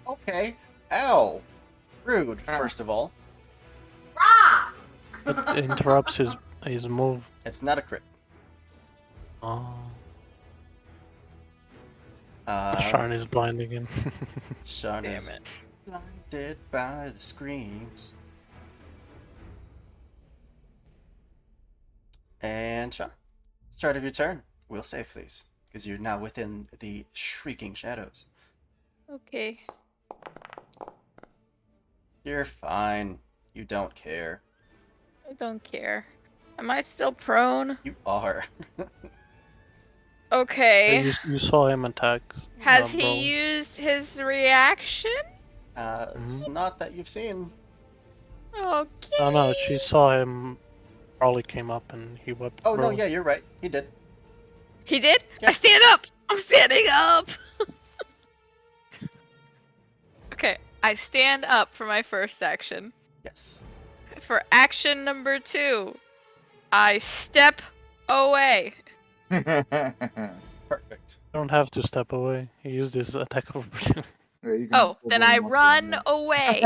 Okay. Ow. Rude, Ow. first of all. Ah! It interrupts his move. It's not a crit. Oh. Uh, Sharn is blind again. Sean Damn is it. blinded by the screams. And Sean, start of your turn. Will save, please, because you're now within the shrieking shadows. Okay. You're fine. You don't care. I don't care. Am I still prone? You are. Okay. You saw him attack. Has Bro. he used his reaction? It's not that you've seen. Okay. No, no, she saw him. Probably came up and he wept. Oh, no, bro. yeah, you're right. He did. He did? Yeah. I stand up! I'm standing up! I stand up for my first action. Yes. For action number 2, I step away. Perfect. Don't have to step away. He used his attack of opportunity. Yeah, you can Oh, still then go I and walk run around away.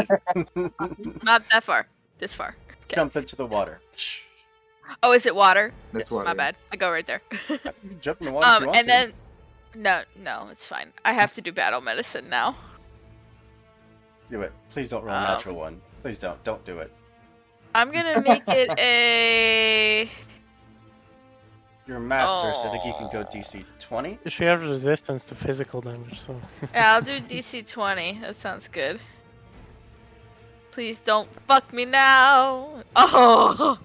Not that far. This far. Okay. Jump into the water. Oh, is it water? there. That's Yes. why. My bad. I go right there. You can jump in the water if you want And to. then no, it's fine. I have to do battle medicine now. Do it. Please don't roll a natural one. Please don't. Don't do it. I'm gonna make it a. You're a master, so I think you can go DC 20. She has resistance to physical damage, so. Yeah, I'll do DC 20. That sounds good. Please don't fuck me now. Oh.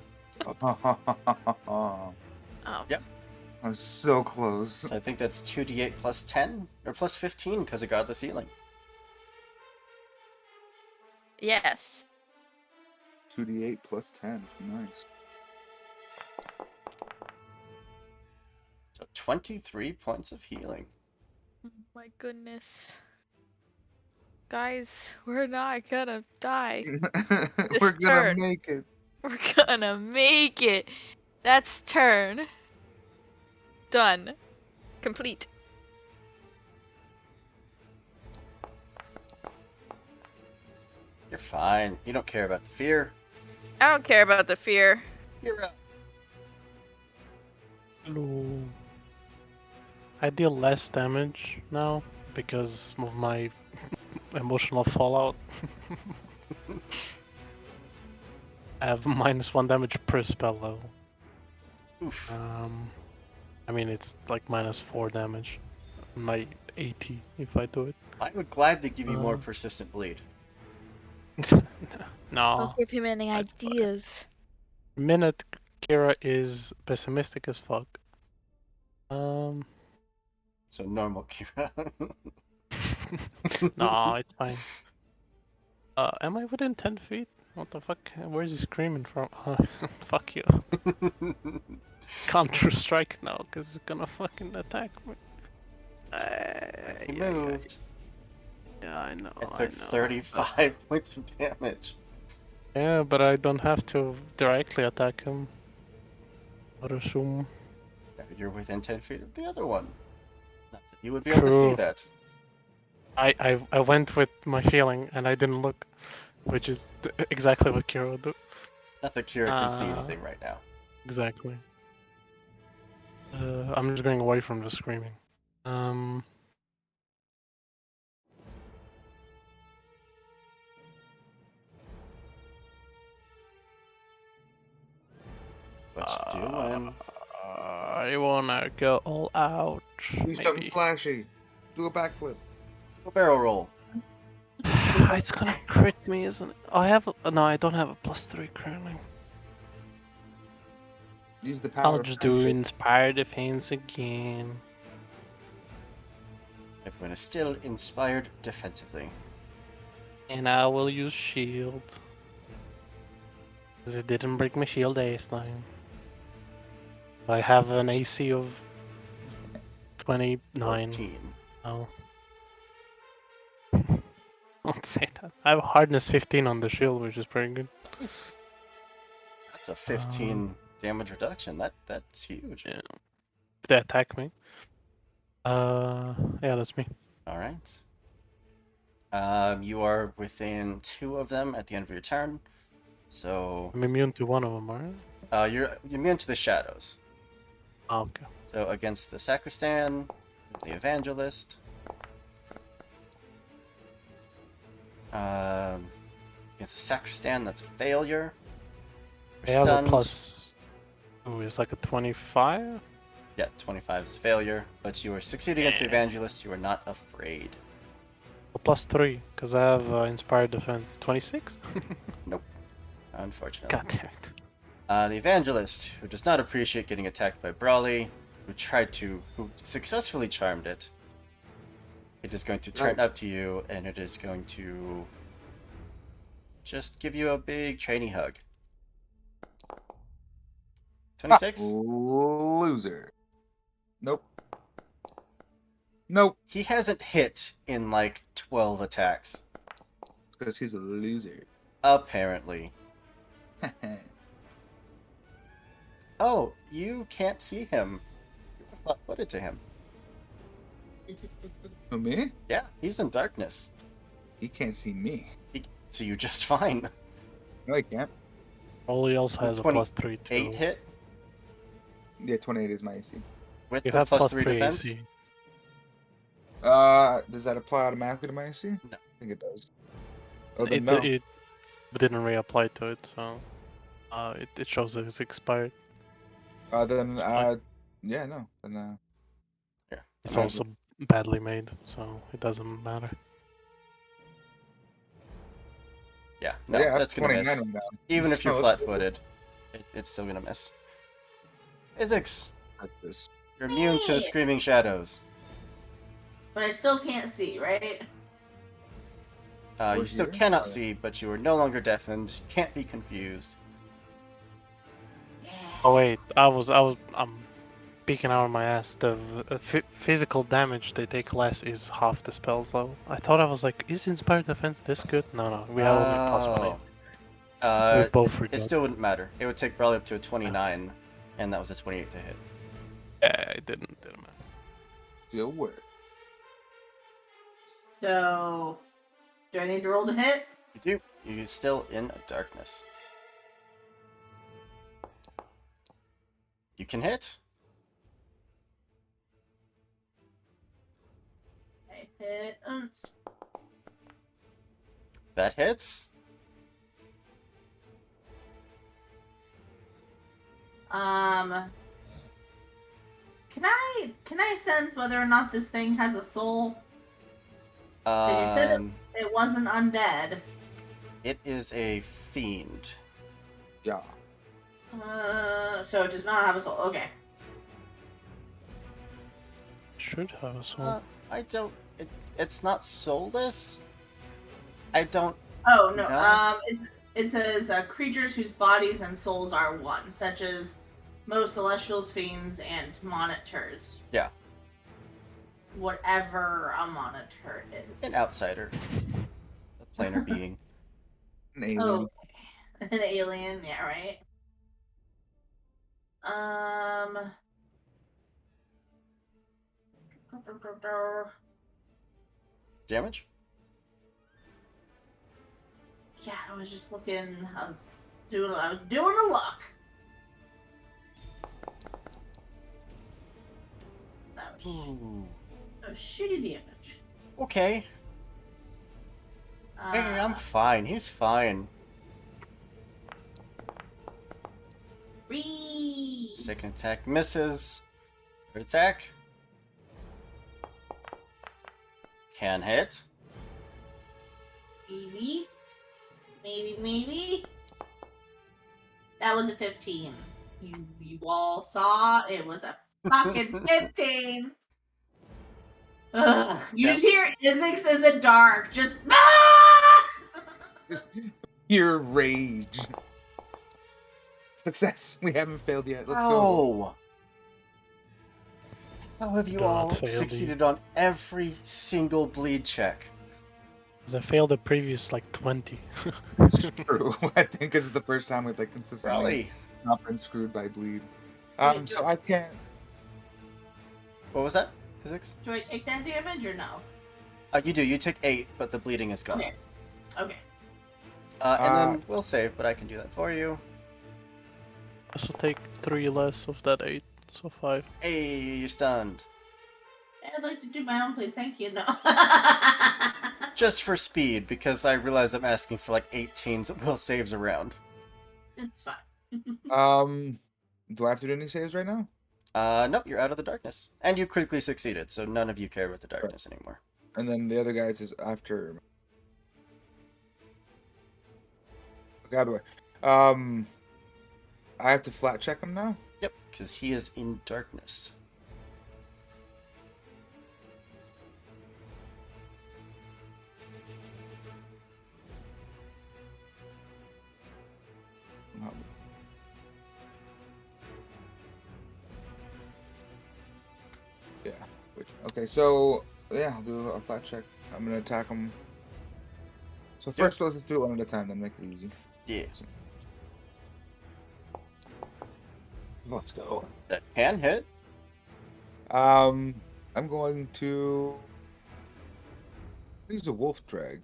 Yep. I was so close. So I think that's 2d8 plus 10 or plus 15 because it got the ceiling. Yes. 2d8 plus 10. Nice. So 23 points of healing. Oh my goodness. Guys, we're not gonna die. We're gonna turn. make it. We're gonna make it. That's turn. Done. Complete. You're fine. You don't care about the fear. I don't care about the fear. You're up. Hello. I deal less damage now because of my emotional fallout. I have -1 damage per spell level. Oof. I mean it's like -4 damage. My 80 if I do it. I would gladly give you more persistent bleed. No. Don't give him any that's fine. ideas. Minute Kira is pessimistic as fuck. So normal Kira. No, it's fine. Am I within 10 feet? What the fuck? Where's he screaming from? Fuck you. Counter strike now, cause it's gonna fucking attack me. He moved. Yeah, I know. It I took know. 35 points of damage. Yeah, but I don't have to directly attack him. I assume. Now you're within 10 feet of the other one. Not that you would be able to see True. that. I went with my feeling and I didn't look, which is exactly what Kira would do. Not that Kira can see anything right now. Exactly. I'm just going away from the screaming. What you doing? I wanna go all out. Do something Maybe. flashy. Do a backflip. A barrel roll. It's gonna crit me, isn't it? Oh, I have no, I don't have a +3 currently. Use the power. I'll of just do friendship. Inspire Defense again. Everyone is still inspired defensively. And I will use Shield. Because it didn't break my shield last time. I have an AC of 29. 14. Oh. Don't say that. I have hardness 15 on the shield, which is pretty good. Nice. That's a 15 damage reduction. That's huge. Yeah. If they attack me. Yeah, that's me. All right. You are within 2 of them at the end of your turn. So I'm immune to one of them, right? you're immune to the shadows. Oh, okay. So against the sacristan, the evangelist. Against the sacristan, that's a failure. I You're have a stunned. plus. Oh, it's like a 25? Yeah, 25 is a failure, but you are succeeding against the evangelist. You are not afraid. A +3, because I have Inspired Defense. 26? Unfortunately. God damn it. The evangelist, who does not appreciate getting attacked by Brawley, who successfully charmed it, it is going to turn up to you, and it is going to just give you a big trainee hug. 26? Loser. Nope. Nope. He hasn't hit in like 12 attacks. because he's a loser. Apparently. Oh, you can't see him. You're flat-footed to him. Who, me? Yeah, he's in darkness. He can't see me. He can see you just fine. No, he can't. Ollie also has a plus 3 8 too. hit Yeah, 28 is my AC. with You the have plus 3 3 defense. AC. Does that apply automatically to my AC? No. I think it does. Oh, then no. It didn't reapply to it, so it shows that it's expired. Then It's fine. yeah, no. Then Here, It's I'm gonna also badly made, so it doesn't matter. Yeah, no, yeah, that's gonna 29 miss. right now. Even if you're So flat-footed, it's still gonna miss. Isix, that's this. you're immune to Me. screaming shadows. But I still can't see, right? You We're still here? cannot Oh, yeah. see, but you are no longer deafened. Can't be confused. Yeah. Oh wait, I'm peeking out of my ass. The physical damage they take less is half the spell's level. I thought I was like, is Inspired Defense this good? No, we have only plus 1. We both It forgot. still wouldn't matter. It would take probably up to a 29, and that was a 28 to hit. Yeah, it didn't matter. Still work. So, do I need to roll to hit? You do. You're still in darkness. You can hit. I hit. That hits. Can I sense whether or not this thing has a soul? 'Cause you said it wasn't undead. It is a fiend. Yeah. So it does not have a soul. Okay. Should have a soul. I don't. It's not soulless. I don't. Oh no. No. It says creatures whose bodies and souls are one, such as most celestials, fiends, and monitors. Yeah. Whatever a monitor is. An outsider. A planar being. An alien. Oh, an alien. Yeah, right. Damage? Yeah, I was just looking. I was doing a look. That was shitty damage. Okay. Hey, I'm fine. He's fine. Second attack misses. Third attack. Can hit. Maybe. That was a 15. You all saw it was a fucking 15. Ugh. You just hear Isix in the dark, just Just pure rage. Success. We haven't failed yet. Let's go. How have you Do not all fail succeeded on every single bleed check? Because I failed the previous like 20. It's true. I think this is the first time we've like consistently Really? not been screwed by bleed. Wait, So I can't. What was that? Physics? Do I take that damage or no? You do. You took 8, but the bleeding is gone. Okay. And then we'll save, but I can do that for you. I should take 3 less of that 8, so 5. Hey, you're stunned. I'd like to do my own, please. Thank you. No. Just for speed, because I realize I'm asking for like 18 will saves around. It's fine. Do I have to do any saves right now? Nope, you're out of the darkness. And you critically succeeded, so none of you care about the darkness anymore. And then the other guys is after. Okay, other way. I have to flat check him now. Yep, because he is in darkness. Yeah. Okay, so yeah, I'll do a flat check. I'm gonna attack him. So Do it. first, let's do it one at a time, then make it easy. Yeah. Let's go. That can hit. I'm going to use a wolf drag.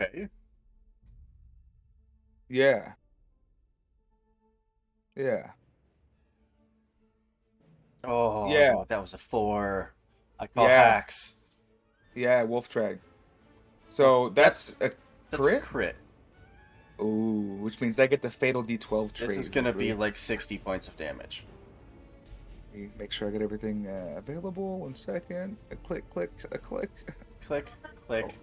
Okay. Yeah. Yeah. Oh, Yeah. that was a 4. I call Yeah. hacks. Yeah, wolf drag. So that's a That's a crit? crit. Ooh, which means I get the fatal D12 trait. This is gonna be like 60 points of damage. Make sure I get everything available. 1 second. A click, click, a click. Click, click.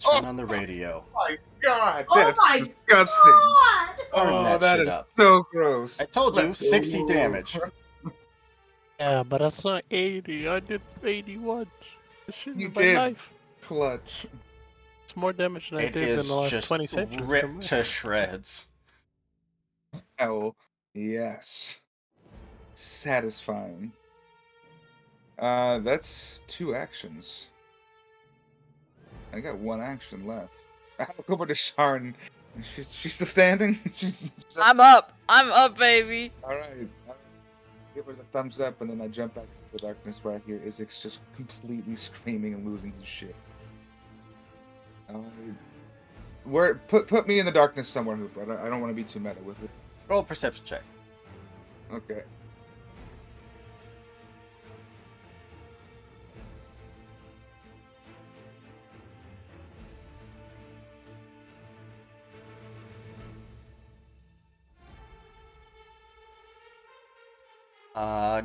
Oh. Turn on the radio. Oh my god, Oh that's my disgusting. God! Turn Oh, that that shit is up. so gross. I told you, Let's 60 go. damage. Yeah, but I saw 80. I did 81. This shit You is my did. life. Clutch. It's more damage than I It did in is the last just 20 sessions. ripped to shreds. Oh, yes. Satisfying. That's 2 actions. I got 1 action left. I'll go over to Sharn. She's still standing? she's I'm up. I'm up, baby. Alright. Give her the thumbs up, and then I jump back into the darkness where I hear Isaac just completely screaming and losing his shit. Put me in the darkness somewhere, Hooper. I don't want to be too meta with it. Roll a perception check. Okay.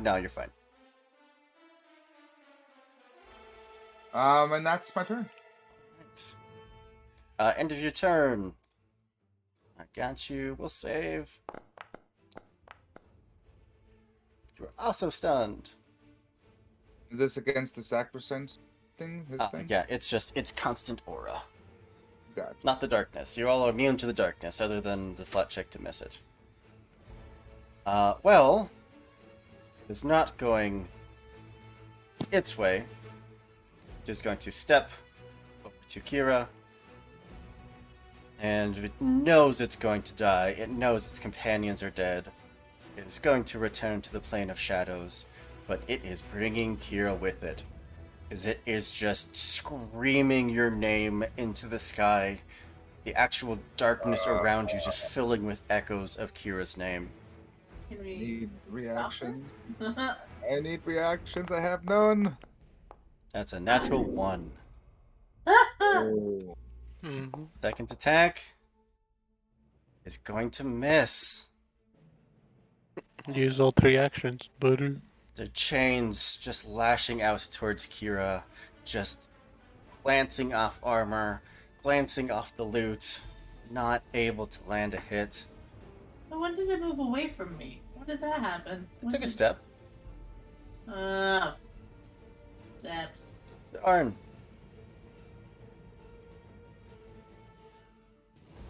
No, you're fine. And that's my turn. Right. End of your turn. I got you. We'll save. You're also stunned. Is this against the sacrosanct thing? His thing? Yeah, it's constant aura. Gotcha. Not the darkness. You're all immune to the darkness, other than the flat check to miss it. Well, it's not going its way. It is going to step over to Kira. And it knows it's going to die. It knows its companions are dead. It is going to return to the plane of shadows, but it is bringing Kira with it. Because it is just screaming your name into the sky. The actual darkness around you just filling with echoes of Kira's name. Can we Need reactions. stop her? I need reactions. I have none. That's a natural 1. Oh. Mm-hmm. Second attack is going to miss. Use all 3 actions, butter. The chains just lashing out towards Kira, just glancing off armor, glancing off the loot, not able to land a hit. But when did it move away from me? When did that happen? It took a step. Steps. Arn,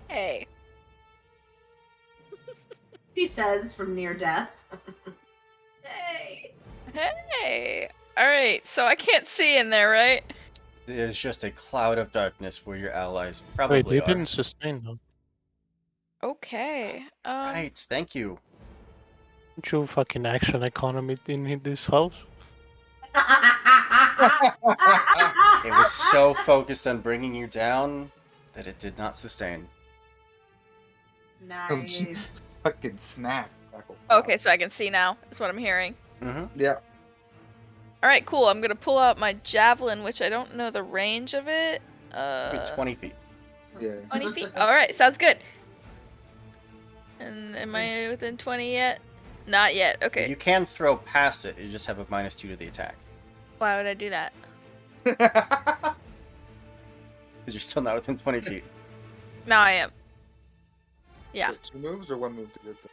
Hey. He says from near death. Hey. Hey. All right. So I can't see in there, right? it is just a cloud of darkness where your allies Wait, probably they are. didn't sustain them. Okay. Right, thank you. Don't you fucking action economy in this house? It was so focused on bringing you down that it did not sustain. Nice. Fucking snap. Okay, so I can see now. Is what I'm hearing. Mm-hmm. Yeah. All right, cool. I'm gonna pull out my javelin, which I don't know the range of it. Be 20 feet. Yeah. 20 feet. All right, sounds good. And am I within 20 yet? Not yet. Okay. You can throw past it, you just have a -2 to the attack. Why would I do that? Because you're still not within 20 feet. Now I am. Yeah. 2 moves or 1 move to get there?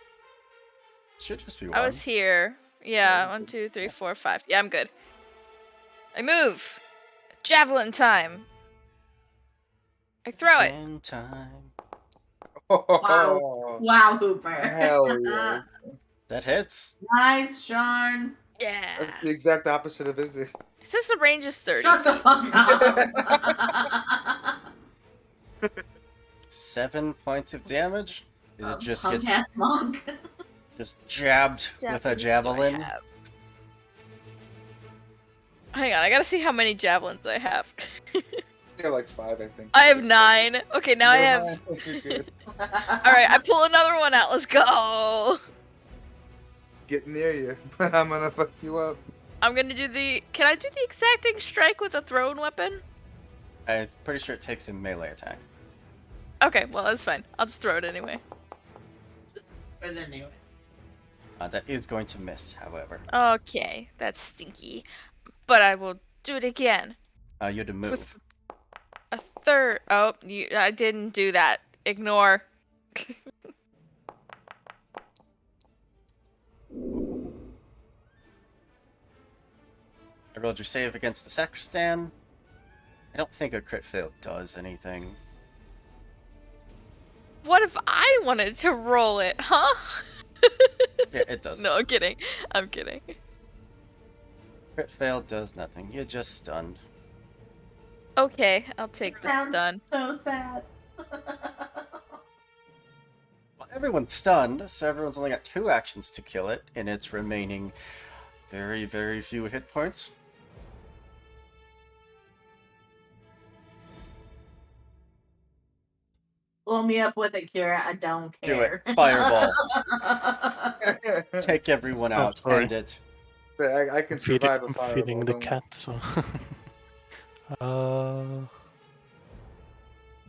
Should just be 1. I was here. Yeah, 1, 2, 3, 4, 5. Yeah, I'm good. I move. Javelin time. I throw it. In time. Oh, Wow, Hooper. hell yeah. That hits. Nice, Sharn. Yeah. That's the exact opposite of Izzy. It says the range is 30 Shut the feet. fuck up. 7 points of damage. Is it just Punk gets ass monk. just jabbed with a Javelins do I javelin? have? Hang on, I gotta see how many javelins I have. Yeah, like 5, I think. I have 9. Okay, now I You're have. nine. You're good. Alright, I pull another one out. Let's go. Get near you, but I'm gonna fuck you up. I'm gonna do the. Can I do the exacting strike with a thrown weapon? I'm pretty sure it takes a melee attack. Okay, well, that's fine. I'll just throw it anyway. But anyway. That is going to miss, however. Okay, that's stinky. But I will do it again. You had to move. With a third. Oh, I didn't do that. Ignore. I rolled your save against the sacristan. I don't think a crit fail does anything. What if I wanted to roll it, huh? Yeah, it doesn't. No, I'm kidding. I'm kidding. Crit fail does nothing. You're just stunned. Okay, I'll take the Sounds stun. so sad. Well, everyone's stunned, so everyone's only got 2 actions to kill it, and its remaining very, very few hit points. Blow me up with it, Kira. I don't Do care. it. Fireball. Take everyone out. sorry. End it. I can survive a I'm fireball. feeding the don't cat, so.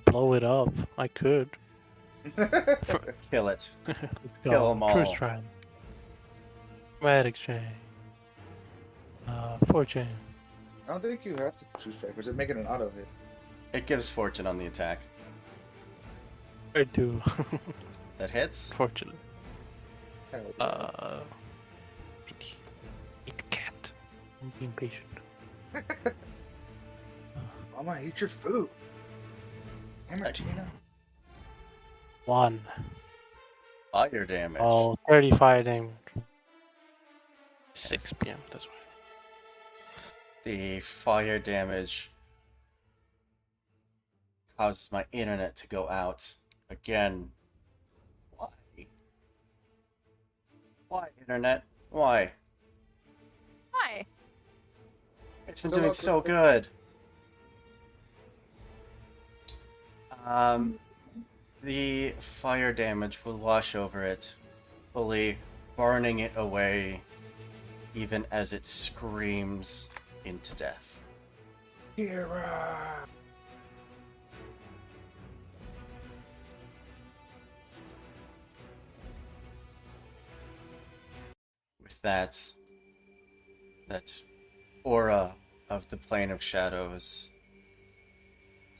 Blow it up. I could. Kill it. Let's Kill go. 'em all. Truce trial. Red exchange. Fortune. I don't think you have to choose strike. Was it making an auto hit? It gives fortune on the attack. I do. That hits. Fortunate. Hell yeah. Eat the cat. I'm being patient. Mama, eat your food. Hey, Martina. 1. Fire damage. Oh, 35 damage. 6 p.m. That's right. The fire damage causes my internet to go out again. Why? Why, internet? Why? Why? It's been Still doing not so good. good. The fire damage will wash over it, fully burning it away, even as it screams into death. Kira. With that aura of the plane of shadows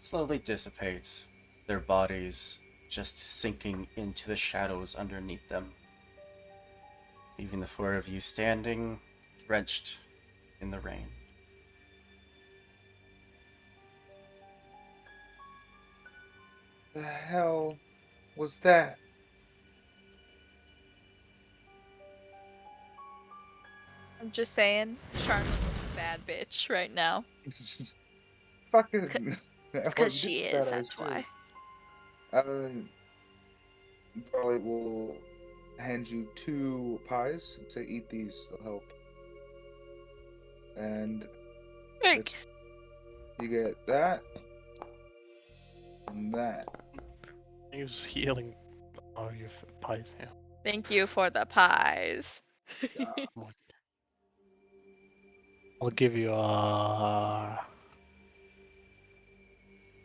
slowly dissipates, their bodies just sinking into the shadows underneath them, leaving the 4 of you standing, drenched in the rain. The hell was that? I'm just saying, Charlotte's a bad bitch right now. Fucking. It's because she is, that's why. Barley will hand you 2 pies and say, "Eat these; they'll help." And Thanks. you get that and that. He was healing all your pies here. Thank you for the pies. I'll give you a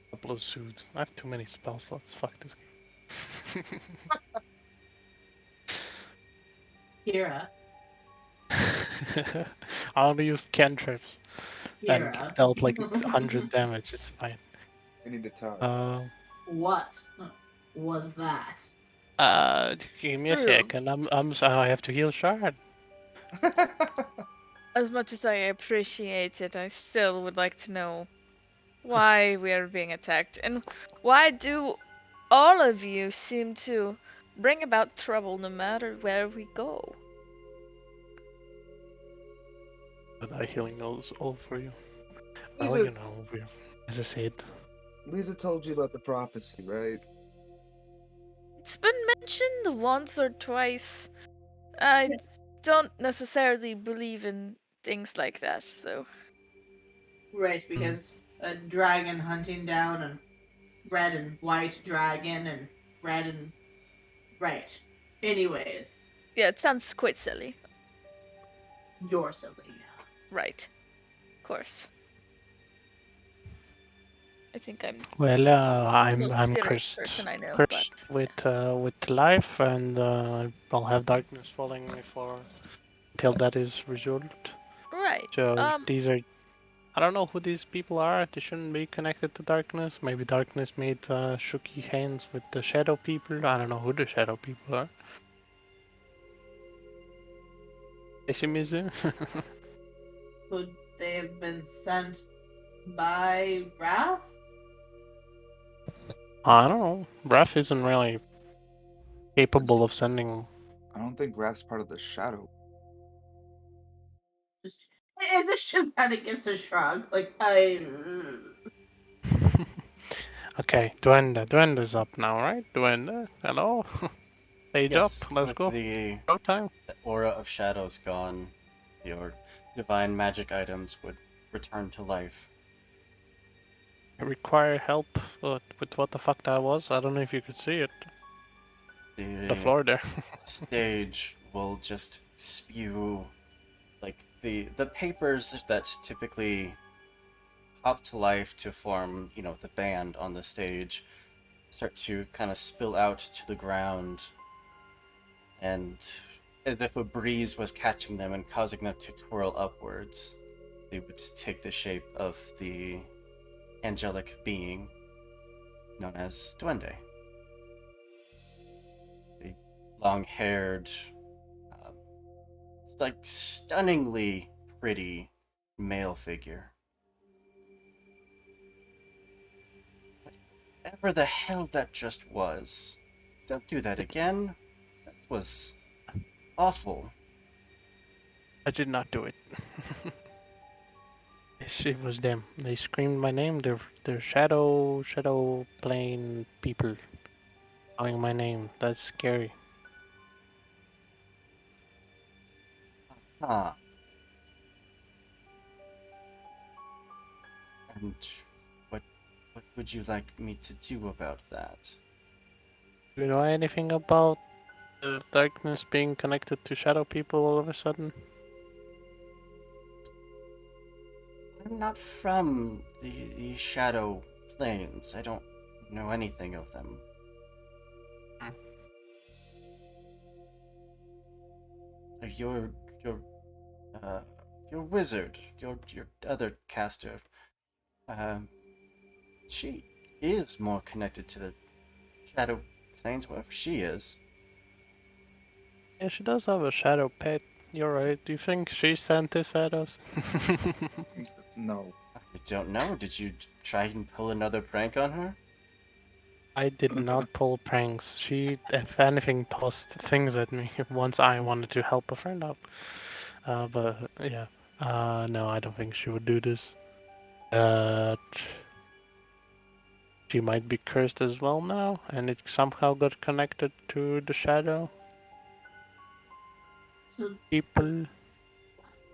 couple of suits. I have too many spell slots. Fuck this game. Kira. I only used cantrips and Kira. dealt like 100 damage. It's fine. You need to talk. What was that? Give me a True. second. I have to heal Shard. As much as I appreciate it, I still would like to know why we are being attacked. And why do all of you seem to bring about trouble no matter where we go? But I healing those all for you. Lisa, Well, as I said, Lisa told you about the prophecy, right? It's been mentioned once or twice. I don't necessarily believe in things like that, though. Right, because a dragon hunting down a red and white dragon and red and right. Anyways, Yeah, it sounds quite silly. you're silly. Right. Of course. I think I'm well, the I'm most serious cursed, person I know, but with life, and I'll have darkness following me for until that is resolved. right. So these are. I don't know who these people are. They shouldn't be connected to darkness. Maybe darkness made shooky hands with the shadow people. I don't know who the shadow people are. Pessimism. Could they have been sent by Wrath? I don't know. Breath isn't really capable of sending. I don't think Wrath's part of the shadow. Just is this just kind of gives a shrug? Like Okay, Duende's up now, right? Duende, hello? Stage up, Yes, let's with go. the Go time. aura of shadows gone, your divine magic items would return to life. I require help with what the fuck that was. I don't know if you could see it. The The floor there. stage will just spew like the papers that typically pop to life to form, the band on the stage start to kind of spill out to the ground, and as if a breeze was catching them and causing them to twirl upwards, they would take the shape of the angelic being known as Duende. The long-haired, um, it's like stunningly pretty male figure. Whatever the hell that just was. Don't do that again. That was awful. I did not do it. It was them. They screamed my name. They're shadow plane people calling my name. That's scary. Huh. And what what would you like me to do about that? Do you know anything about the darkness being connected to shadow people all of a sudden? I'm not from the Shadow Plains. I don't know anything of them. Hmm. Your your uh your wizard, your other caster, um, she is more connected to the Shadow Plains, whoever she is. Yeah, she does have a shadow pet. You're right. Do you think she sent this at us? No. I don't know. Did you try and pull another prank on her? I did not pull pranks. She, if anything, tossed things at me once I wanted to help a friend out. But yeah. No, I don't think she would do this. She might be cursed as well now, and it somehow got connected to the shadow so people.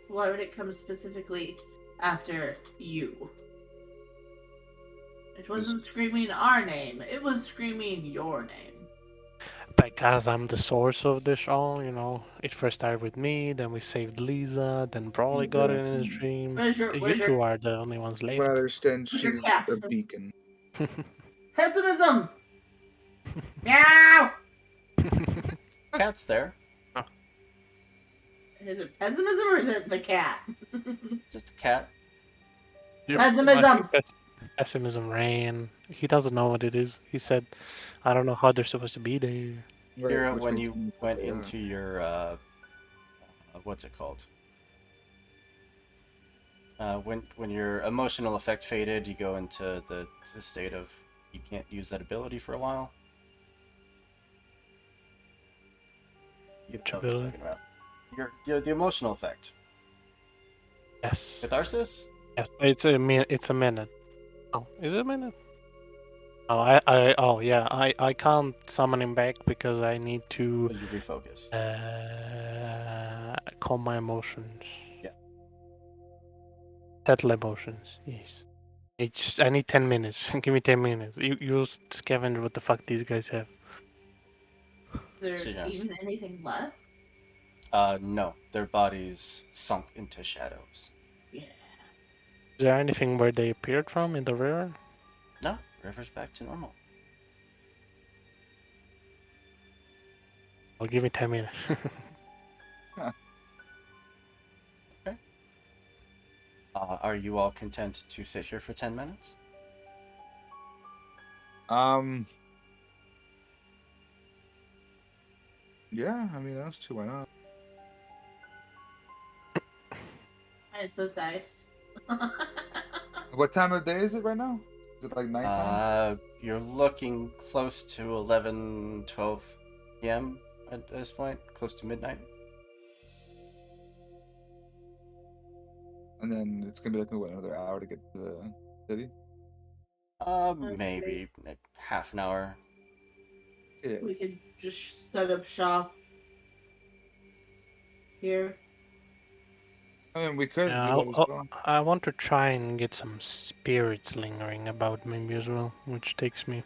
why would it come specifically after you? It wasn't screaming our name. It was screaming your name. Because I'm the source of this all. It first started with me, then we saved Lisa, then Brawley got it in his dream. Where's your You where's your two are the only ones I left. understand where's your she's cat? a beacon. Pessimism. Meow. Cat's there. Is it pessimism or is it the cat? It's a cat. Pessimism. Pessimism ran. He doesn't know what it is. He said, I don't know how they're supposed to be there. Right, Kira, which when makes you me went they are. into your what's it called? When your emotional effect faded, you go into the state of you can't use that ability for a while. You Which know what I'm ability? talking about. The emotional effect. Yes. Catharsis? Yes. It's a minute. Oh, is it a minute? Oh, oh yeah. I can't summon him back because I need to So you refocus. calm my emotions. Yeah. Settle emotions. Yes. I need 10 minutes. Give me 10 minutes. You scavenge what the fuck these guys have. Is there So yes. even anything left? No. Their bodies sunk into shadows. Yeah. Is there anything where they appeared from in the river? No, river's back to normal. Well, give me 10 minutes. Okay. Are you all content to sit here for 10 minutes? Yeah, I mean, those two, why not? Minus those dice. What time of day is it right now? Is it like nighttime? You're looking close to 11, 12 p.m. at this point, close to midnight. And then it's gonna be like what, another hour to get to the city. Maybe like half an hour. Yeah. We could just set up shop here. I mean, we could do Yeah, that as well. I want to try and get some spirits lingering about maybe as well, which takes me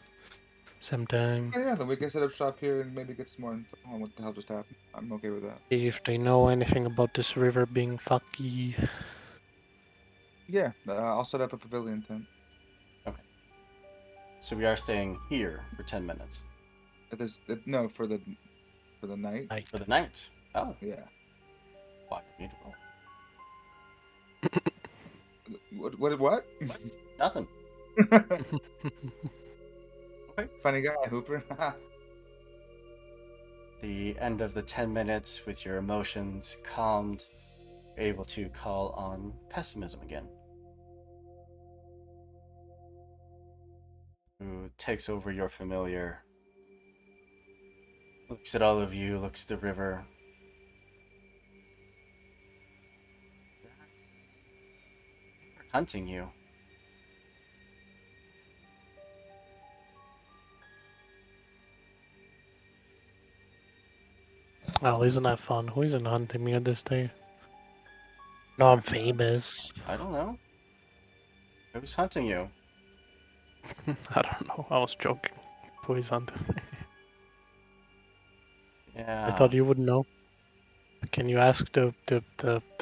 some time. Yeah, then we can set up shop here and maybe get some more info on what the hell just happened. I'm okay with that. See if they know anything about this river being fucky. Yeah, I'll set up a pavilion tent. Okay. So we are staying here for 10 minutes. No, for the night. Like, For the night. Oh, Yeah. why do you need to roll? What? Nothing. Funny guy, Hooper. The end of the 10 minutes with your emotions calmed, you're able to call on pessimism again. Who takes over your familiar, looks at all of you, looks at the river. They're hunting you. well, isn't that fun? Who isn't hunting me at this day? No, I'm famous. I don't know. Who's hunting you? I don't know. I was joking. Who is hunting? I Yeah. thought you would know. Can you ask the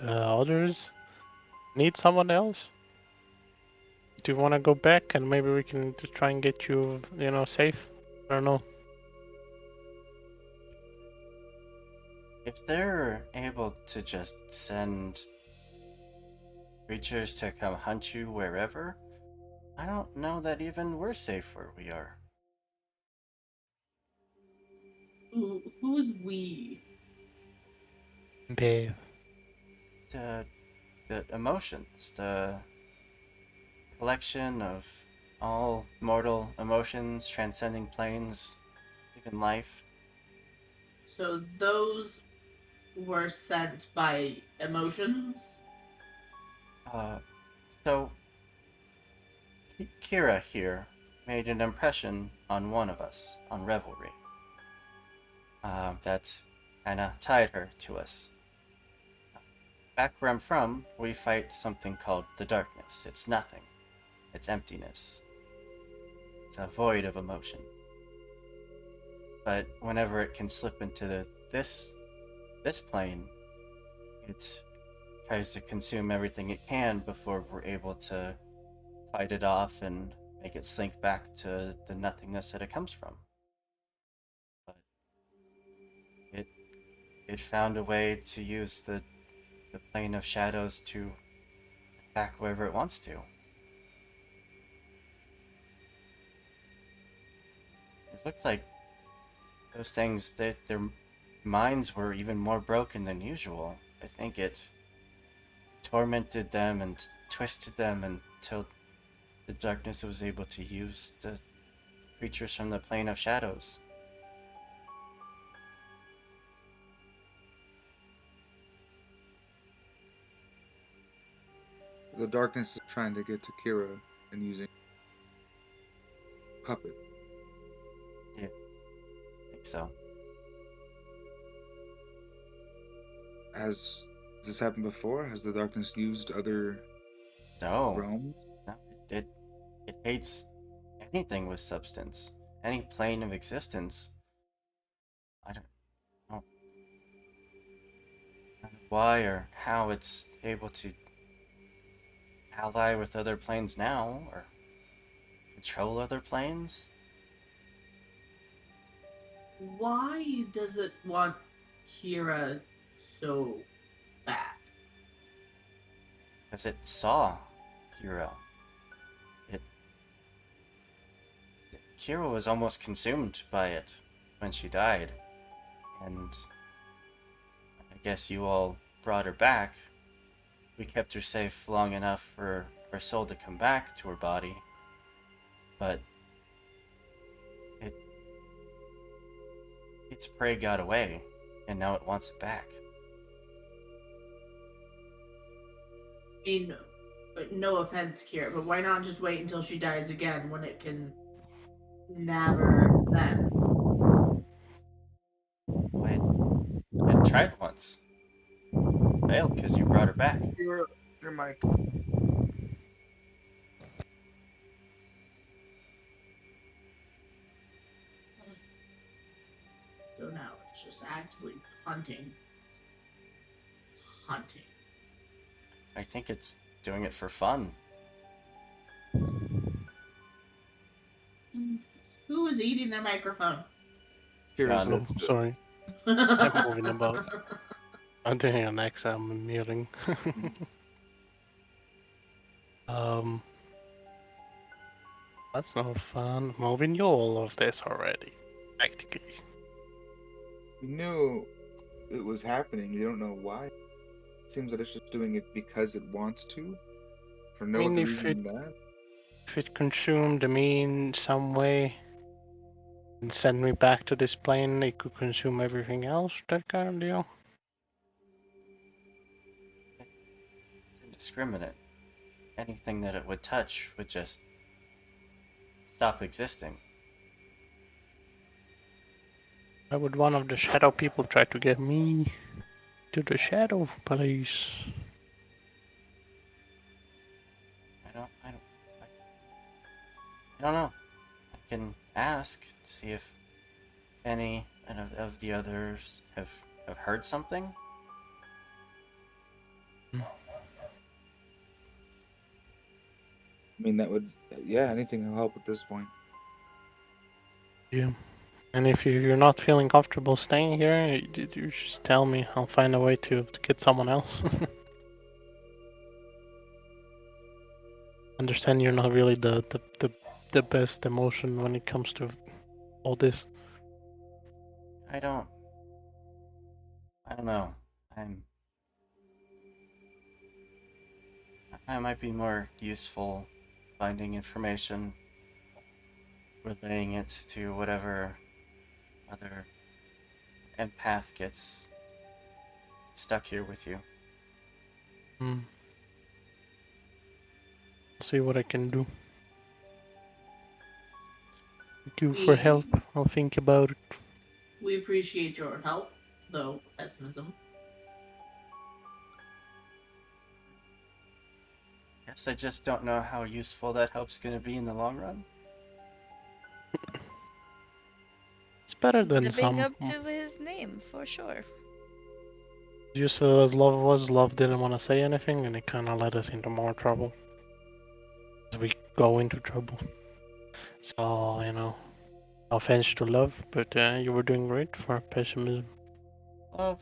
others? Need someone else? Do you want to go back and maybe we can just try and get you, safe? I don't know. If they're able to just send creatures to come hunt you wherever, I don't know that even we're safe where we are. Who's we? Babe. The emotions, the collection of all mortal emotions transcending planes, even life. So those were sent by emotions? Uh, so Kira here made an impression on one of us on Revelry. That kinda tied her to us. Back where I'm from, we fight something called the darkness. It's nothing. It's emptiness. It's a void of emotion. But whenever it can slip into this plane, it tries to consume everything it can before we're able to fight it off and make it slink back to the nothingness that it comes from. But it found a way to use the plane of shadows to attack wherever it wants to. It looked like those things, their minds were even more broken than usual. I think it tormented them and twisted them until the darkness was able to use the creatures from the plane of shadows. The darkness is trying to get to Kira and using puppet. Yeah, I think so. Has this happened before? Has the darkness used other No, realms? no, it hates anything with substance, any plane of existence. I don't know, I don't know why or how it's able to ally with other planes now or control other planes. Why does it want Kira so bad? Because it saw Kira. It Kira was almost consumed by it when she died, and I guess you all brought her back. We kept her safe long enough for her soul to come back to her body, but it its prey got away, and now it wants it back. I mean, no offense, Kira, but why not just wait until she dies again when it can nab her then? Wait, it tried once. Failed because you brought her back. Kira, your mic. So now it's just actively hunting. Hunting. I think it's doing it for fun. Who is eating their microphone? Kira's Yeah, Oh, headset. sorry. I'm moving about. I'm doing an exam. I'm muting. That's no fun. Moving you all of this already. Practically. You knew it was happening. You don't know why. It seems that it's just doing it because it wants to, for no I mean, other reason than that. if it consumed me in some way and send me back to this plane, it could consume everything else, that kind of deal. It's indiscriminate. Anything that it would touch would just stop existing. Why would one of the shadow people try to get me to the shadow place? I don't know. I can ask to see if any of the others have heard something. I mean, that would, yeah, anything will help at this point. Yeah. And if you're not feeling comfortable staying here, you just tell me. I'll find a way to get someone else. Understand you're not really the best emotion when it comes to all this. I don't. I don't know. I might be more useful finding information, relaying it to whatever other empath gets stuck here with you. See what I can do. Thank you for help. I'll think about it. We appreciate your help, though, pessimism. Guess I just don't know how useful that help's gonna be in the long run. It's better than Living some. up to his name, for sure. Useful as love was, love didn't want to say anything, and it kind of led us into more trouble. As we go into trouble. So, no offense to love, but you were doing great for pessimism. Love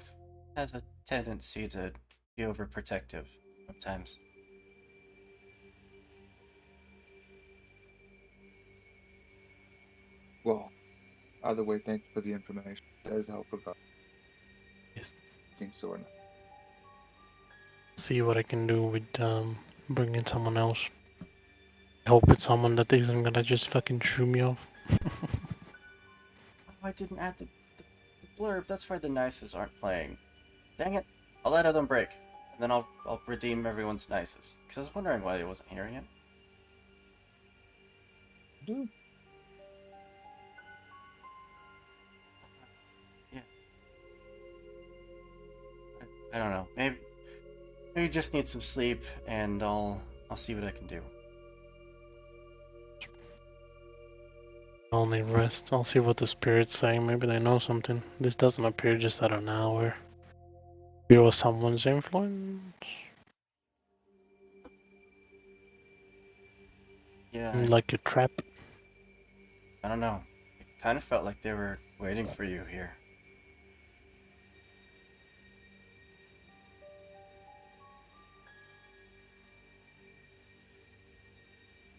has a tendency to be overprotective sometimes. Well, either way, thank you for the information. It does help about Yes. things so or not. See what I can do with bringing someone else. I hope it's someone that isn't gonna just fucking shoo me off. Oh, I didn't add the blurb. That's why the Nices aren't playing. Dang it. I'll let them break. and then I'll redeem everyone's nicest. Because I was wondering why I wasn't hearing it. Do Yeah. I don't know. Maybe just need some sleep, and I'll see what I can do. Only rest. I'll see what the spirit's saying. Maybe they know something. This doesn't appear just out of nowhere. Feel someone's influence. Yeah, Like a trap. I don't know. It kind of felt like they were waiting for you here.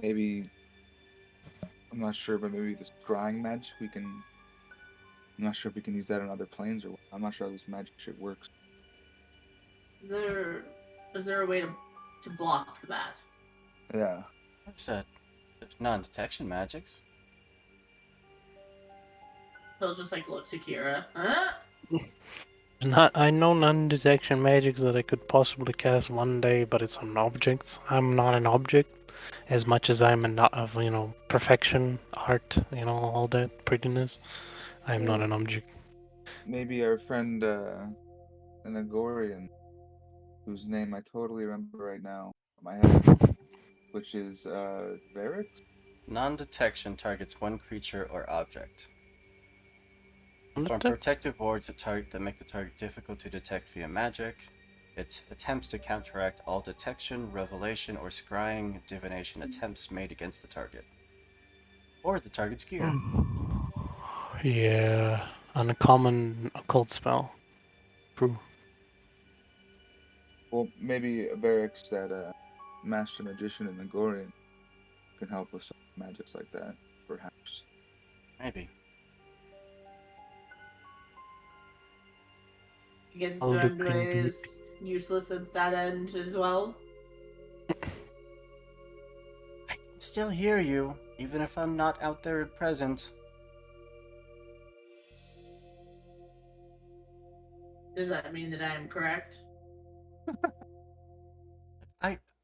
maybe I'm not sure, but maybe the scrying magic we can. I'm not sure if we can use that on other planes or what. I'm not sure how this magic shit works. Is there a way to block that? Yeah. There's non-detection magics. He'll just like look to Kira. Huh? I know non-detection magics that I could possibly cast one day, but it's on objects. I'm not an object as much as I'm a not of perfection, art, all that prettiness. I'm not Well, an object. maybe our friend an Agorian, whose name I totally remember right now in my head, which is Varix. Non-detection targets one creature or object. Form Non-detect? protective wards that make the target difficult to detect via magic. It attempts to counteract all detection, revelation, or scrying divination attempts made against the target. Or the target's gear. Yeah, uncommon occult spell. True. Well, maybe Varix, that master magician in Agorian, can help with some magics like that, perhaps. Maybe. I guess I'll look Dundua into it. is useless at that end as well. I can still hear you, even if I'm not out there present. Does that mean that I am correct?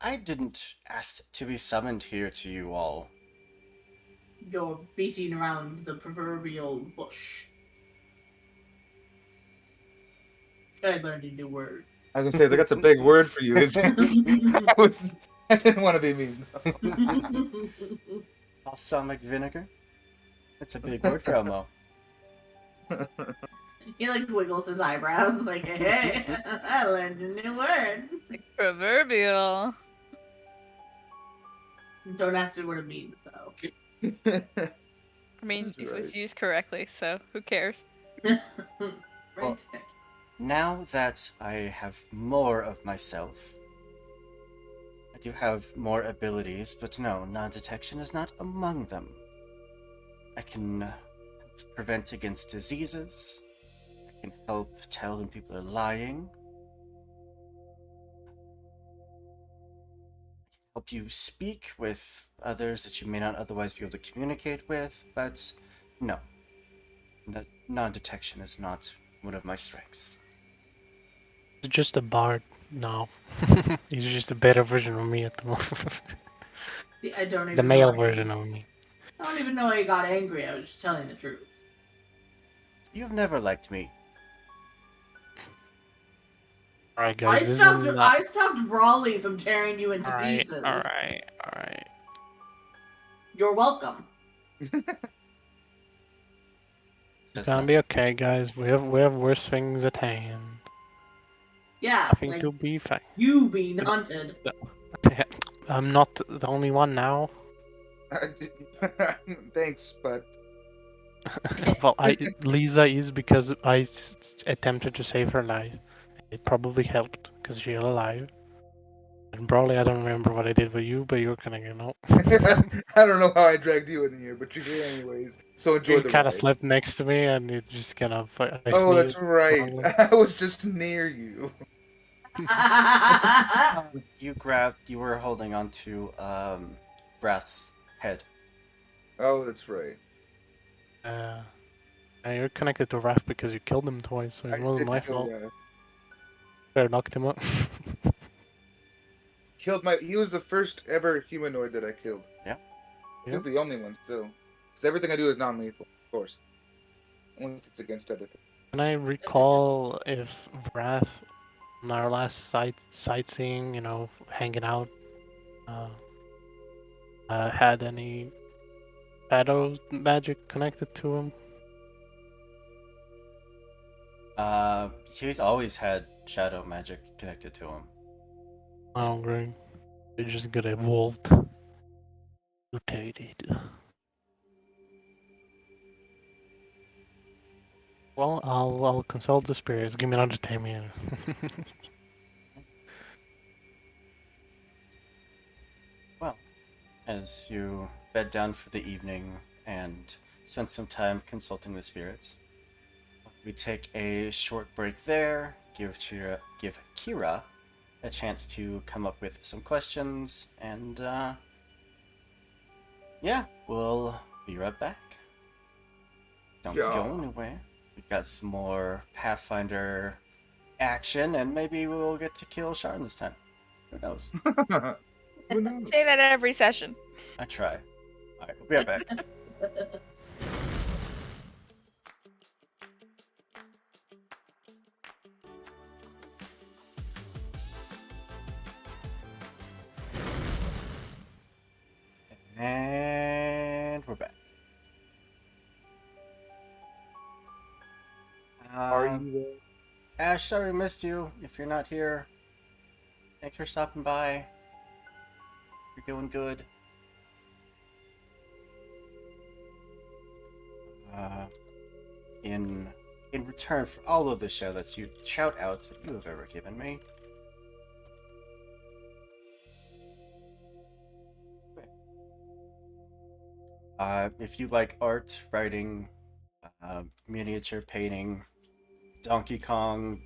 I didn't ask to be summoned here to you all. You're beating around the proverbial bush. I learned a new word. I was gonna say that's a big word for you, isn't it? I didn't want to be mean. Balsamic vinegar? It's a big word for Elmo. He like wiggles his eyebrows like, hey, I learned a new word. Like proverbial. Don't ask me what it means, though. I mean, That's it was right. used correctly, so who cares? Right? Well- Now that I have more of myself, I do have more abilities, but no, non-detection is not among them. I can help prevent against diseases. I can help tell when people are lying. Help you speak with others that you may not otherwise be able to communicate with, but no. Non-detection is not one of my strengths. It's just a bard now. He's just a better version of me at the moment. I don't even The know. male version of me. I don't even know why you got angry. I was just telling the truth. You've never liked me. Alright, guys, this is I stopped Brawley from tearing you into Alright, pieces. alright. You're welcome. It's Says gonna nothing. be okay, guys. We have worse things at hand. Yeah, Nothing like to be fine. you being hunted. I'm not the only one now. Thanks, but Well, Lisa is because I attempted to save her life. It probably helped because she's alive. And probably I don't remember what I did with you, but you're gonna. I don't know how I dragged you in here, but you're here anyways. So enjoy You the kind of ride. slept next to me, and it just kind of. I Oh, that's sneezed, right. probably. I was just near you. You were holding onto Brath's head. Oh, that's right. And you're connected to Raph because you killed him twice, so it I wasn't did my kill fault. Wrath. Fair knocked him out. He was the first ever humanoid that I killed. Yeah. I think the only one still. Because everything I do is non-lethal, of course. Unless it's against other things. Can I recall if Wrath, on our last sightseeing, hanging out, had any shadow magic connected to him? He's always had shadow magic connected to him. Oh, great. They just got evolved. Mutated. Well, I'll consult the spirits. Give me another 10 minutes. Well, as you bed down for the evening and spend some time consulting the spirits, we take a short break there, give Kira a chance to come up with some questions, and yeah, we'll be right back. Don't Yeah. go anywhere. We've got some more Pathfinder action, and maybe we'll get to kill Sharn this time. Who knows? Who knows? Say that every session. I try. Alright, we'll be right back. And we're back. Are you there? Ash, sorry we missed you. If you're not here, thanks for stopping by. You're doing good. In return for all of the shout outs that you have ever given me, if you like art, writing, miniature painting, Donkey Kong,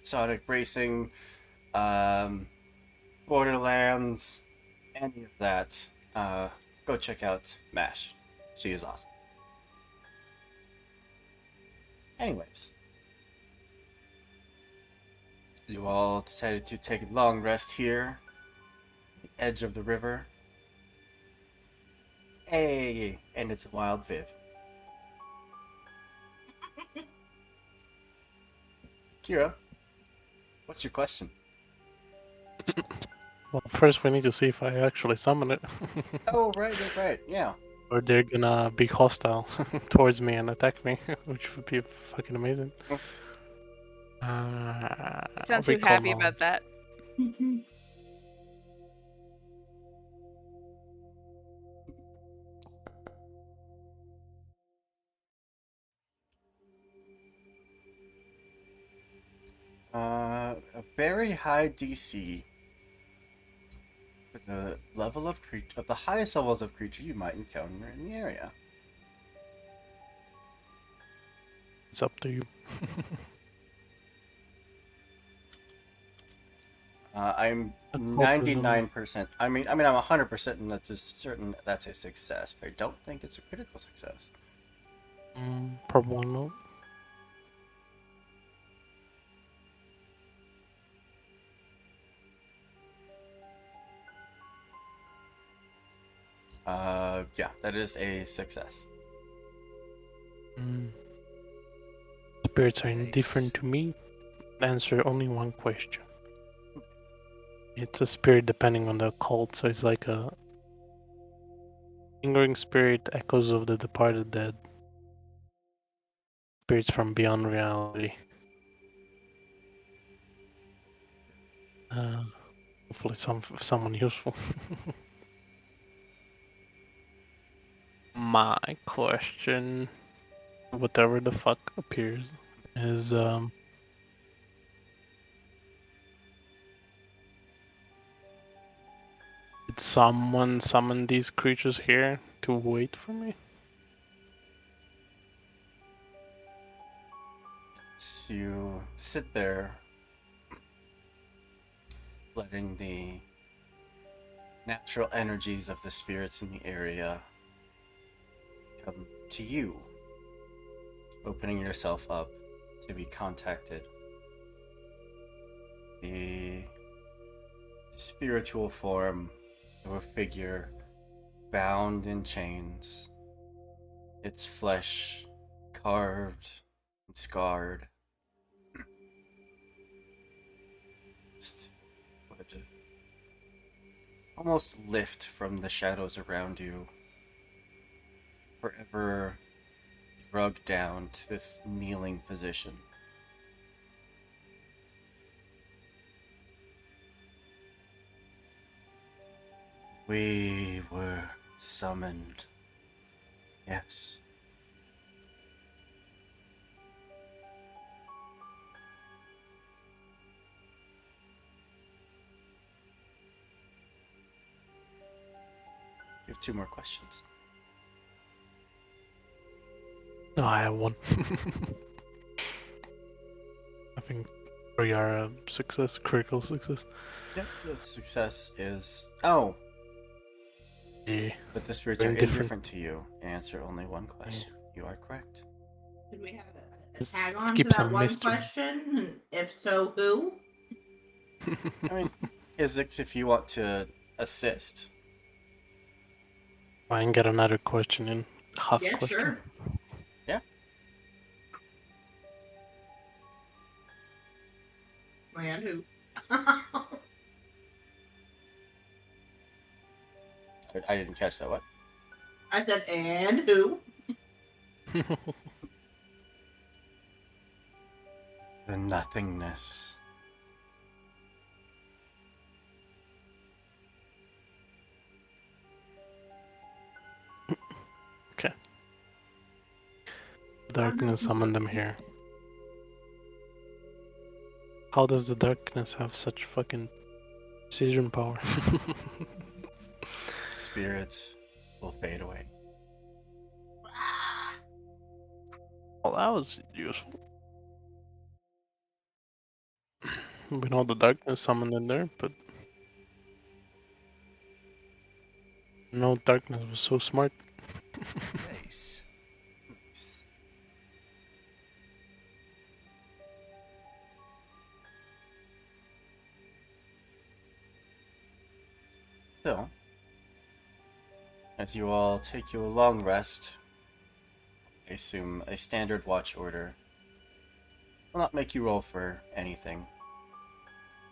Sonic Racing, Borderlands, any of that, go check out Mash. She is awesome. Anyways, you all decided to take a long rest here, at the edge of the river. Hey, and it's a wild Viv. Kira, what's your question? Well, first we need to see if I actually summon it. Oh, right, yeah. Or they're gonna be hostile towards me and attack me, which would be fucking amazing. You sound too recall happy knowledge. about that. A very high DC. The level of the highest levels of creature you might encounter in the area. It's up to you. I'm That's 99%. I'm 100%, and that's a success. But I don't think it's a critical success. Probably not. Yeah, that is a success. Spirits are Nice. indifferent to me. Answer only one question. It's a spirit depending on the cult, so it's like a lingering spirit, echoes of the departed dead, spirits from beyond reality. Hopefully someone useful. My question, whatever the fuck appears, is did someone summon these creatures here to wait for me? So you sit there, letting the natural energies of the spirits in the area come to you, opening yourself up to be contacted. The spiritual form of a figure bound in chains, its flesh carved and scarred. Just would almost lift from the shadows around you, forever drugged down to this kneeling position. We were summoned. Yes. You have 2 more questions. No, I have one. I think 3 are a success, critical success. Yep, the success is... Oh! Yeah. But the spirits are indifferent to you. Answer only one question. You are correct. Could we have a tag Let's on keep to that some one mystery. question? And if so, who? I mean, Isix, if you want to assist. I can get another question in. Half Yeah, question. sure. Yeah. And who? I didn't catch that, what? I said, and who? The nothingness. Okay. Darkness summoned them here. How does the darkness have such fucking precision power? Spirits will fade away. Ah, Well, that was useful. We know the darkness summoned in there, but no darkness was so smart. Nice. Nice. So, as you all take your long rest, I assume a standard watch order will not make you roll for anything.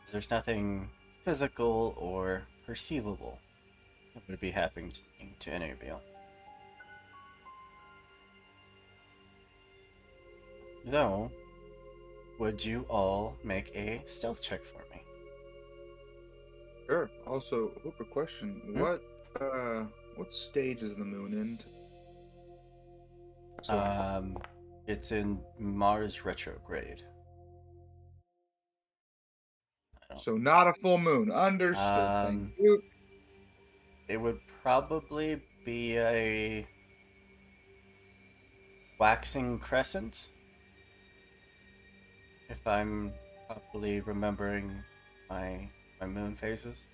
There's nothing physical or perceivable that would be happening to any of you. Though, would you all make a stealth check for me? Sure. Also, Hooper, question: what stage is the moon in? It's in Mars retrograde. So not a full moon. Understood. Thank you. It would probably be a waxing crescent, if I'm properly remembering my moon phases.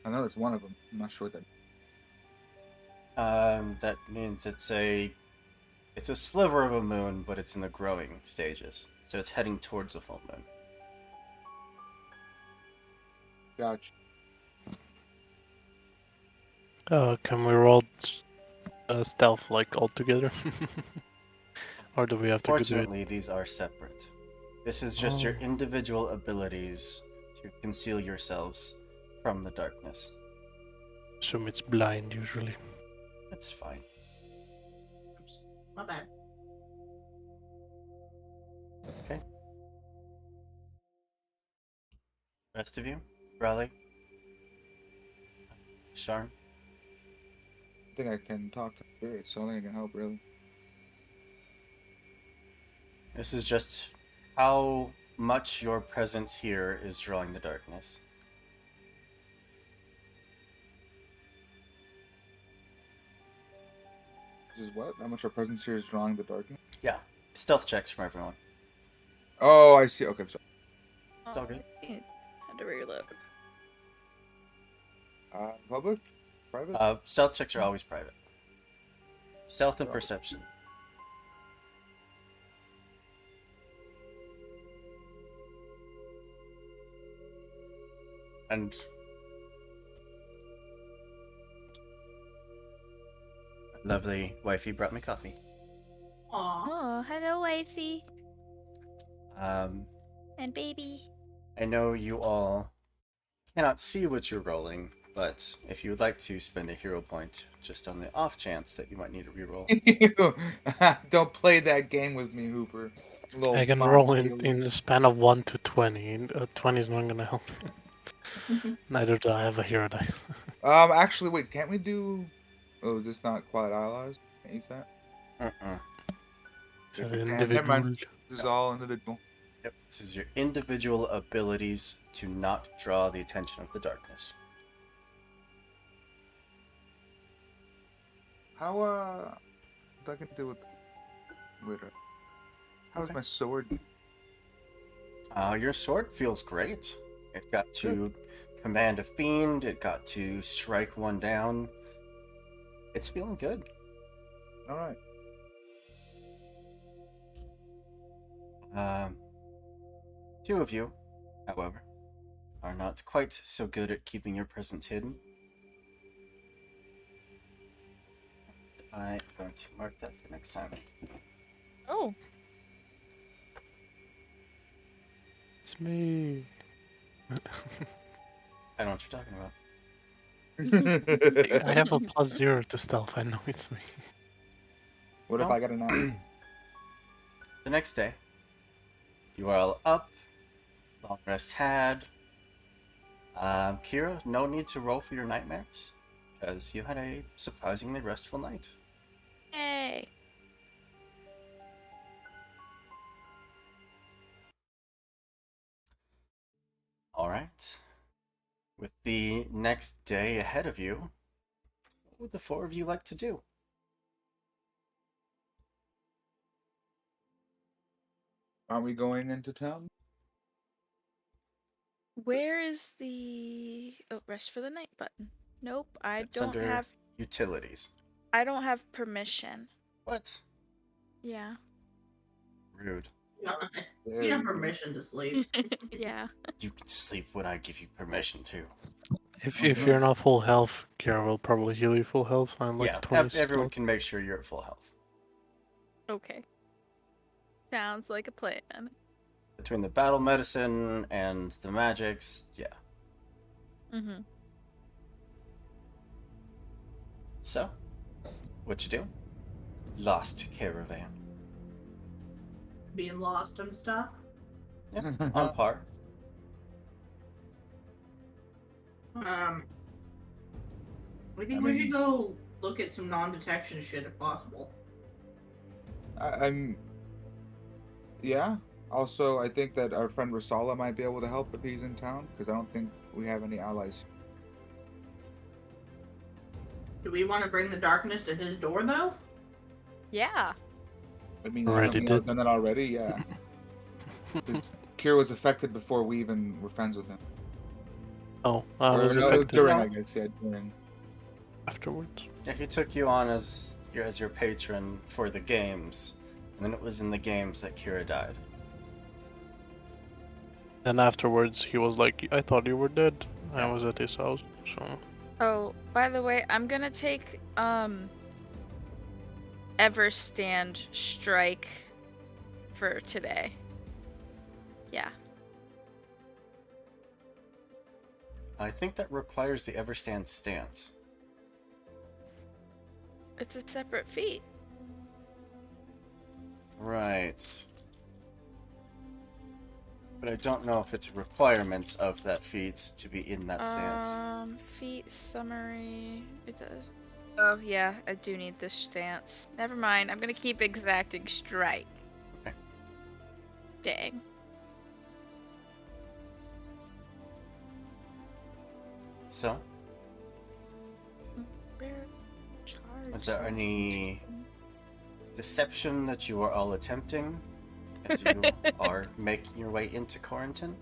I know it's one of them. I'm not sure what that. That means it's a sliver of a moon, but it's in the growing stages, so it's heading towards a full moon. Gotcha. Can we roll stealth like all together? Or do we have to do it? Fortunately, these are separate. This is just your individual abilities to conceal yourselves from the darkness. Assume it's blind usually. That's fine. oops, my bad. Okay. Rest of you? Raleigh? Sharn? I think I can talk to spirits, so I think I can help really. This is just how much your presence here is drawing the darkness. This is what? How much our presence here is drawing the darkness? Yeah. Stealth checks from everyone. Oh, I see. Okay, I'm sorry. It's all good. Had to reload. Public? Private? Stealth checks are always private. Stealth and perception. And lovely wifey brought me coffee. Aw. Oh, hello, wifey Um, and baby. I know you all cannot see what you're rolling, but if you would like to spend a hero point just on the off chance that you might need a reroll. Don't play that game with me, Hooper. Little I can bot roll dealer. in the span of 1 to 20, and 20 is not gonna help. Neither do I have a hero dice. Actually, wait, can't we do? Oh, is this not quite allies? Can't use that. Uh-uh. It's If an we can, never mind. individual. This is all individual. Yep, this is your individual abilities to not draw the attention of the darkness. How what I can do with later? How's Okay. my sword? Your sword feels great. It got to command a fiend. It got to strike one down. It's feeling good. All right. Two of you, however, are not quite so good at keeping your presence hidden. I'm going to mark that for next time. Oh, It's me. I don't know what you're talking about. I have a +0 to stealth. I know it's me. What if So, I got a 9? The next day, you are all up, long rest had. Kira, no need to roll for your nightmares, because you had a surprisingly restful night. yay! Alright. With the next day ahead of you, what would the four of you like to do? Aren't we going into town? Where is the rest for the night button? Nope, I It's don't under have. utilities. I don't have permission. What? Yeah. Rude. There You have you go. permission to sleep. Yeah. You can sleep when I give you permission to. If Mhm. you're not full health, Kira will probably heal you full health. I'm like Yeah, 20 everyone stealth. can make sure you're at full health. Okay. Sounds like a plan. Between the battle medicine and the magics, yeah. Mm-hmm. So, what you do? Lost Caravan. Being lost and stuff. On par. I think I we mean- should go look at some non-detection shit if possible. I'm. Yeah. Also, I think that our friend Rasala might be able to help if he's in town, because I don't think we have any allies. Do we want to bring the darkness to his door though? Yeah. I mean, Already I've did. done that already, yeah. Because Kira was affected before we even were friends with him. Oh, I Or was no, affected during, No. I guess, yeah, during. afterwards. Yeah, he took you on as your patron for the games, and then it was in the games that Kira died. Then afterwards, he was like, "I thought you were dead." I Yeah. was at his house, so Oh, by the way, I'm gonna take Everstand Strike for today. Yeah. I think that requires the Everstand stance. It's a separate feat. Right. But I don't know if it's a requirement of that feat to be in that stance. Feat summary. It does. Oh yeah, I do need this stance. Never mind. I'm gonna keep exacting strike. Okay. Dang. So, Bear charge. is there any deception that you are all attempting as you are making your way into quarantine?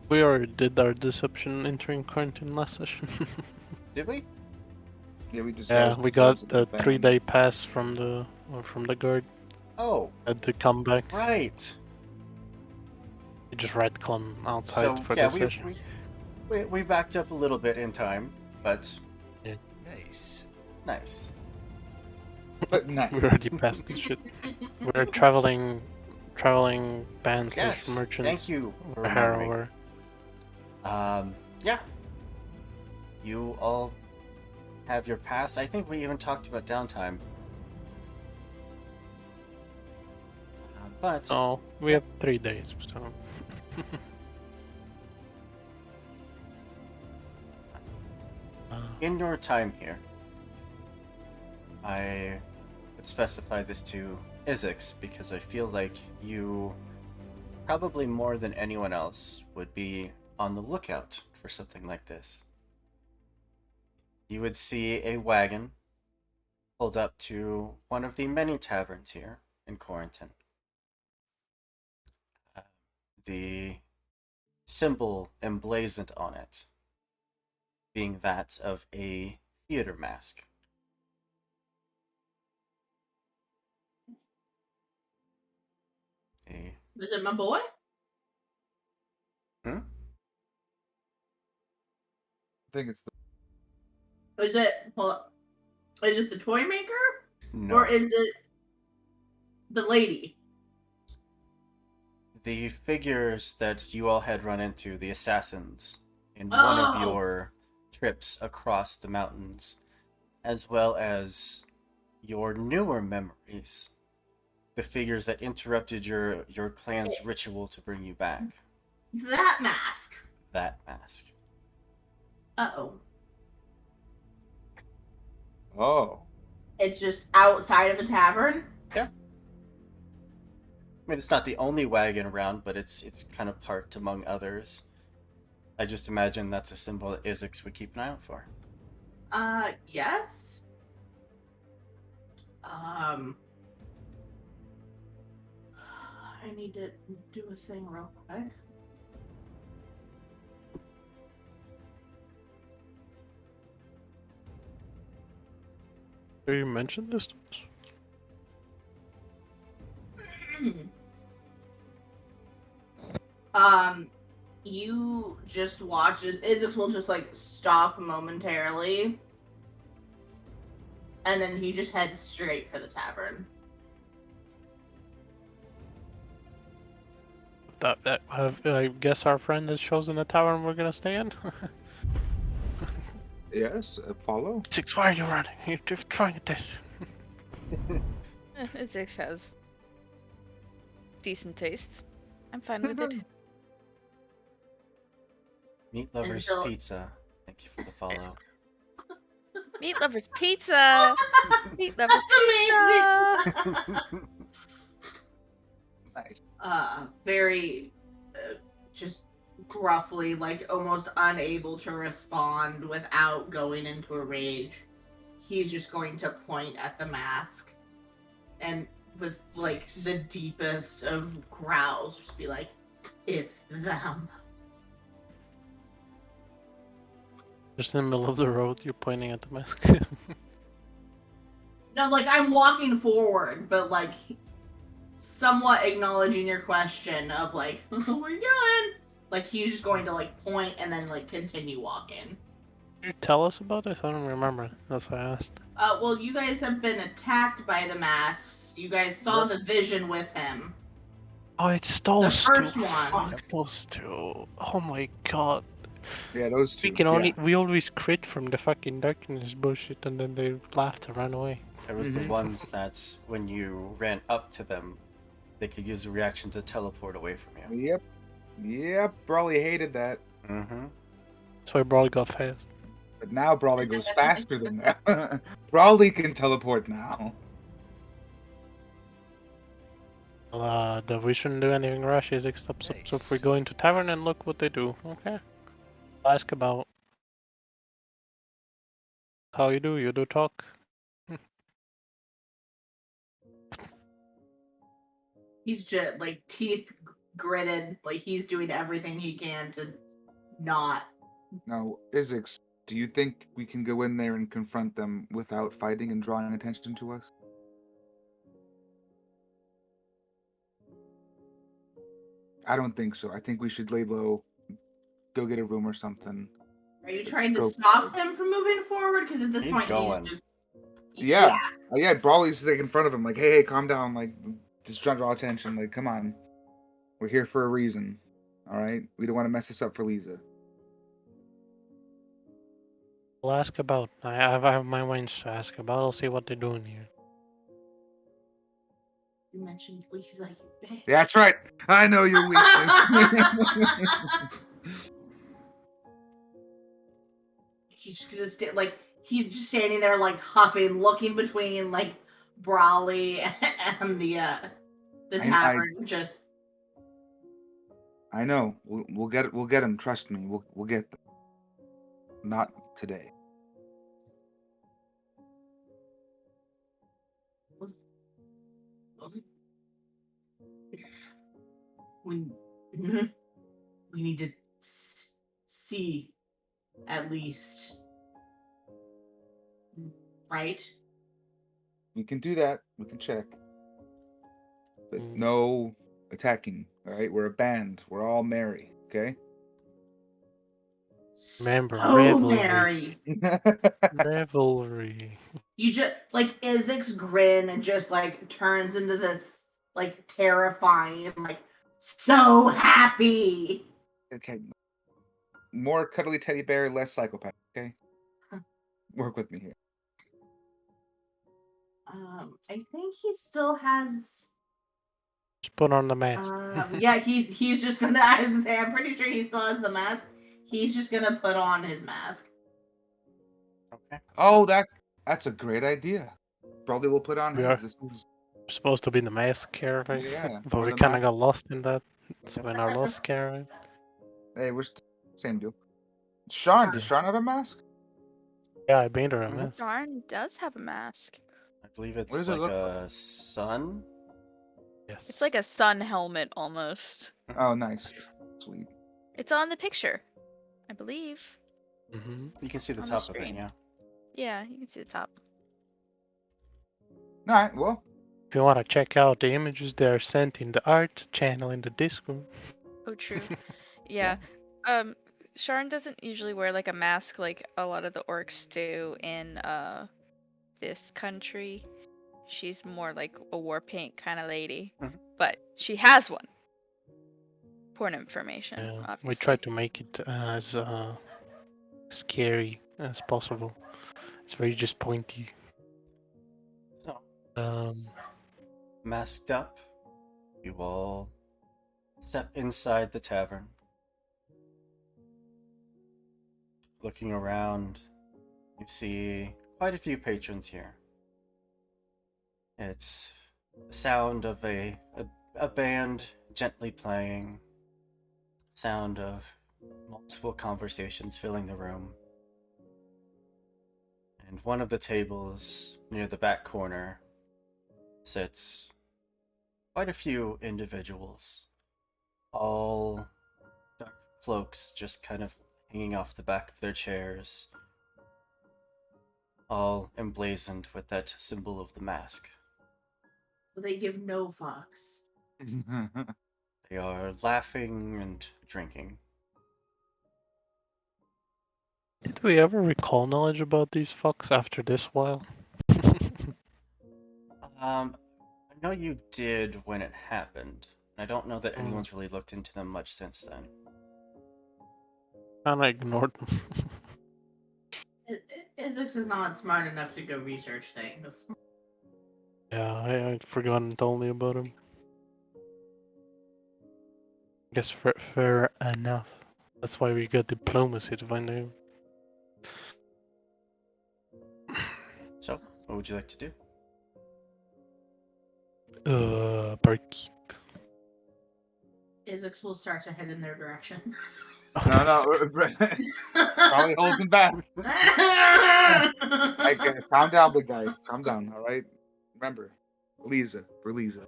we already did our deception entering quarantine last session. Did we? Yeah, we just. Yeah, we got the 3-day pass from the guard. Oh, Had to come back. right. We just retcon outside So for yeah, this session. We backed up a little bit in time, but Nice. nice. But nice. We already passed this shit. We're traveling band slash Yes, merchants. thank you for Or reminding me. harrower. Yeah. You all have your pass. I think we even talked about downtime. But Oh, we have 3 days, so. in your time here, I would specify this to Isix because I feel like you, probably more than anyone else, would be on the lookout for something like this. You would see a wagon pulled up to one of the many taverns here in Quarantine. The symbol emblazoned on it being that of a theater mask. A Is it my boy? I think it's the. Is it? Well, is it the toy maker, no. or is it the lady? The figures that you all had run into, the assassins, in one of Oh. your trips across the mountains, as well as your newer memories, the figures that interrupted your clan's ritual to bring you back. That mask. That mask. Uh-oh. Oh. It's just outside of a tavern? Yeah. I mean, it's not the only wagon around, but it's kind of parked among others. I just imagine that's a symbol that Isix would keep an eye out for. Yes. I need to do a thing real quick. Do you mention this? You just watch as Isix will just like stop momentarily, and then he just heads straight for the tavern. I guess our friend has chosen the tavern we're gonna stay in. Yes, follow. Six, why are you running? You're trying to. Isix has decent taste. I'm fine with it. Meat Lovers Until- Pizza. Thank you for the follow. Meat lovers pizza. Meat lovers That's pizza. Nice. Very, just gruffly, like almost unable to respond without going into a rage. He's just going to point at the mask, and with like Nice. the deepest of growls, just be like, "It's them." Just in the middle of the road, you're pointing at the mask. No, like I'm walking forward, but like somewhat acknowledging your question of like, "Where you going?" Like he's just going to like point and then like continue walking. Did you tell us about this? I don't remember. That's why I asked. Well, you guys have been attacked by the masks. You guys saw the vision with him. Oh, it's those first two. one. Fuck, those two. Oh my god. Yeah, those two. We can only yeah. we always crit from the fucking darkness bullshit, and then they laughed and ran away. There was the ones that, when you ran up to them, they could use a reaction to teleport away from you. Yep, Brawly hated that. Mm-hmm. That's why Brawl got fast. But now Brawly goes faster than that. Brawly can teleport now. Well, we shouldn't do anything rash, except so if we go into tavern and look what they do, okay? Ask about how you do talk. He's just like teeth gritted, like he's doing everything he can to not. Now, Isix, do you think we can go in there and confront them without fighting and drawing attention to us? I don't think so. I think we should lay low, go get a room or something. Are you trying to Scope. stop him from moving forward? Because at this Keep point, going. he's just Yeah. Yeah, Brawley's like in front of him, like, hey, calm down, like, just trying to draw attention, like, come on. We're here for a reason. Alright? We don't want to mess this up for Lisa. I'll ask about. I have my wings to ask about. I'll see what they're doing here. You mentioned Lisa, you bitch. That's right. I know your weakness. He's just gonna stay he's just standing there huffing, looking between Brawley and the tavern. Just I know. We'll get it. We'll get him. Trust me. We'll get them. Not today. we we need to see at least, right? We can do that. We can check. But Mm. no attacking. All right. We're a band. We're all merry. Okay. Remember, So revelry. merry. Revelry. You just Izik's grin and just turns into this terrifying so happy. Okay. More cuddly teddy bear, less psychopath. Okay. Work with me here. I think he still has. Just put on the mask. Yeah, he's just gonna. I was gonna say, I'm pretty sure he still has the mask. He's just gonna put on his mask. Okay. Oh, that's a great idea. Probably will put on We are his. This is, supposed to be the mask caravan, Yeah, but or we the kind of mask. got lost in that. So in our lost caravan. Hey, we're same deal. Sean, does Sean have a mask? Yeah, I made her a Mhm. mask. Darn does have a mask. I believe What it's does it like look a sun. Yes. It's like a sun helmet almost. Oh, nice. Sweet. It's on the picture, I believe. Mm-hmm. You can see the On the top of it, screen. yeah. Yeah, you can see the top. All right. Well, If you want to check out the images they are sent in the art channel in the Discord. Oh, true. Yeah. Sharn doesn't usually wear a mask like a lot of the orcs do in this country. She's more like a war paint kind of lady. Mhm. But she has one. Important information, Yeah, obviously. we tried to make it as scary as possible. It's very just pointy. So, Um, masked up, you all step inside the tavern. Looking around, you see quite a few patrons here. It's the sound of a band gently playing, sound of multiple conversations filling the room. And one of the tables near the back corner sits quite a few individuals, all dark cloaks just kind of hanging off the back of their chairs, all emblazoned with that symbol of the mask. They give no fucks. They are laughing and drinking. did we ever recall knowledge about these fucks after this while? I know you did when it happened. I don't know that anyone's really looked into them much since then. Kinda ignored them. Izix is not smart enough to go research things. Yeah, I'd forgotten totally about him. Guess fair enough. That's why we got diplomacy to find out. So, what would you like to do? Barkeep. Izix will start to head in their direction. no. Probably holding back. Calm down, big guy. Calm down. All right. Remember, Lisa for Lisa.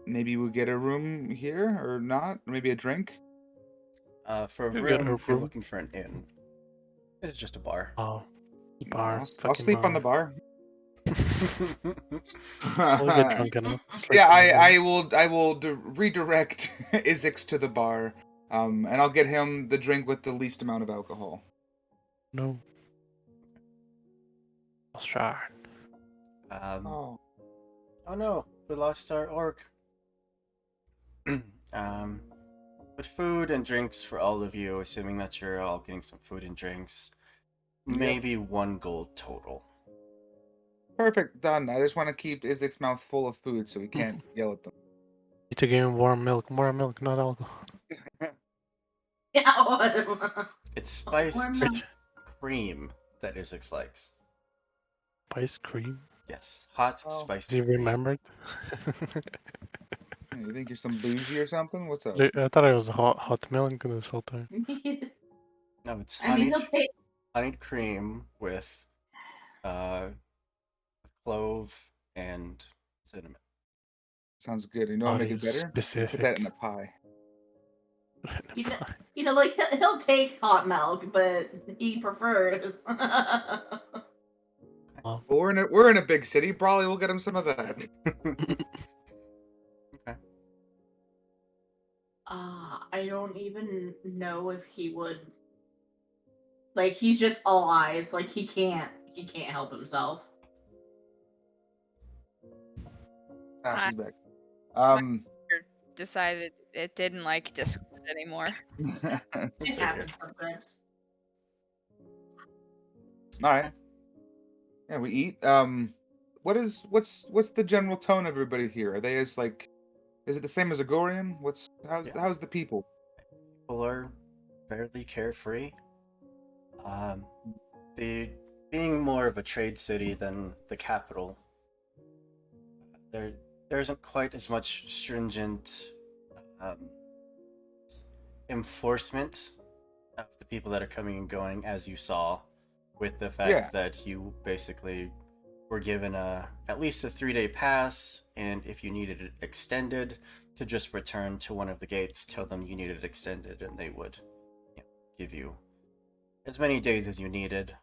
Maybe we'll get a room here or not. Maybe a drink. For a You get a room, you're room. looking for an inn. This is just a bar. Oh, bar. I'll fucking sleep on the bar. We'll get drunk enough. Just like Yeah, the other I will redirect Izix to the bar, and I'll get him the drink with the least amount of alcohol. No. I'll try. Oh Oh, no, we lost our orc. um, but food and drinks for all of you, assuming that you're all getting some food and drinks, maybe 1 gold total. perfect, done. I just want to keep Izix's mouth full of food so he can't yell at them. Need to give him warm milk, not alcohol. Yeah, whatever. It's spiced Warm cream that Isix likes. Ice cream. Yes, hot Oh. spiced Has he cream. remembered? You think you're some bougie or something? What's up? I thought it was hot milk this whole time. No, it's I mean, honeyed, he'll take. honeyed cream with clove and cinnamon. Sounds good. You know what Oh, will make it he's better? You put that in a pie. You know, like he'll take hot milk, but he prefers. Oh, We're in a big city. Probably we'll get him some of that. Okay. I don't even know if he would. Like, he's just all eyes. Like, he can't help himself. She's back. Decided it didn't like Discord anymore. It Figured. happens sometimes. All right. Yeah, we eat. What's the general tone of everybody here? Are they as like? Is it the same as Agorian? Yeah. How's the people? People are fairly carefree. The being more of a trade city than the capital, there isn't quite as much stringent enforcement of the people that are coming and going as you saw, with the fact Yeah. that you basically were given at least a 3-day pass, and if you needed it extended, to just return to one of the gates, tell them you needed it extended, and they would give you as many days as you needed.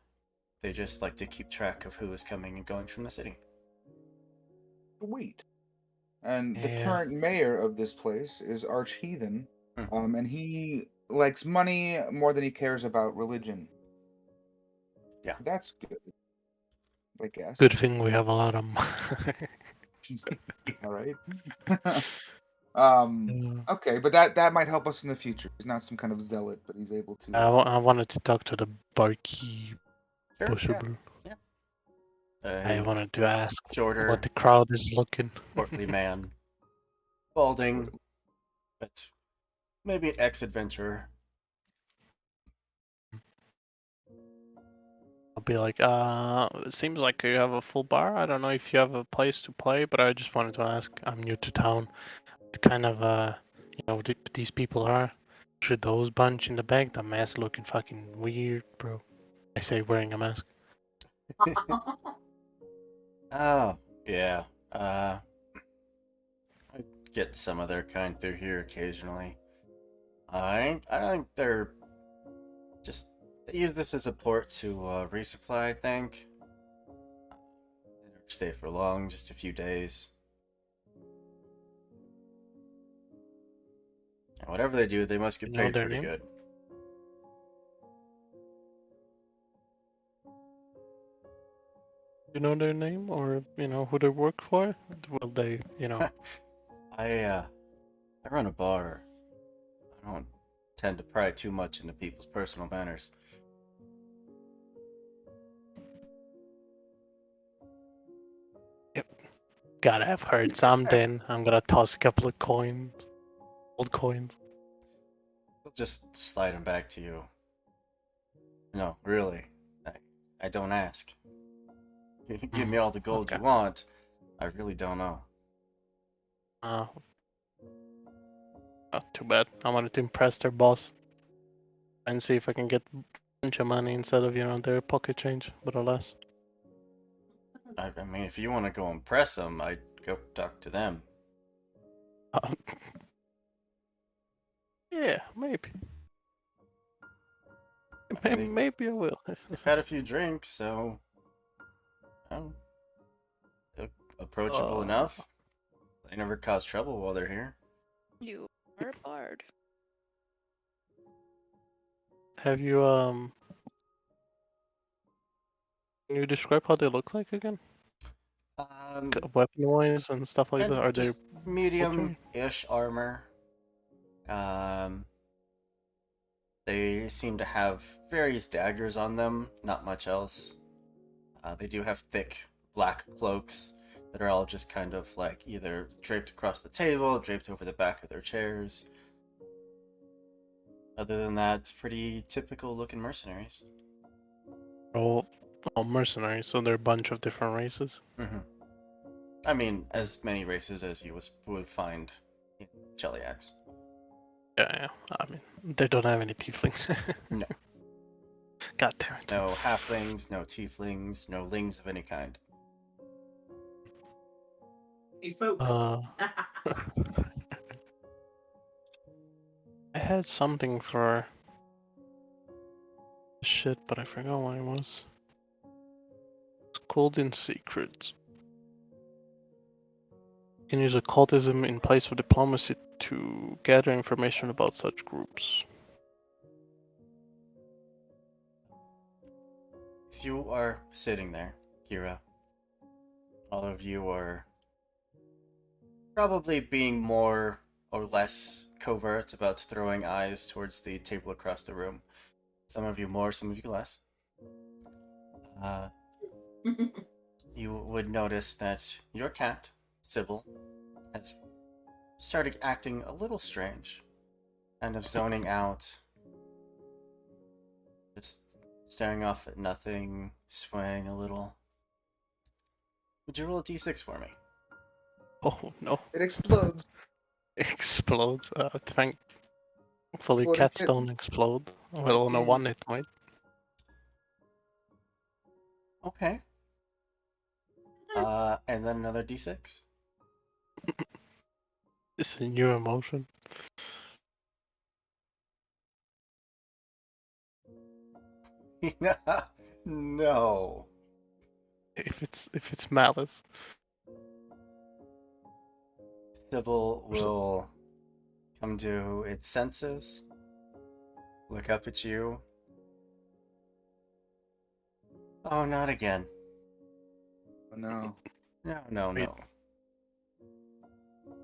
They just like to keep track of who is coming and going from the city. Sweet. And the Yeah. current mayor of this place is Arch Heathen, and he likes money more than he cares about religion. Yeah. That's good. I guess. good thing we have a lot of. All right. Yeah. Okay, but that might help us in the future. He's not some kind of zealot, but he's able to. I wanted to talk to the barkeep. Sure. Possible. I A wanted to ask shorter, what the crowd is looking. portly man, balding, but maybe an ex-adventurer. I'll be like, it seems like you have a full bar. I don't know if you have a place to play, but I just wanted to ask. I'm new to town. What kind of, these people are? Should those bunch in the back? The mask looking fucking weird, bro. I say wearing a mask. Oh, yeah. I get some of their kind through here occasionally. I don't think they're just. They use this as a port to resupply, I think. They never stay for long, just a few days. And whatever they do, they must get You know paid their pretty name? good. You know their name, or who they work for? Will they, I run a bar. I don't tend to pry too much into people's personal matters. Gotta have heard something. I'm gonna toss a couple of coins, old coins. They'll just slide them back to you. No, really. I don't ask. Give me all the gold Okay. you want. I really don't know. Oh, too bad. I wanted to impress their boss and see if I can get a bunch of money instead of their pocket change, but alas. I mean, if you want to go impress them, I'd go talk to them. Yeah, maybe. I mean, Maybe I will. they've had a few drinks, so. approachable enough. They never cause trouble while they're here. You are a bard. Have you Can you describe how they look like again? Weapon-wise and stuff like Kind that? of Are they just medium-ish armor. They seem to have various daggers on them, not much else. They do have thick black cloaks that are all just kind of like either draped across the table, draped over the back of their chairs. Other than that, it's pretty typical looking mercenaries. all mercenaries? So they're a bunch of different races. Mm-hmm. I mean, as many races as you would find in Cheliax. Yeah. I mean, they don't have any tieflings. No. God damn it. No halflings, no tieflings, no lings of any kind. Hey, folks. I had something for shit, but I forgot what it was. It's called in secret. You can use occultism in place of diplomacy to gather information about such groups. As you are sitting there, Kira, all of you are probably being more or less covert about throwing eyes towards the table across the room. Some of you more, some of you less. You would notice that your cat, Sybil, has started acting a little strange, kind of zoning out, just staring off at nothing, swaying a little. Would you roll a d6 for me? Oh no. It explodes. Explodes. Thankfully Exploding cats kitten. don't explode. Well, on a one it might. Okay. And then another d6. It's a new emotion. No. If it's malice. Sybil will come to its senses, look up at you. Oh, not again. Oh no. No. Wait.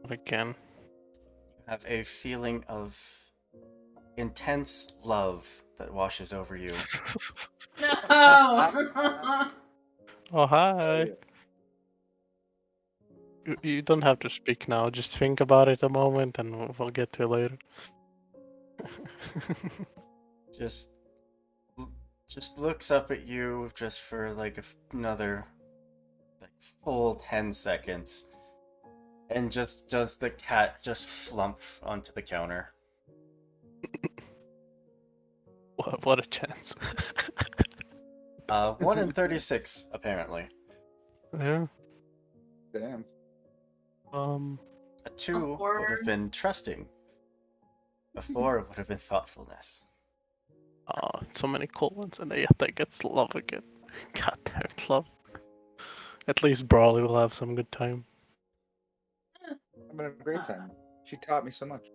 Again. You have a feeling of intense love that washes over you. No. Oh hi. You don't have to speak now. Just think about it a moment, and we'll get to it later. Just looks up at you just for like another like full 10 seconds, and just does the cat just flump onto the counter. What a chance. 1 in 36 apparently. Yeah. Damn. A 2 4. would have been trusting. A 4 would have been thoughtfulness. So many cool ones, and yet I get love again. God damn it, love. At least Brawley will have some good time. I'm having a great time. She taught me so much.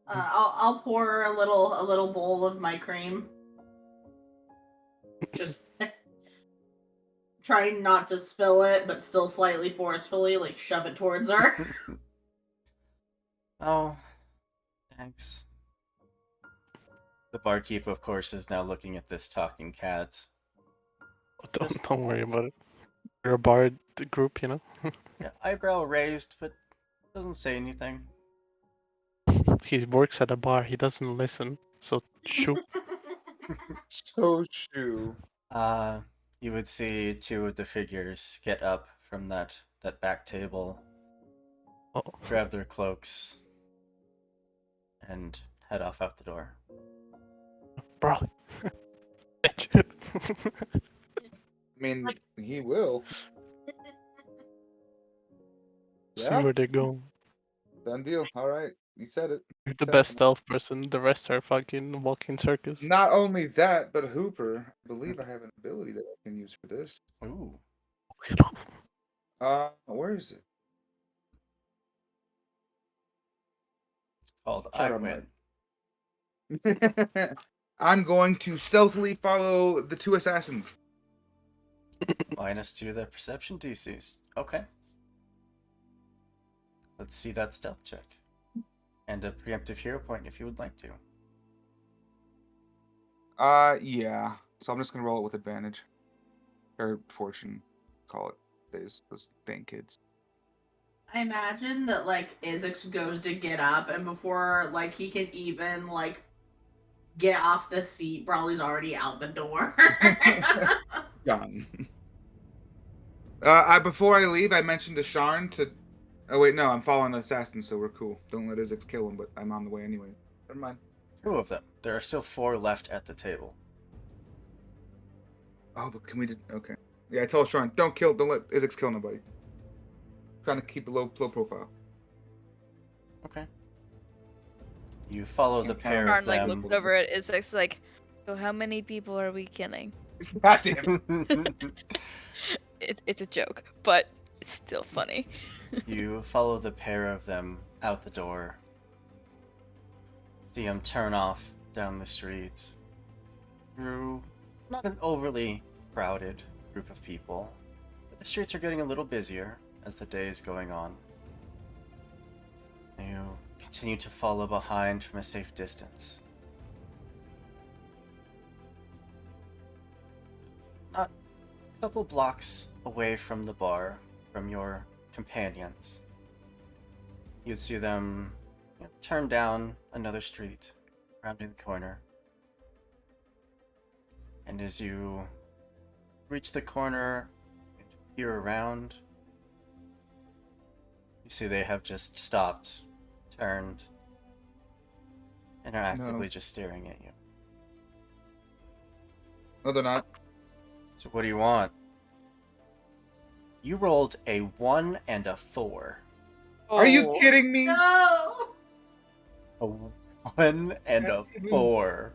I'll pour a little bowl of my cream. Just trying not to spill it, but still slightly forcefully, like shove it towards her. Oh, thanks. The barkeep, of course, is now looking at this talking cat. Don't worry about it. We're a bard group, you know? Yeah, eyebrow raised, but doesn't say anything. He works at a bar, he doesn't listen, so shoot. So true. You would see 2 of the figures get up from that back table, Oh. grab their cloaks, and head off out the door. Brawley. Bitch. I mean, he will. See Yeah, where they go. done deal. All right, you said it. You're the It's best happening. elf person, the rest are fucking walking circus. Not only that, but Hooper. I believe I have an ability that I can use for this. Ooh. Where is it? It's called Shut I up, Win. Mark. I'm going to stealthily follow the two assassins. -2 the perception DCs. Okay. Let's see that stealth check. And a preemptive hero point if you would like to. Yeah. So I'm just gonna roll it with advantage. Or fortune, call it. Those dang kids. I imagine that like Isix goes to get up, and before like he can even like get off the seat, Brawley's already out the door. Done. Before I leave, I mentioned to Sharn to. Oh wait, no, I'm following the assassin, so we're cool. Don't let Isaac kill him, but I'm on the way anyway. Never mind. 2 of them. There are still 4 left at the table. Oh, but can we? Okay. Yeah, I told Sharn, don't let Isaac kill nobody. Trying to keep a low profile. Okay. You follow the pair Karn of like them. looks over at Isaac like, so how many people are we killing? God damn. It's a joke, but it's still funny. You follow the pair of them out the door. See them turn off down the street through not an overly crowded group of people, but the streets are getting a little busier as the day is going on. You continue to follow behind from a safe distance. Not a couple blocks away from the bar, from your companions, you'd see them turn down another street, rounding the corner. And as you reach the corner and peer around, you see they have just stopped, turned, and are actively just staring at you. No, they're not. So what do you want? You rolled a 1 and a 4. Are you Oh. kidding me? No. A 1 and a 4.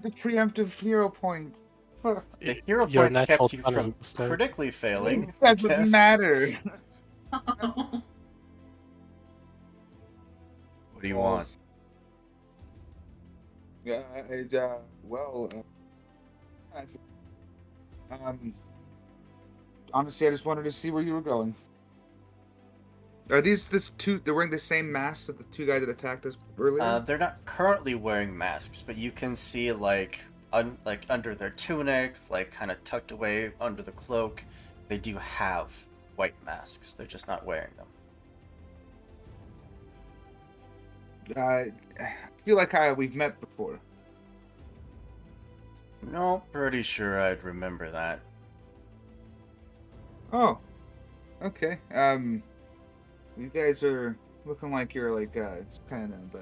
The preemptive hero point. Fuck. The hero Your point natural kept you 20 from is the critically failing. It I doesn't guess. matter. What do you want? Yeah, honestly, I just wanted to see where you were going. Are this two? They're wearing the same masks that the two guys that attacked us earlier. They're not currently wearing masks, but you can see like under their tunic, like kind of tucked away under the cloak, they do have white masks. They're just not wearing them. I feel like we've met before. No, pretty sure I'd remember that. Oh, okay. You guys are looking like you're like kind of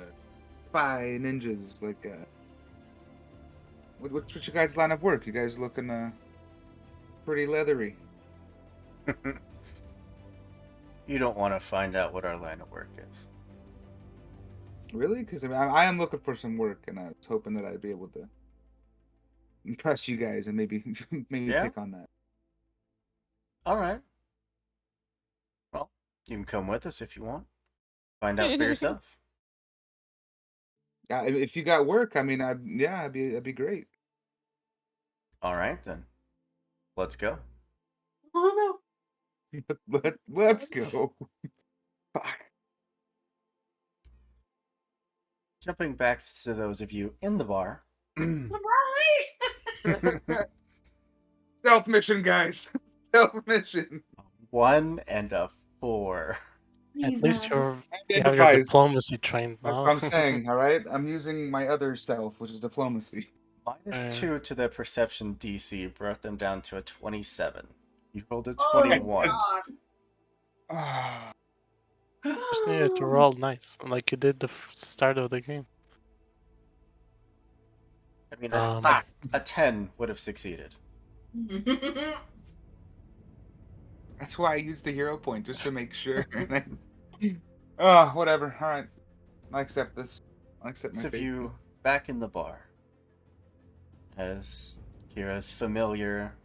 spy ninjas. Like, what's your guys' line of work? You guys looking pretty leathery. You don't want to find out what our line of work is. Really? Because I am looking for some work, and I was hoping that I'd be able to impress you guys and maybe Yeah? pick on that. All right. Well, you can come with us if you want. Find out for yourself. Yeah, if you got work, I mean, that'd be great. All right then. Let's go. Oh Let's go. Fuck. Jumping back to those of you in the bar. no. Stealth mission, guys. Stealth mission. 1 and a 4. At least you have your Identifies. diplomacy trained That's now. what I'm saying. All right, I'm using my other stealth, which is diplomacy. -2 to the perception DC brought them down to a 27. You rolled a Oh, 21. God. Ah, Just needed to roll nice, like you did the start of the game. I mean, Um, a 10 would have succeeded. that's why I used the hero point just to make sure. Whatever. All right, I accept this. I accept my So of fate. you back in the bar, as Kira's familiar,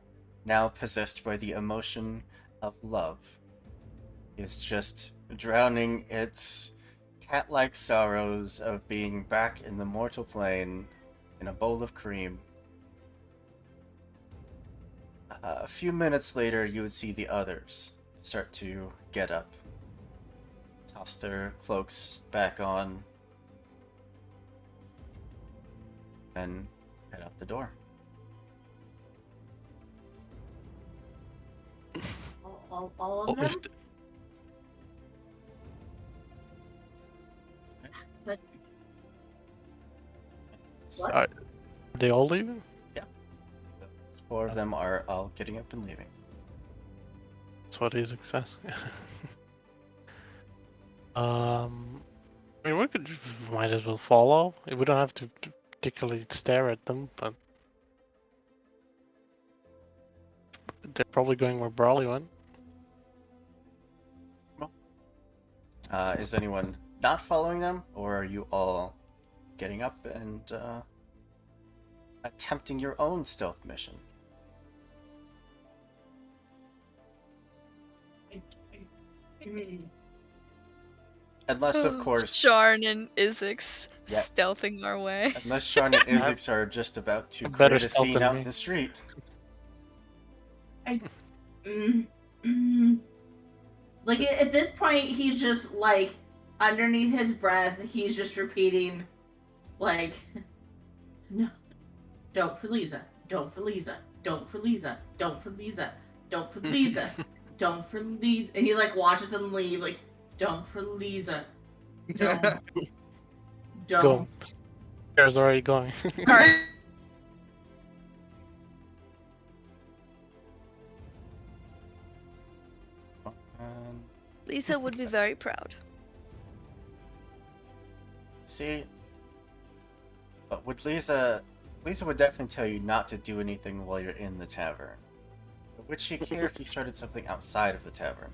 now possessed by the emotion of love, is just drowning its cat-like sorrows of being back in the mortal plane in a bowl of cream. A few minutes later, you would see the others start to get up, toss their cloaks back on, and head out the door. All of Oh, them? if th- But what? are they all leaving? Yeah. The four of them are all getting up and leaving. That's what he's asking. I mean, might as well follow. We don't have to particularly stare at them, but they're probably going where Brawley went. Is anyone not following them, or are you all getting up and attempting your own stealth mission? Unless, of course, Sharn and Izix Yeah. stealthing our way. unless Sean and Izix are just about to Better create a stealth scene than out me. in the street. Like at this point, he's just like underneath his breath. He's just repeating, like, "No, don't for Lisa, don't for Lisa, don't for Lisa, don't for Lisa, don't for Lisa, don't for Lisa," and he like watches them leave, like, "Don't for Lisa, don't, Go. don't." There's already going. Alright. Um, Lisa would be very proud. see, but would Lisa would definitely tell you not to do anything while you're in the tavern. But would she care if you started something outside of the tavern?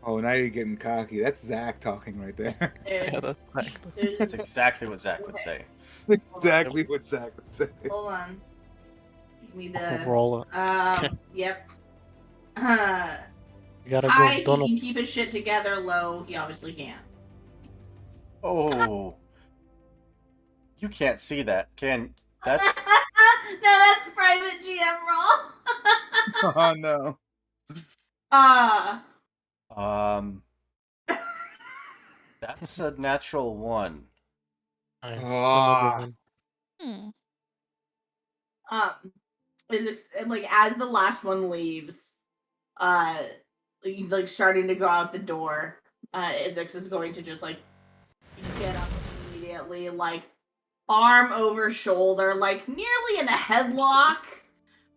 Oh, now you're getting cocky. That's Zach talking right there. Yeah, that's right. That's exactly what Zach would say. Exactly what Zach would say. Hold on. We need to. Roll it. Yep. You gotta High, go. he Don't. can keep his shit together. Low, he obviously can't. Oh, you can't see that, can? That's No, that's private GM roll. Oh no. um, that's a natural one. Nice. Ah. Hmm. Like as the last one leaves, like starting to go out the door, Izix is going to just like get up immediately, like arm over shoulder, like nearly in a headlock,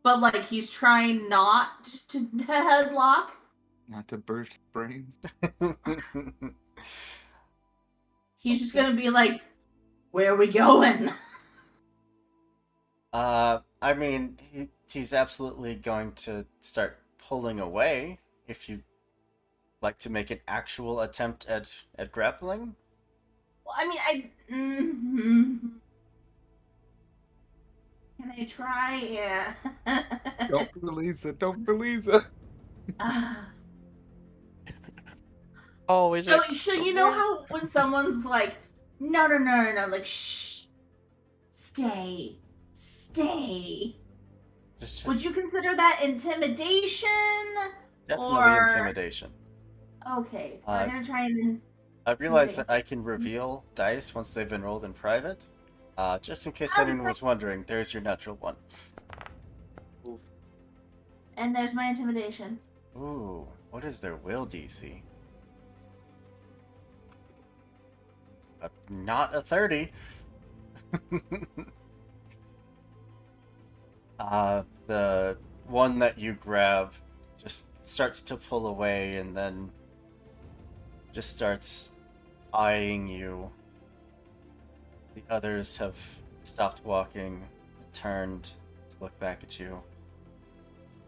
but like he's trying not to headlock. Not to burst brains. He's just gonna be like, "Where are we going?" I mean, he's absolutely going to start pulling away if you like to make an actual attempt at grappling. Well, I mean, can I try? Yeah. Don't for Lisa. Don't for Lisa. Oh, is So, it? so you know how when someone's like, no, like, shh, stay. Just Would you consider that intimidation? definitely or- intimidation. Okay, we're gonna try and. I realize that I can reveal dice once they've been rolled in private. Just in case anyone was wondering, there's your natural one. And there's my intimidation. Ooh, what is their will DC? Not a 30. The one that you grab just starts to pull away and then just starts eyeing you. The others have stopped walking, turned to look back at you.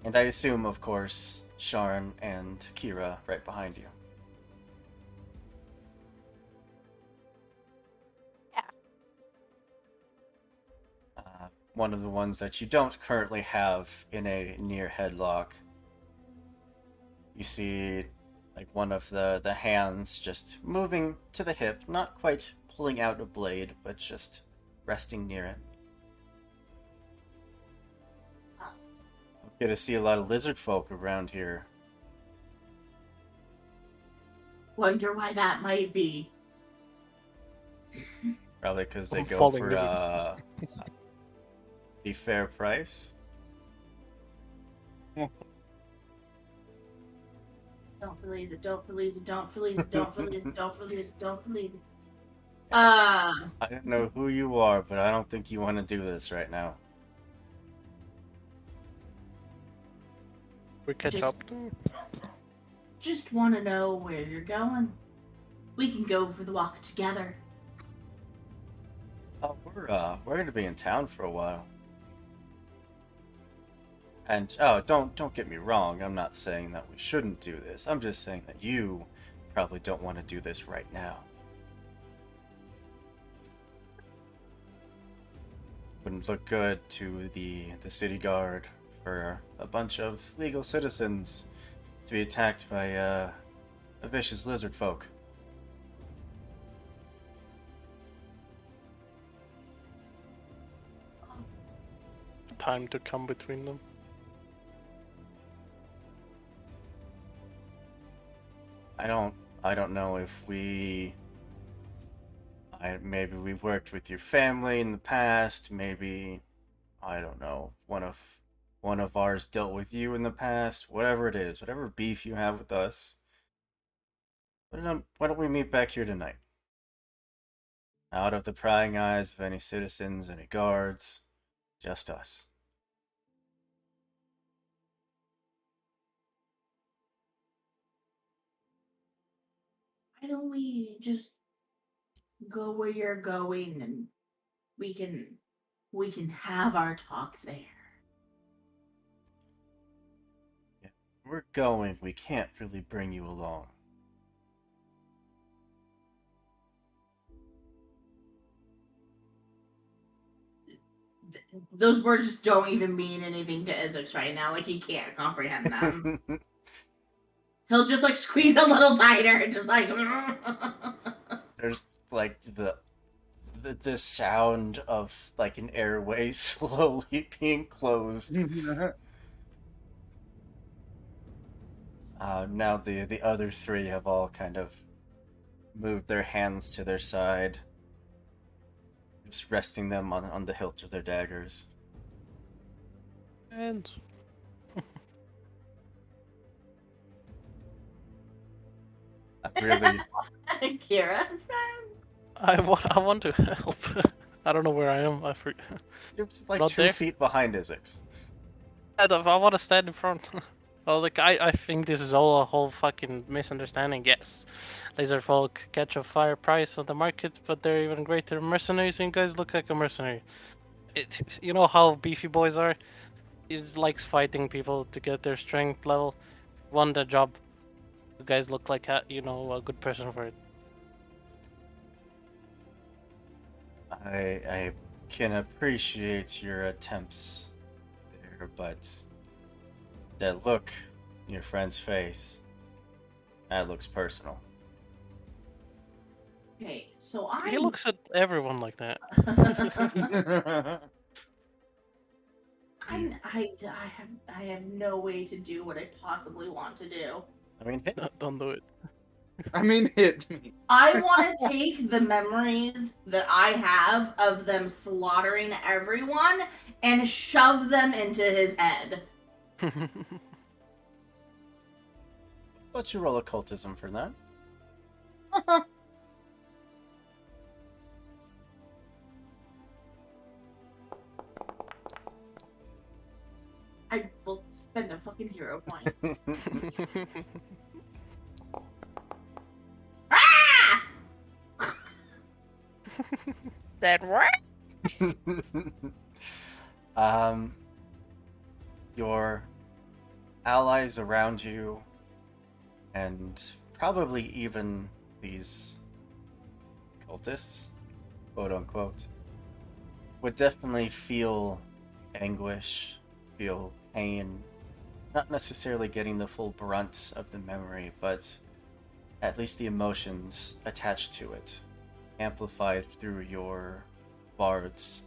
And I assume, of course, Sharn and Kira right behind you. One of the ones that you don't currently have in a near headlock You see, like, one of the hands just moving to the hip, not quite pulling out a blade, but just resting near it. I'm going to see a lot of lizard folk around here. Wonder why that might be. Probably because they I'm go falling for lizard. a pretty fair price. Don't release it, don't release it, don't release it, don't release it, don't release it, don't release it. I don't know who you are, but I don't think you want to do this right now. We catch Just- up. Just want to know where you're going. We can go for the walk together. Oh, we're gonna be in town for a while. And don't get me wrong. I'm not saying that we shouldn't do this. I'm just saying that you probably don't want to do this right now. Wouldn't look good to the city guard for a bunch of legal citizens to be attacked by a vicious lizard folk. Time to come between them. I don't know if maybe we worked with your family in the past, maybe I don't know, one of ours dealt with you in the past, whatever it is, whatever beef you have with us. Why don't we meet back here tonight? Out of the prying eyes of any citizens, any guards, just us. Why don't we just go where you're going and we can have our talk there. Yeah, we're going. We can't really bring you along. Those words just don't even mean anything to Isaac right now. Like, he can't comprehend them. He'll just, like, squeeze a little tighter, just like... There's, like, the sound of, like, an airway slowly being closed. Now the other three have all kind of moved their hands to their side, just resting them on the hilt of their daggers. And I really, Kira? I want to help. I don't know where I am. you're like Not 2 there? feet behind Isix. I want to stand in front. I was like, I think this is all a whole fucking misunderstanding. Yes, laser folk catch a fire price on the market, but they're even greater mercenaries, and you guys look like a mercenary. You know how beefy boys are? He likes fighting people to get their strength level. Won the job. You guys look like a good person for it. I can appreciate your attempts there, but that look in your friend's face, that looks personal. Okay, so He looks at everyone like that. I have no way to do what I possibly want to do. I mean, Don't do it. I mean, hit me. I want to take the memories that I have of them slaughtering everyone and shove them into his head. let's you roll occultism for that. I will spend a fucking hero point. Ah! That what? Your allies around you, and probably even these cultists, quote unquote, would definitely feel anguish, feel pain not necessarily getting the full brunt of the memory, but at least the emotions attached to it, amplified through your bard's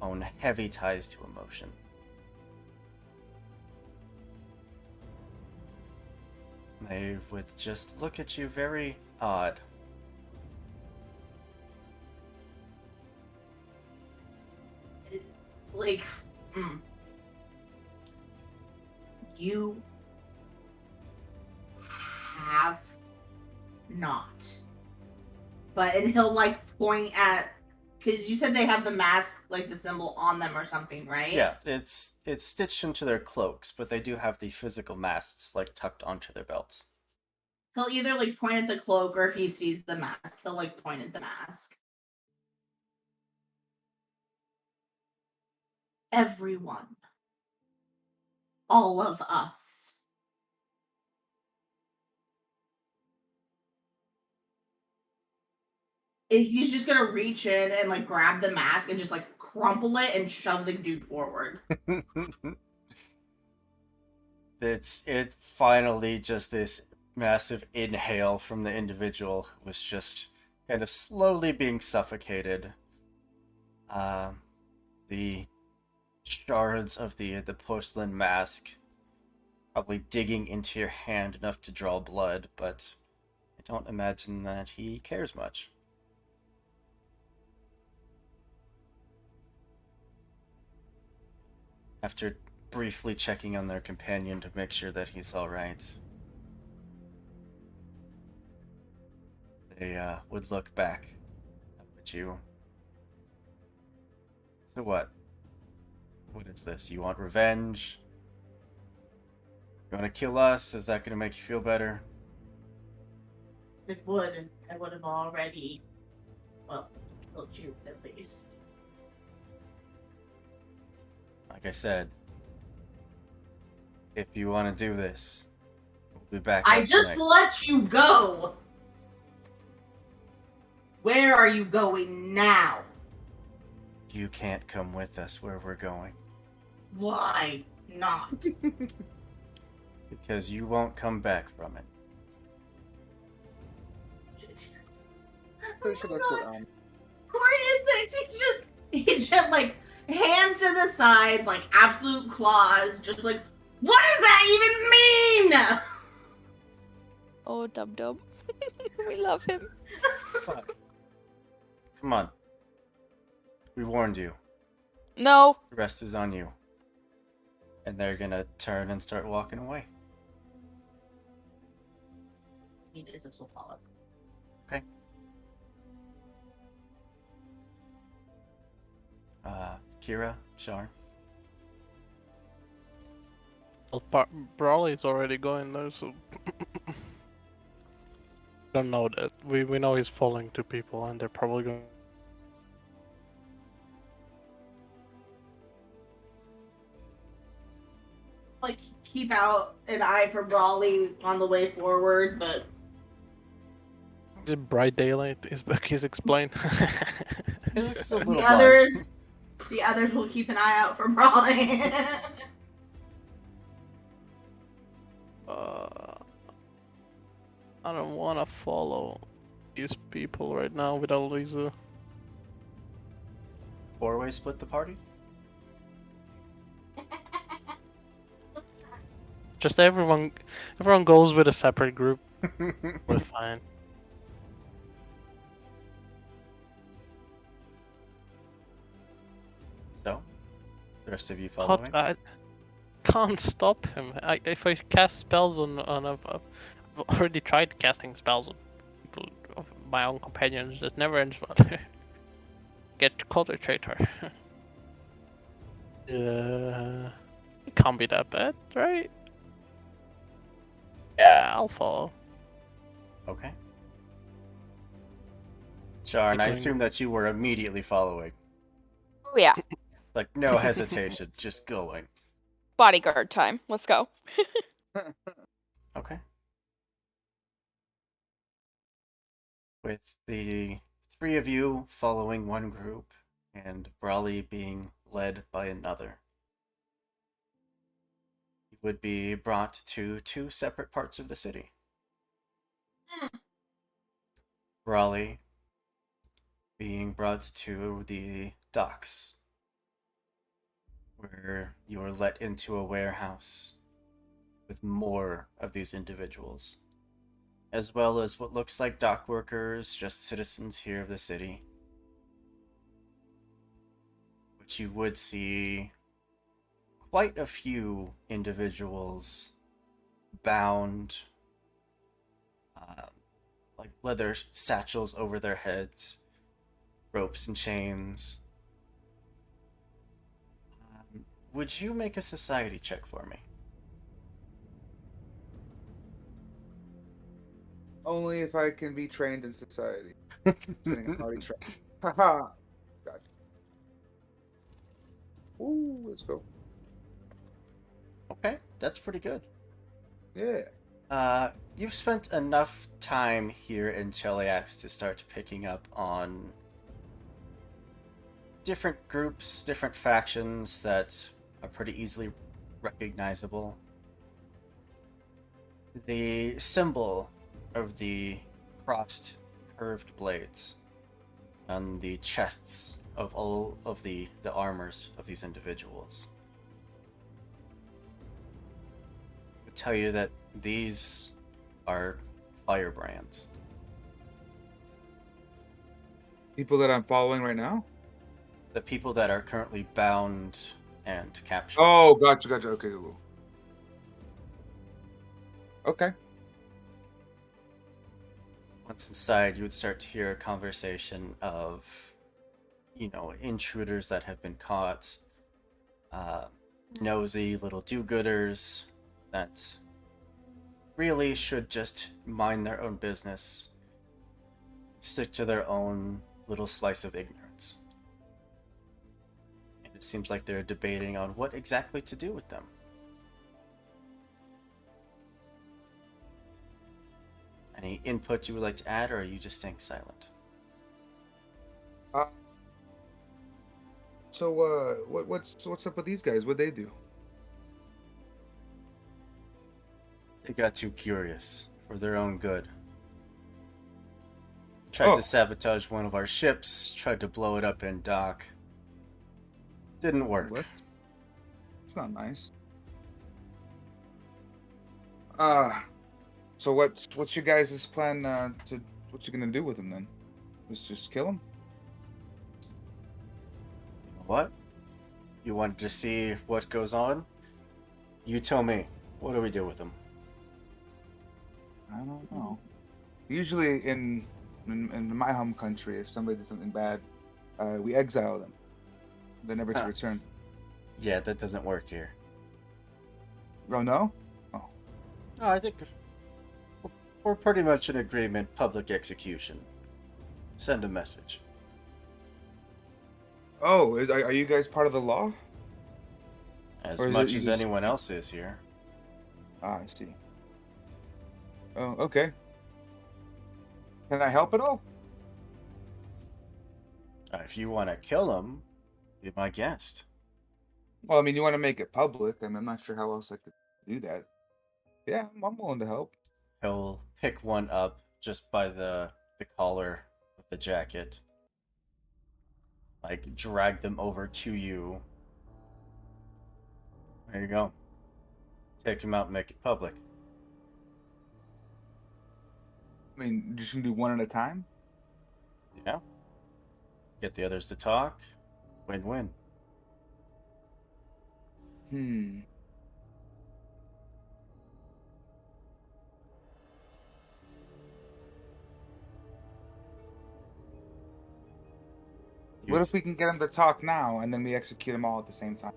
own heavy ties to emotion. They would just look at you very odd. Like, you have not. And he'll like point at, because you said they have the mask, like the symbol on them or something, right? Yeah, it's stitched into their cloaks, but they do have the physical masks like tucked onto their belts. He'll either like point at the cloak, or if he sees the mask, he'll like point at the mask. Everyone. All of us. He's just gonna reach in and like grab the mask and just like crumple it and shove the dude forward. It's finally just this massive inhale from the individual who was just kind of slowly being suffocated. The shards of the porcelain mask probably digging into your hand enough to draw blood, but I don't imagine that he cares much. After briefly checking on their companion to make sure that he's alright, they would look back up at you. So what? What is this? You want revenge? You want to kill us? Is that going to make you feel better? It would. I would have already, well, killed you at least. Like I said, if you want to do this, we'll be back. I just tonight. let you go! Where are you going now? You can't come with us where we're going. Why not? Because you won't come back from it. Pretty sure that's what. Corey is he just like hands to the sides, like absolute claws, just like, what does that even mean? Oh, Dub Dub. We love him. Come on. We warned you. No. The rest is on you. And they're gonna turn and start walking away. This will follow. Okay. Kira, Shar. Well, Brawley's already going there, so don't know that. We know he's falling to people, and they're probably going. Like, keep out an eye for Brawley on the way forward, but Is it bright daylight? Is Becky's explain? It looks a little the blind. others will keep an eye out for Brawley. I don't want to follow these people right now without Lisa. Four-way split the party? Just everyone goes with a separate group. We're fine. So, the rest of you following? I can't stop him. If I cast spells on I've already tried casting spells on people of my own companions. That never ends well. Get caught a traitor. It can't be that bad, right? Yeah, I'll follow. Okay. Shar, and I Keep going. assume that you were immediately following. Oh yeah. Like, no hesitation, just going. Bodyguard time. Let's go. Okay. With the three of you following one group, and Brawley being led by another, you would be brought to two separate parts of the city. Raleigh being brought to the docks, where you are let into a warehouse with more of these individuals, as well as what looks like dock workers, just citizens here of the city. Which you would see quite a few individuals bound, uh, like leather satchels over their heads, ropes and chains. Would you make a society check for me? Only if I can be trained in society. Depending on how he trained. Haha. Gotcha. Ooh, let's go. Okay, that's pretty good. Yeah. You've spent enough time here in Cheliax to start picking up on different groups, different factions that are pretty easily recognizable. The symbol of the crossed, curved blades on the chests of all of the armors of these individuals would tell you that these are firebrands. People that I'm following right now? The people that are currently bound and captured. Oh, gotcha. Okay, cool. Okay. Once inside, you would start to hear a conversation of, intruders that have been caught, nosy little do-gooders that really should just mind their own business, stick to their own little slice of ignorance. And it seems like they're debating on what exactly to do with them. Any input you would like to add, or are you just staying silent? What's up with these guys? What'd they do? They got too curious for their own good. Tried to sabotage one of our ships, tried to blow it up in dock. Didn't work. What? It's not nice. So what's your guys' plan what you gonna do with them then? Just kill them? What? You wanted to see what goes on? You tell me. What do we do with them? I don't know. Usually in my home country, if somebody did something bad, we exile them. They're never to return. Yeah, that doesn't work here. Oh no? Oh, I think we're pretty much in agreement. Public execution. Send a message. Oh, are you guys part of the law? As much as anyone else is here. Ah, I see. Oh, okay. Can I help at all? If you want to kill him, be my guest. Well, I mean, you want to make it public. I mean, I'm not sure how else I could do that. Yeah, I'm willing to help. He'll pick one up just by the collar of the jacket. Like, drag them over to you. There you go. Take him out and make it public. I mean, you're just gonna do one at a time? Yeah. Get the others to talk. Win-win. What if we can get them to talk now and then we execute them all at the same time?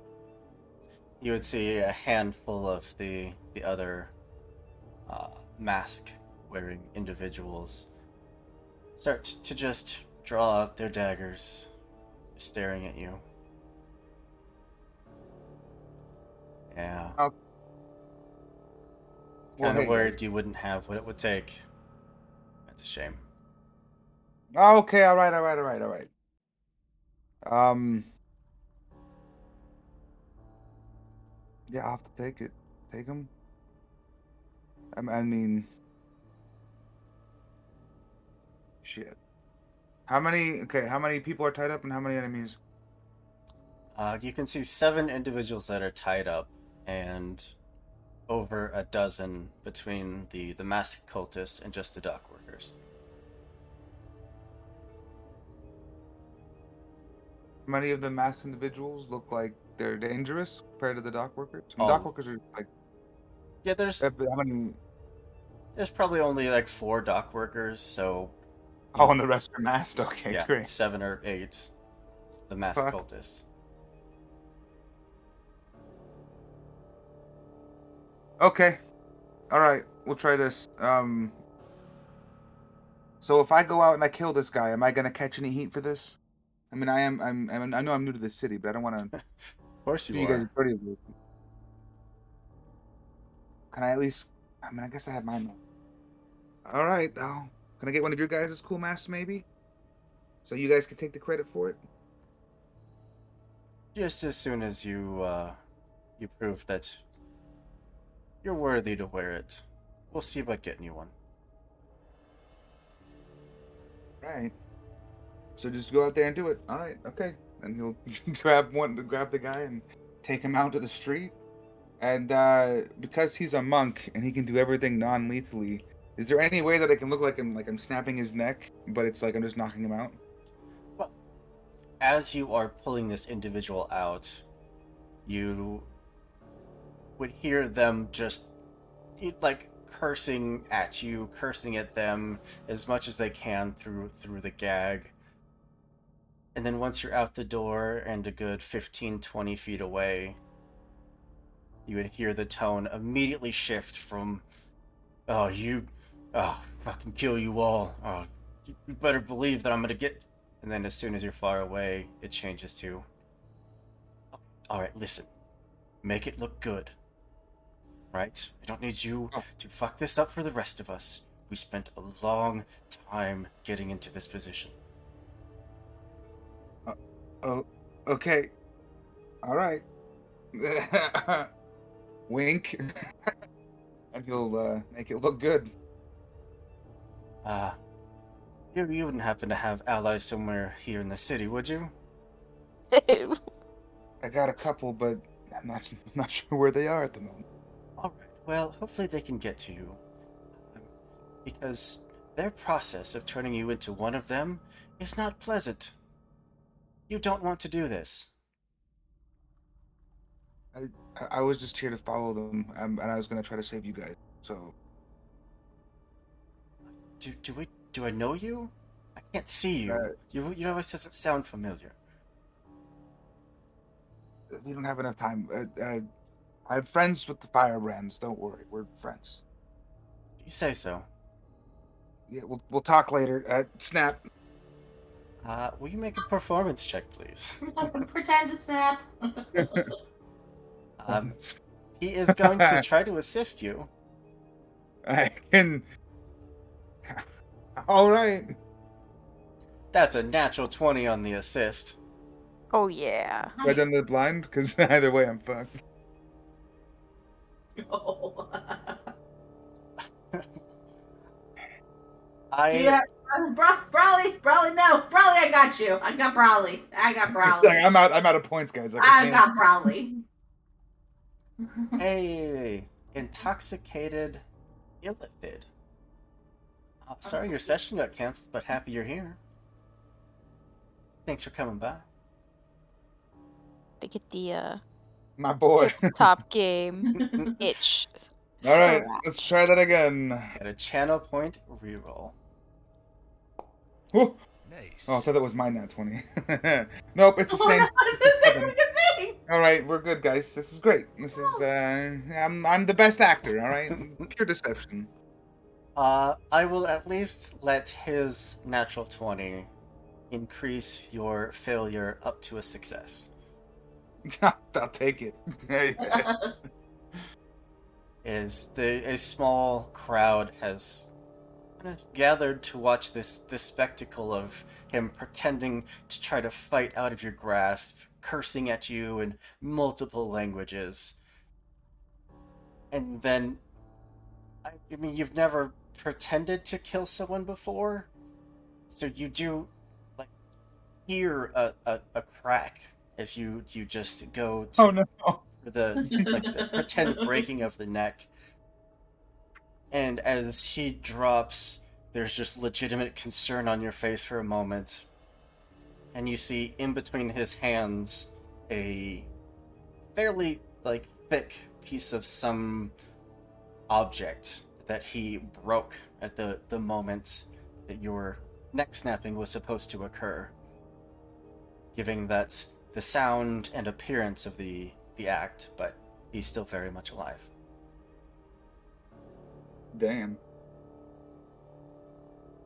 You would see a handful of the other mask-wearing individuals start to just draw out their daggers, staring at you. Yeah. Oh. Kind of worried you wouldn't have what it would take. That's a shame. Okay, all right. Yeah, I'll have to take take him. I mean, shit. How many? Okay, how many people are tied up and how many enemies? You can see 7 individuals that are tied up, and over a dozen between the masked cultists and just the dock workers. How many of the masked individuals look like they're dangerous compared to the dock workers? And dock Oh, workers are like, yeah. There's how many? there's probably only like 4 dock workers, so Oh, you and the rest are masked. Okay, yeah, great. 7 or 8 the masked Fuck. cultists. Okay, all right. We'll try this. So if I go out and I kill this guy, am I gonna catch any heat for this? I mean, I know I'm new to the city, but I don't want to Of course do you you guys are. dirty. With it. Can I at least? I mean, I guess I have mine. All right, now can I get one of your guys' cool masks, maybe? So you guys can take the credit for it. Just as soon as you prove that you're worthy to wear it, we'll see about getting you one. Right. So just go out there and do it. All right, okay. And he'll grab the guy and take him out to the street. And because he's a monk and he can do everything non-lethally, is there any way that I can look like I'm snapping his neck, but it's like I'm just knocking him out? Well, as you are pulling this individual out, you would hear them just like cursing at you, cursing at them as much as they can through the gag. And then once you're out the door and a good 15-20 feet away, you would hear the tone immediately shift from, oh, fucking kill you all. Oh, you better believe that I'm gonna get. And then as soon as you're far away, it changes to, alright, listen. Make it look good. Right? I don't need you Oh, to fuck this up for the rest of us. We spent a long time getting into this position. oh, okay. All right. Wink. And he'll make it look good. Uh, you wouldn't happen to have allies somewhere here in the city, would you? I got a couple, but I'm not sure where they are at the moment. Alright, well, hopefully they can get to you. Because their process of turning you into one of them is not pleasant. You don't want to do this. I was just here to follow them, and I was gonna try to save you guys. So Do I know you? I can't see you. uh, Your voice doesn't sound familiar. we don't have enough time. I'm friends with the firebrands. Don't worry, we're friends. You say so. Yeah, we'll talk later. Snap. Will you make a performance check, please? Pretend to snap. Um, he is going to try to assist you. I can. All right. That's a natural 20 on the assist. Oh yeah. Have I done the blind? Because either way, I'm fucked. Oh. I Brawley, no. Brawley, I got you. I got Brawley. Like, I'm out of points, guys. Like, I got Brawley. a intoxicated illithid. Sorry your session got canceled, but happy you're here. Thanks for coming by. To get the my boy. top game itch. All right, scratch. let's try that again. Get a channel point reroll. Ooh. Nice. Oh, I thought that was mine, that 20. Nope, it's the same. No, it's the same freaking thing. All right, we're good, guys. This is great. This is I'm the best actor. All right, pure deception. I will at least let his natural 20 increase your failure up to a success. I'll take it. A small crowd has kind of gathered to watch this spectacle of him pretending to try to fight out of your grasp, cursing at you in multiple languages. And then, I mean, you've never pretended to kill someone before, so you do like hear a crack as you just go Oh to no. for the pretend breaking of the neck, and as he drops, there's just legitimate concern on your face for a moment, and you see in between his hands a fairly like thick piece of some object that he broke at the moment that your neck snapping was supposed to occur, giving that the sound and appearance of the act, but he's still very much alive. Damn.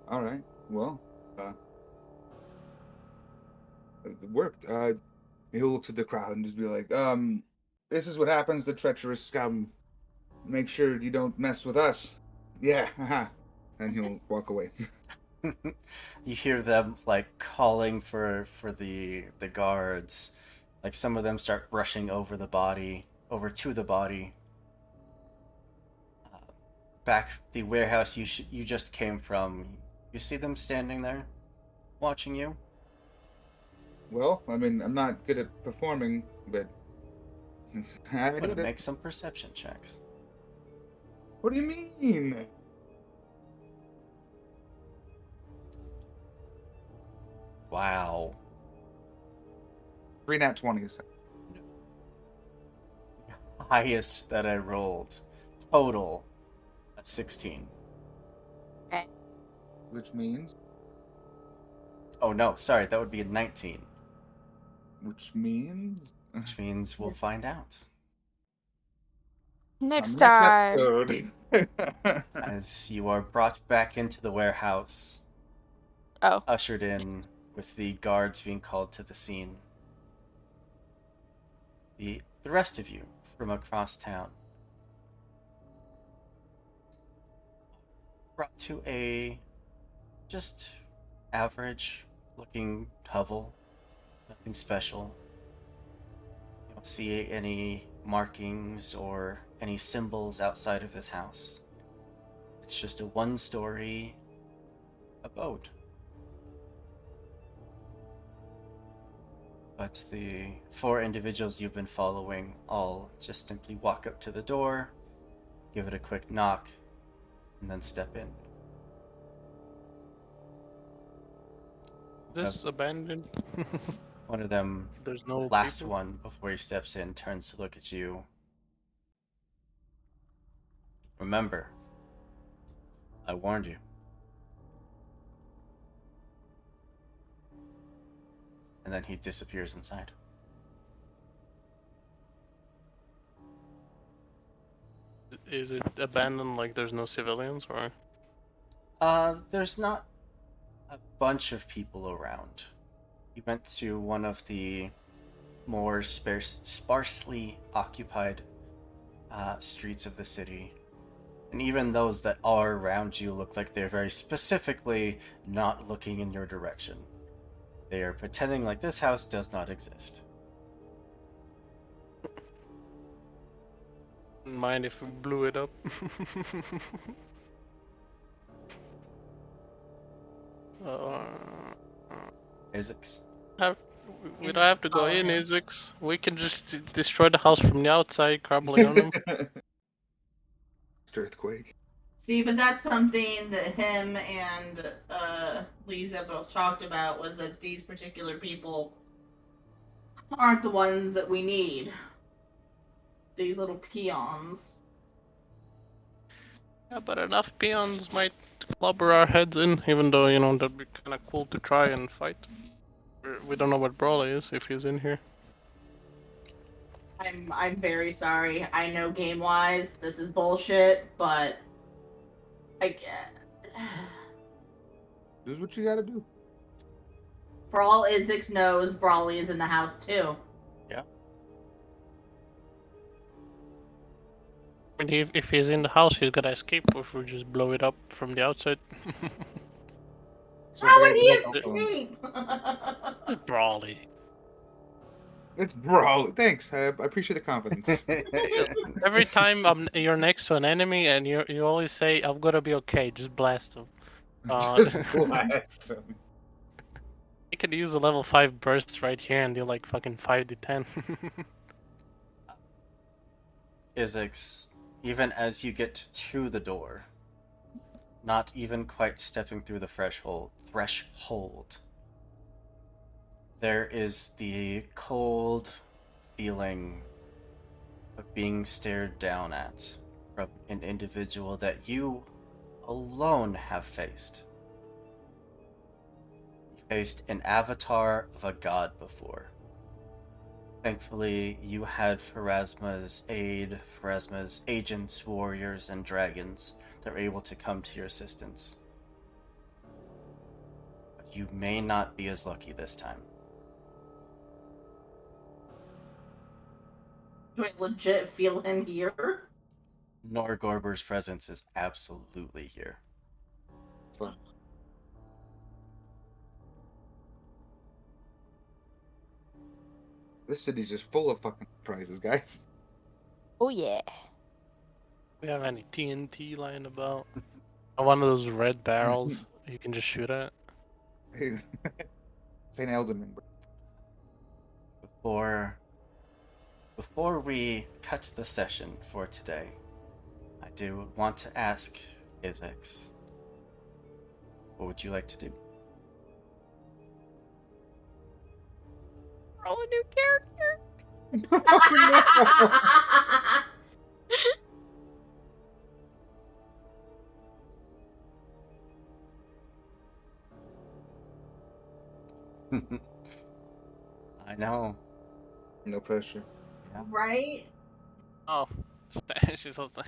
All right. Well, it worked. He'll look at the crowd and just be like, this is what happens to treacherous scum. Make sure you don't mess with us. Yeah, haha. And he'll walk away. You hear them like calling for the guards. Like some of them start rushing over to the body. Back the warehouse you just came from. You see them standing there, watching you. Well, I mean, I'm not good at performing, but I Want to did it. make some perception checks. What do you mean? Wow. 3 nat 20s. Highest that I rolled. Total. A 16. Which means? Oh no, sorry, that would be a 19. Which means? Which means we'll find out. Next On the time. episode. As you are brought back into the warehouse, Oh. ushered in with the guards being called to the scene. The rest of you from across town brought to a just average looking hovel. Nothing special. You don't see any markings or any symbols outside of this house. It's just a one-story abode. But the 4 individuals you've been following all just simply walk up to the door, give it a quick knock, and then step in. This abandoned. One of them, There's no last people? one, before he steps in, turns to look at you. Remember, I warned you. And then he disappears inside. Is it abandoned like there's no civilians or? There's not a bunch of people around. You went to one of the more sparsely occupied streets of the city. And even those that are around you look like they're very specifically not looking in your direction. They are pretending like this house does not exist. Mind if we blew it up? uh, Physics. we don't have to go in, Isix. We can just destroy the house from the outside, crumbling on them. Earthquake. See, but that's something that him and Lisa both talked about, was that these particular people aren't the ones that we need. These little peons. Yeah, but enough peons might clobber our heads in, even though, that'd be kind of cool to try and fight. We don't know what Brawley is, if he's in here. I'm very sorry. I know game-wise this is bullshit, but I Do what you gotta do. for all Isix knows, Brawley is in the house too. Yeah. I mean, if he's in the house, he's gotta escape if we just blow it up from the outside. So How they would he have no phones. escape? Brawley. It's Brawly. Thanks. I appreciate the confidence. Every time you're next to an enemy and you always say, "I'm gonna be okay," just blast them. Just blast him. You could use a level 5 burst right here and do like fucking 5d10. Isix, even as you get to the door, not even quite stepping through the threshold, there is the cold feeling of being stared down at from an individual that you alone have faced. You faced an avatar of a god before. Thankfully, you had Pharasma's aid, Pharasma's agents, warriors, and dragons that were able to come to your assistance. But you may not be as lucky this time. Do I legit feel him here? Norgorber's presence is absolutely here. Fuck. This city's just full of fucking surprises, guys. Oh yeah. We have any TNT lying about? Or one of those red barrels you can just shoot at? St. Elderman. Before we cut the session for today, I do want to ask Isix, what would you like to do? Roll a new character. I know. No pressure. Yeah. Right? Oh, she's also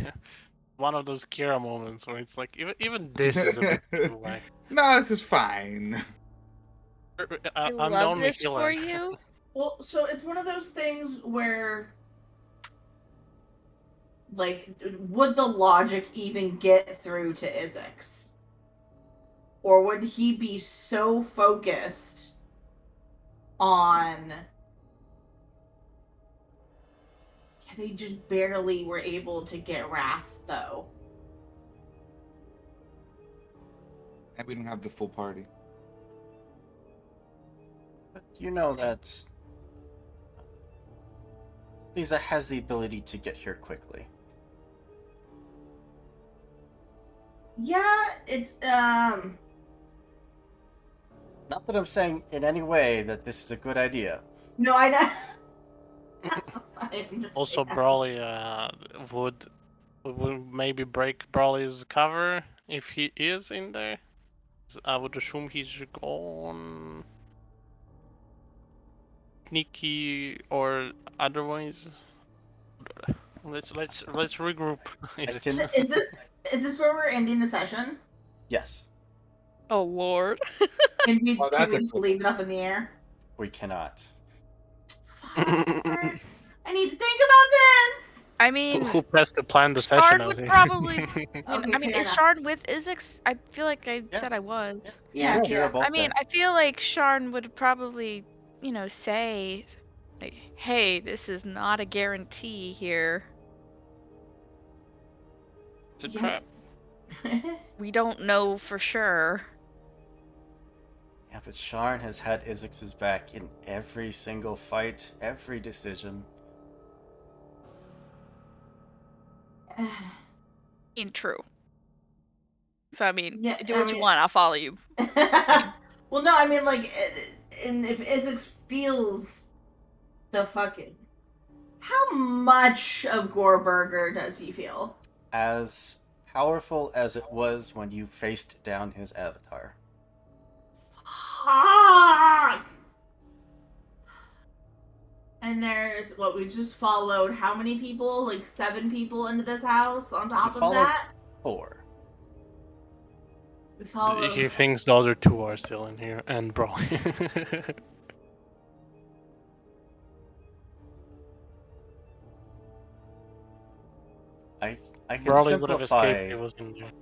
one of those Kira moments where it's like even this is a bit too like. No, this is fine. I I'm the love only this healer. for you. Well, so it's one of those things where, like, would the logic even get through to Isix? Or would he be so focused on... Yeah, they just barely were able to get Wrath, though. And we don't have the full party. But you know that Lisa has the ability to get here quickly. Yeah, it's, Not that I'm saying in any way that this is a good idea. No, I know. I Also, understand. Brawly would maybe break Brawly's cover if he is in there. I would assume he's gone sneaky or otherwise. Let's regroup. I can. Is this where we're ending the session? Yes, Oh lord. Can we, Oh, can that's we a just cool leave it up in the air? we cannot. Fuck. I need to think about this. I mean, Who best to plan the session Shard out would here? probably. Okay, I mean, fair is enough. Shard with Isix? I feel like I Yeah. said I was. Yeah, You Kira. are both I mean, there. I feel like Shard would probably, say, like, "Hey, this is not a guarantee here. It's a Yes. trap. We don't know for sure." Yeah, but Sharn has had Isix's back in every single fight, every decision. True. So I mean, Yeah, do I what you mean- want. I'll follow you. Well, no, I mean, like, and if Isix feels the fucking... How much of Goreburger does he feel? As powerful as it was when you faced down his avatar. Fuck! And there's what we just followed. How many people? Like 7 people into this house on top You of followed that? 4. We followed. He thinks the other 2 are still in here, and Brawly. I can Brawly would have escaped if he simplify was in there.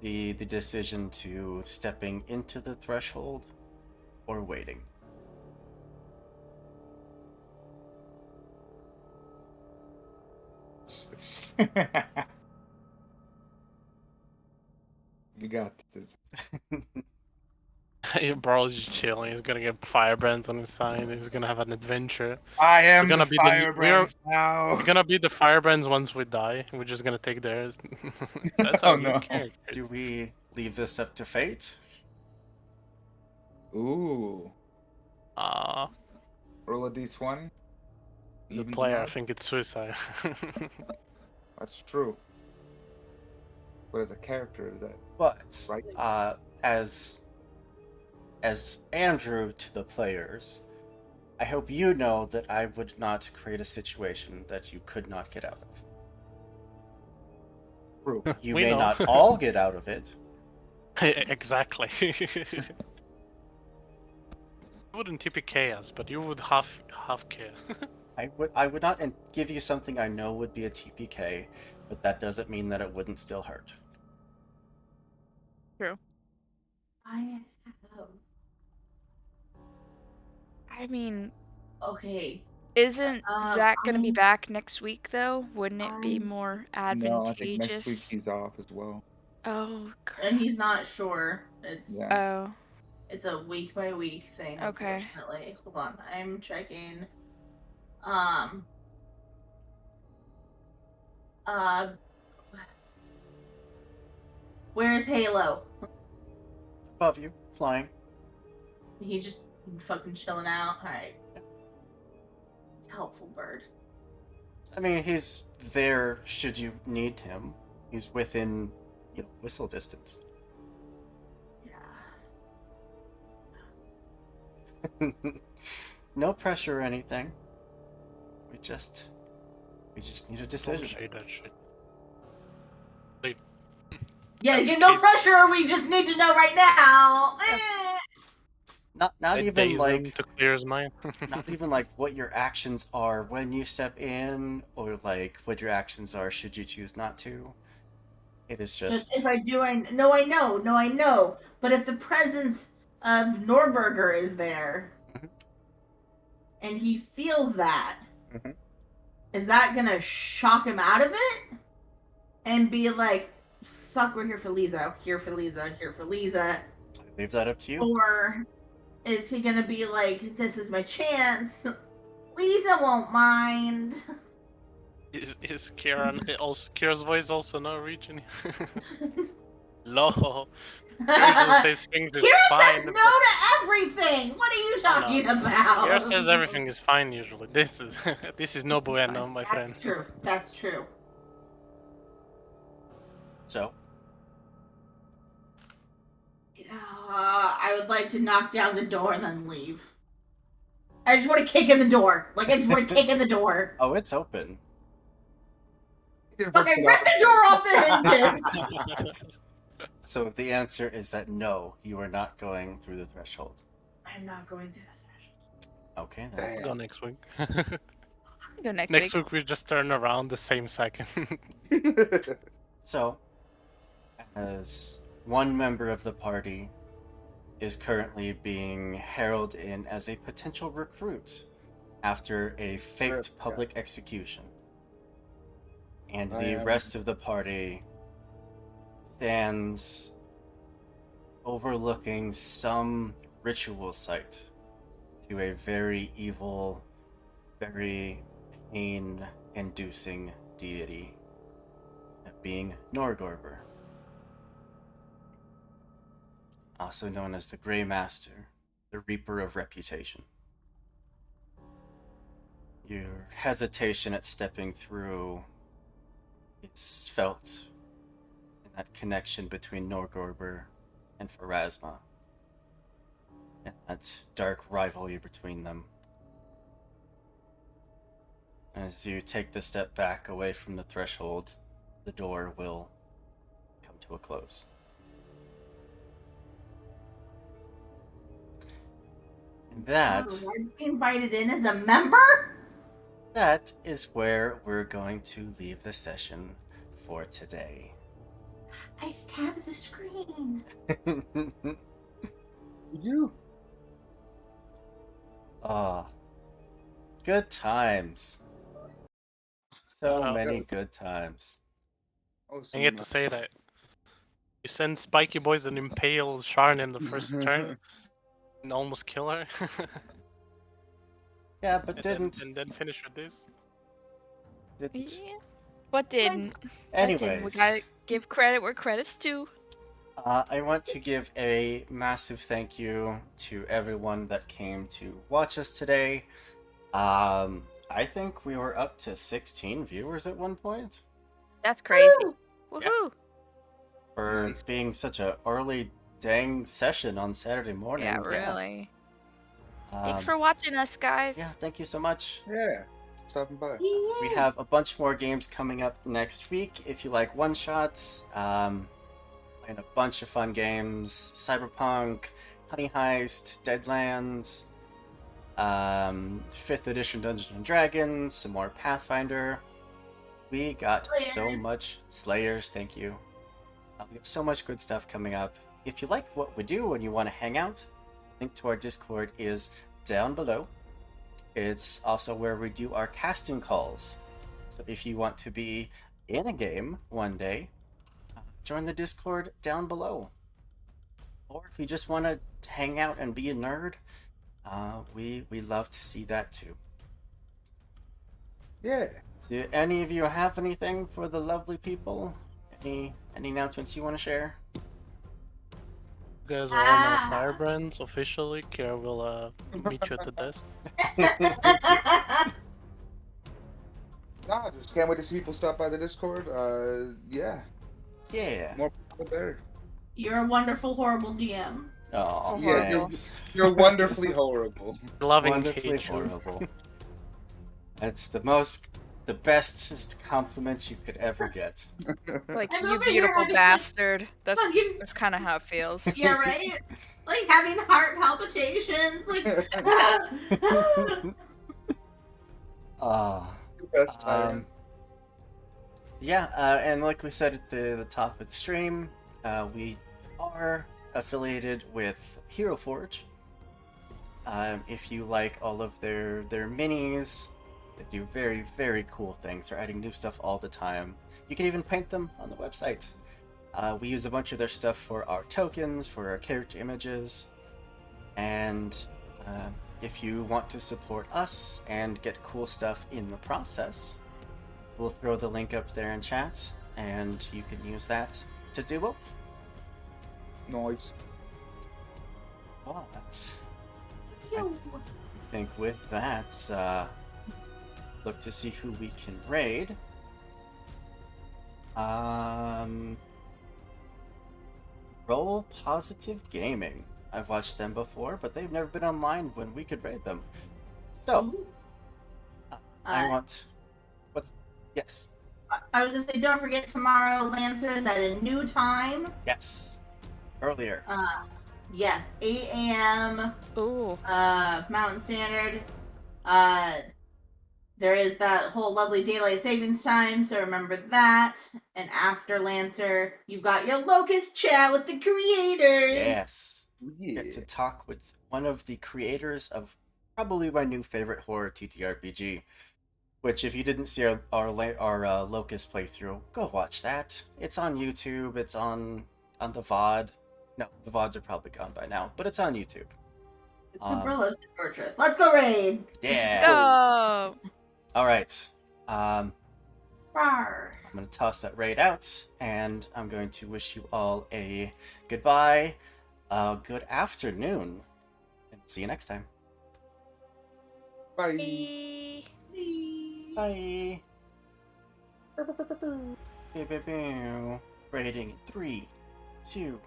the decision to stepping into the threshold or waiting. It's you got this. Bro's just chilling. He's gonna get firebrands on his side. He's gonna have an adventure. I am We're gonna the be firebrands now. We're gonna be the firebrands once we die. We're just gonna take theirs. That's Oh our new no. character. Do we leave this up to fate? Ooh. Uh, Roll a d20. as a Evens player, I them out? think it's suicide. That's true. But as a character, is that But right? as Andrew to the players, I hope you know that I would not create a situation that you could not get out of. True. You We may know. not all get out of it. Exactly. You wouldn't TPK us, but you would half care. I would not give you something I know would be a TPK, but that doesn't mean that it wouldn't still hurt. I have. I mean, Okay. isn't Zach gonna be I'm- back next week though? Wouldn't it be I'm- more No, I think next week advantageous? he's off as well. Oh, crap. And he's not sure. Yeah. Oh, It's a week by week thing. Okay. Unfortunately, hold on. I'm checking. Uh. Where's Halo? Above you, flying. He just fucking chilling out. Alright. Helpful bird. I mean, he's there should you need him. He's within, whistle distance. Yeah. No pressure or anything. We just need a Don't decision. say that shit. Yeah, get no Case- pressure. We just need to know right now. Not I even daze him like to clear his mind. not even like what your actions are when you step in, or like what your actions are should you choose not to. It is Just just if I do, I know. But if the presence of Norberger is there, Mhm. and he feels that, Mhm. is that gonna shock him out of it, and be like, "Fuck, we're here for Lisa, here for Lisa, here for Lisa," I leave that up to you. or is he gonna be like, "This is my chance. Lisa won't mind." Is Kira's voice also not reaching? Lol. Kira just says things is Kira fine. says no to everything. What are you talking about? Kira says everything is fine usually. This is no bueno, my friend. That's true. That's true. So I would like to knock down the door and then leave. I just want to kick in the door. Like, I just want to kick in the door. oh, it's open. Fucking rip the door off the hinges! So the answer is that no, you are not going through the threshold. I'm not going through the threshold. Okay, then. Go next week. go next Next week. week we just turn around the same second. So, as one member of the party is currently being heralded in as a potential recruit after a faked public execution, and I the am- rest of the party stands overlooking some ritual site to a very evil, very pain-inducing deity, that being Norgorber, also known as the Grey Master, the Reaper of Reputation. Your hesitation at stepping through is felt in that connection between Norgorber and Pharasma, and that dark rivalry between them. As you take the step back away from the threshold, the door will come to a close. And that Oh, I'm invited in as a member? that is where we're going to leave the session for today. I stabbed the screen. You Ah, good times. So Wow. many good times. I get to say that. You send Spiky Boys and impale Sharn in the first turn and almost kill her. Yeah, but and didn't. then finish with this. Didn't. Yeah. But didn't. But didn't. We Anyways, gotta give credit where credit's due. I want to give a massive thank you to everyone that came to watch us today. I think we were up to 16 viewers at one point That's crazy. Woo! Yeah. Woohoo! for Nice. being such a early dang session on Saturday morning. Yeah, really. Um, Thanks for watching us, guys. yeah, thank you so much. Yeah. Stopping by. We have a bunch more games coming up next week. If you like one shots, playing a bunch of fun games: Cyberpunk, Honey Heist, Deadlands, 5th edition Dungeons and Dragons, some more Pathfinder. We got so Slayers. much Slayers. Thank you. We have so much good stuff coming up. If you like what we do and you want to hang out, link to our Discord is down below. It's also where we do our casting calls. So if you want to be in a game one day, join the Discord down below. Or if you just want to hang out and be a nerd, we love to see that too. Yeah. Do any of you have anything for the lovely people? Any announcements you want to share? You guys are all my firebrands officially. Kira will meet you at the desk. Nah, just can't wait to see people stop by the Discord. Yeah. Yeah. More people there. You're a wonderful, horrible DM. Oh, Yeah, thanks. You're wonderfully horrible. Loving Wonderfully hatred. horrible. That's the bestest compliment you could ever get. Like, I'm you over here beautiful having, bastard. That's fucking- that's kind of how it feels. Yeah, right? Like having heart palpitations. Like, Ah. Best time. Yeah, and like we said at the top of the stream, we are affiliated with Hero Forge. If you like all of their minis, they do very, very cool things. They're adding new stuff all the time. You can even paint them on the website. We use a bunch of their stuff for our tokens, for our character images, and if you want to support us and get cool stuff in the process, we'll throw the link up there in chat, and you can use that to do both. Noise. But I think with that, look to see who we can raid. Roll Positive Gaming. I've watched them before, but they've never been online when we could raid them. So, I want... What's... Yes. I was gonna say, don't forget tomorrow, Lancer is at a new time. Yes. Earlier. Yes, 8 a.m. Ooh. Mountain Standard. There is that whole lovely daylight savings time, so remember that. And after Lancer, you've got your Locust chat with the creators. Yes. Yeah. Get to talk with one of the creators of probably my new favorite horror TTRPG. Which, if you didn't see our Locust playthrough, go watch that. It's on YouTube. It's on the VOD. No, the VODs are probably gone by now, but it's on YouTube. Super Locust Fortress. Let's go raid. Yeah. Go. All right. Rawr. I'm going to toss that raid out, and I'm going to wish you all a goodbye, good afternoon, and see you next time. Bye. Bye. Bye. Rating in 3, 2,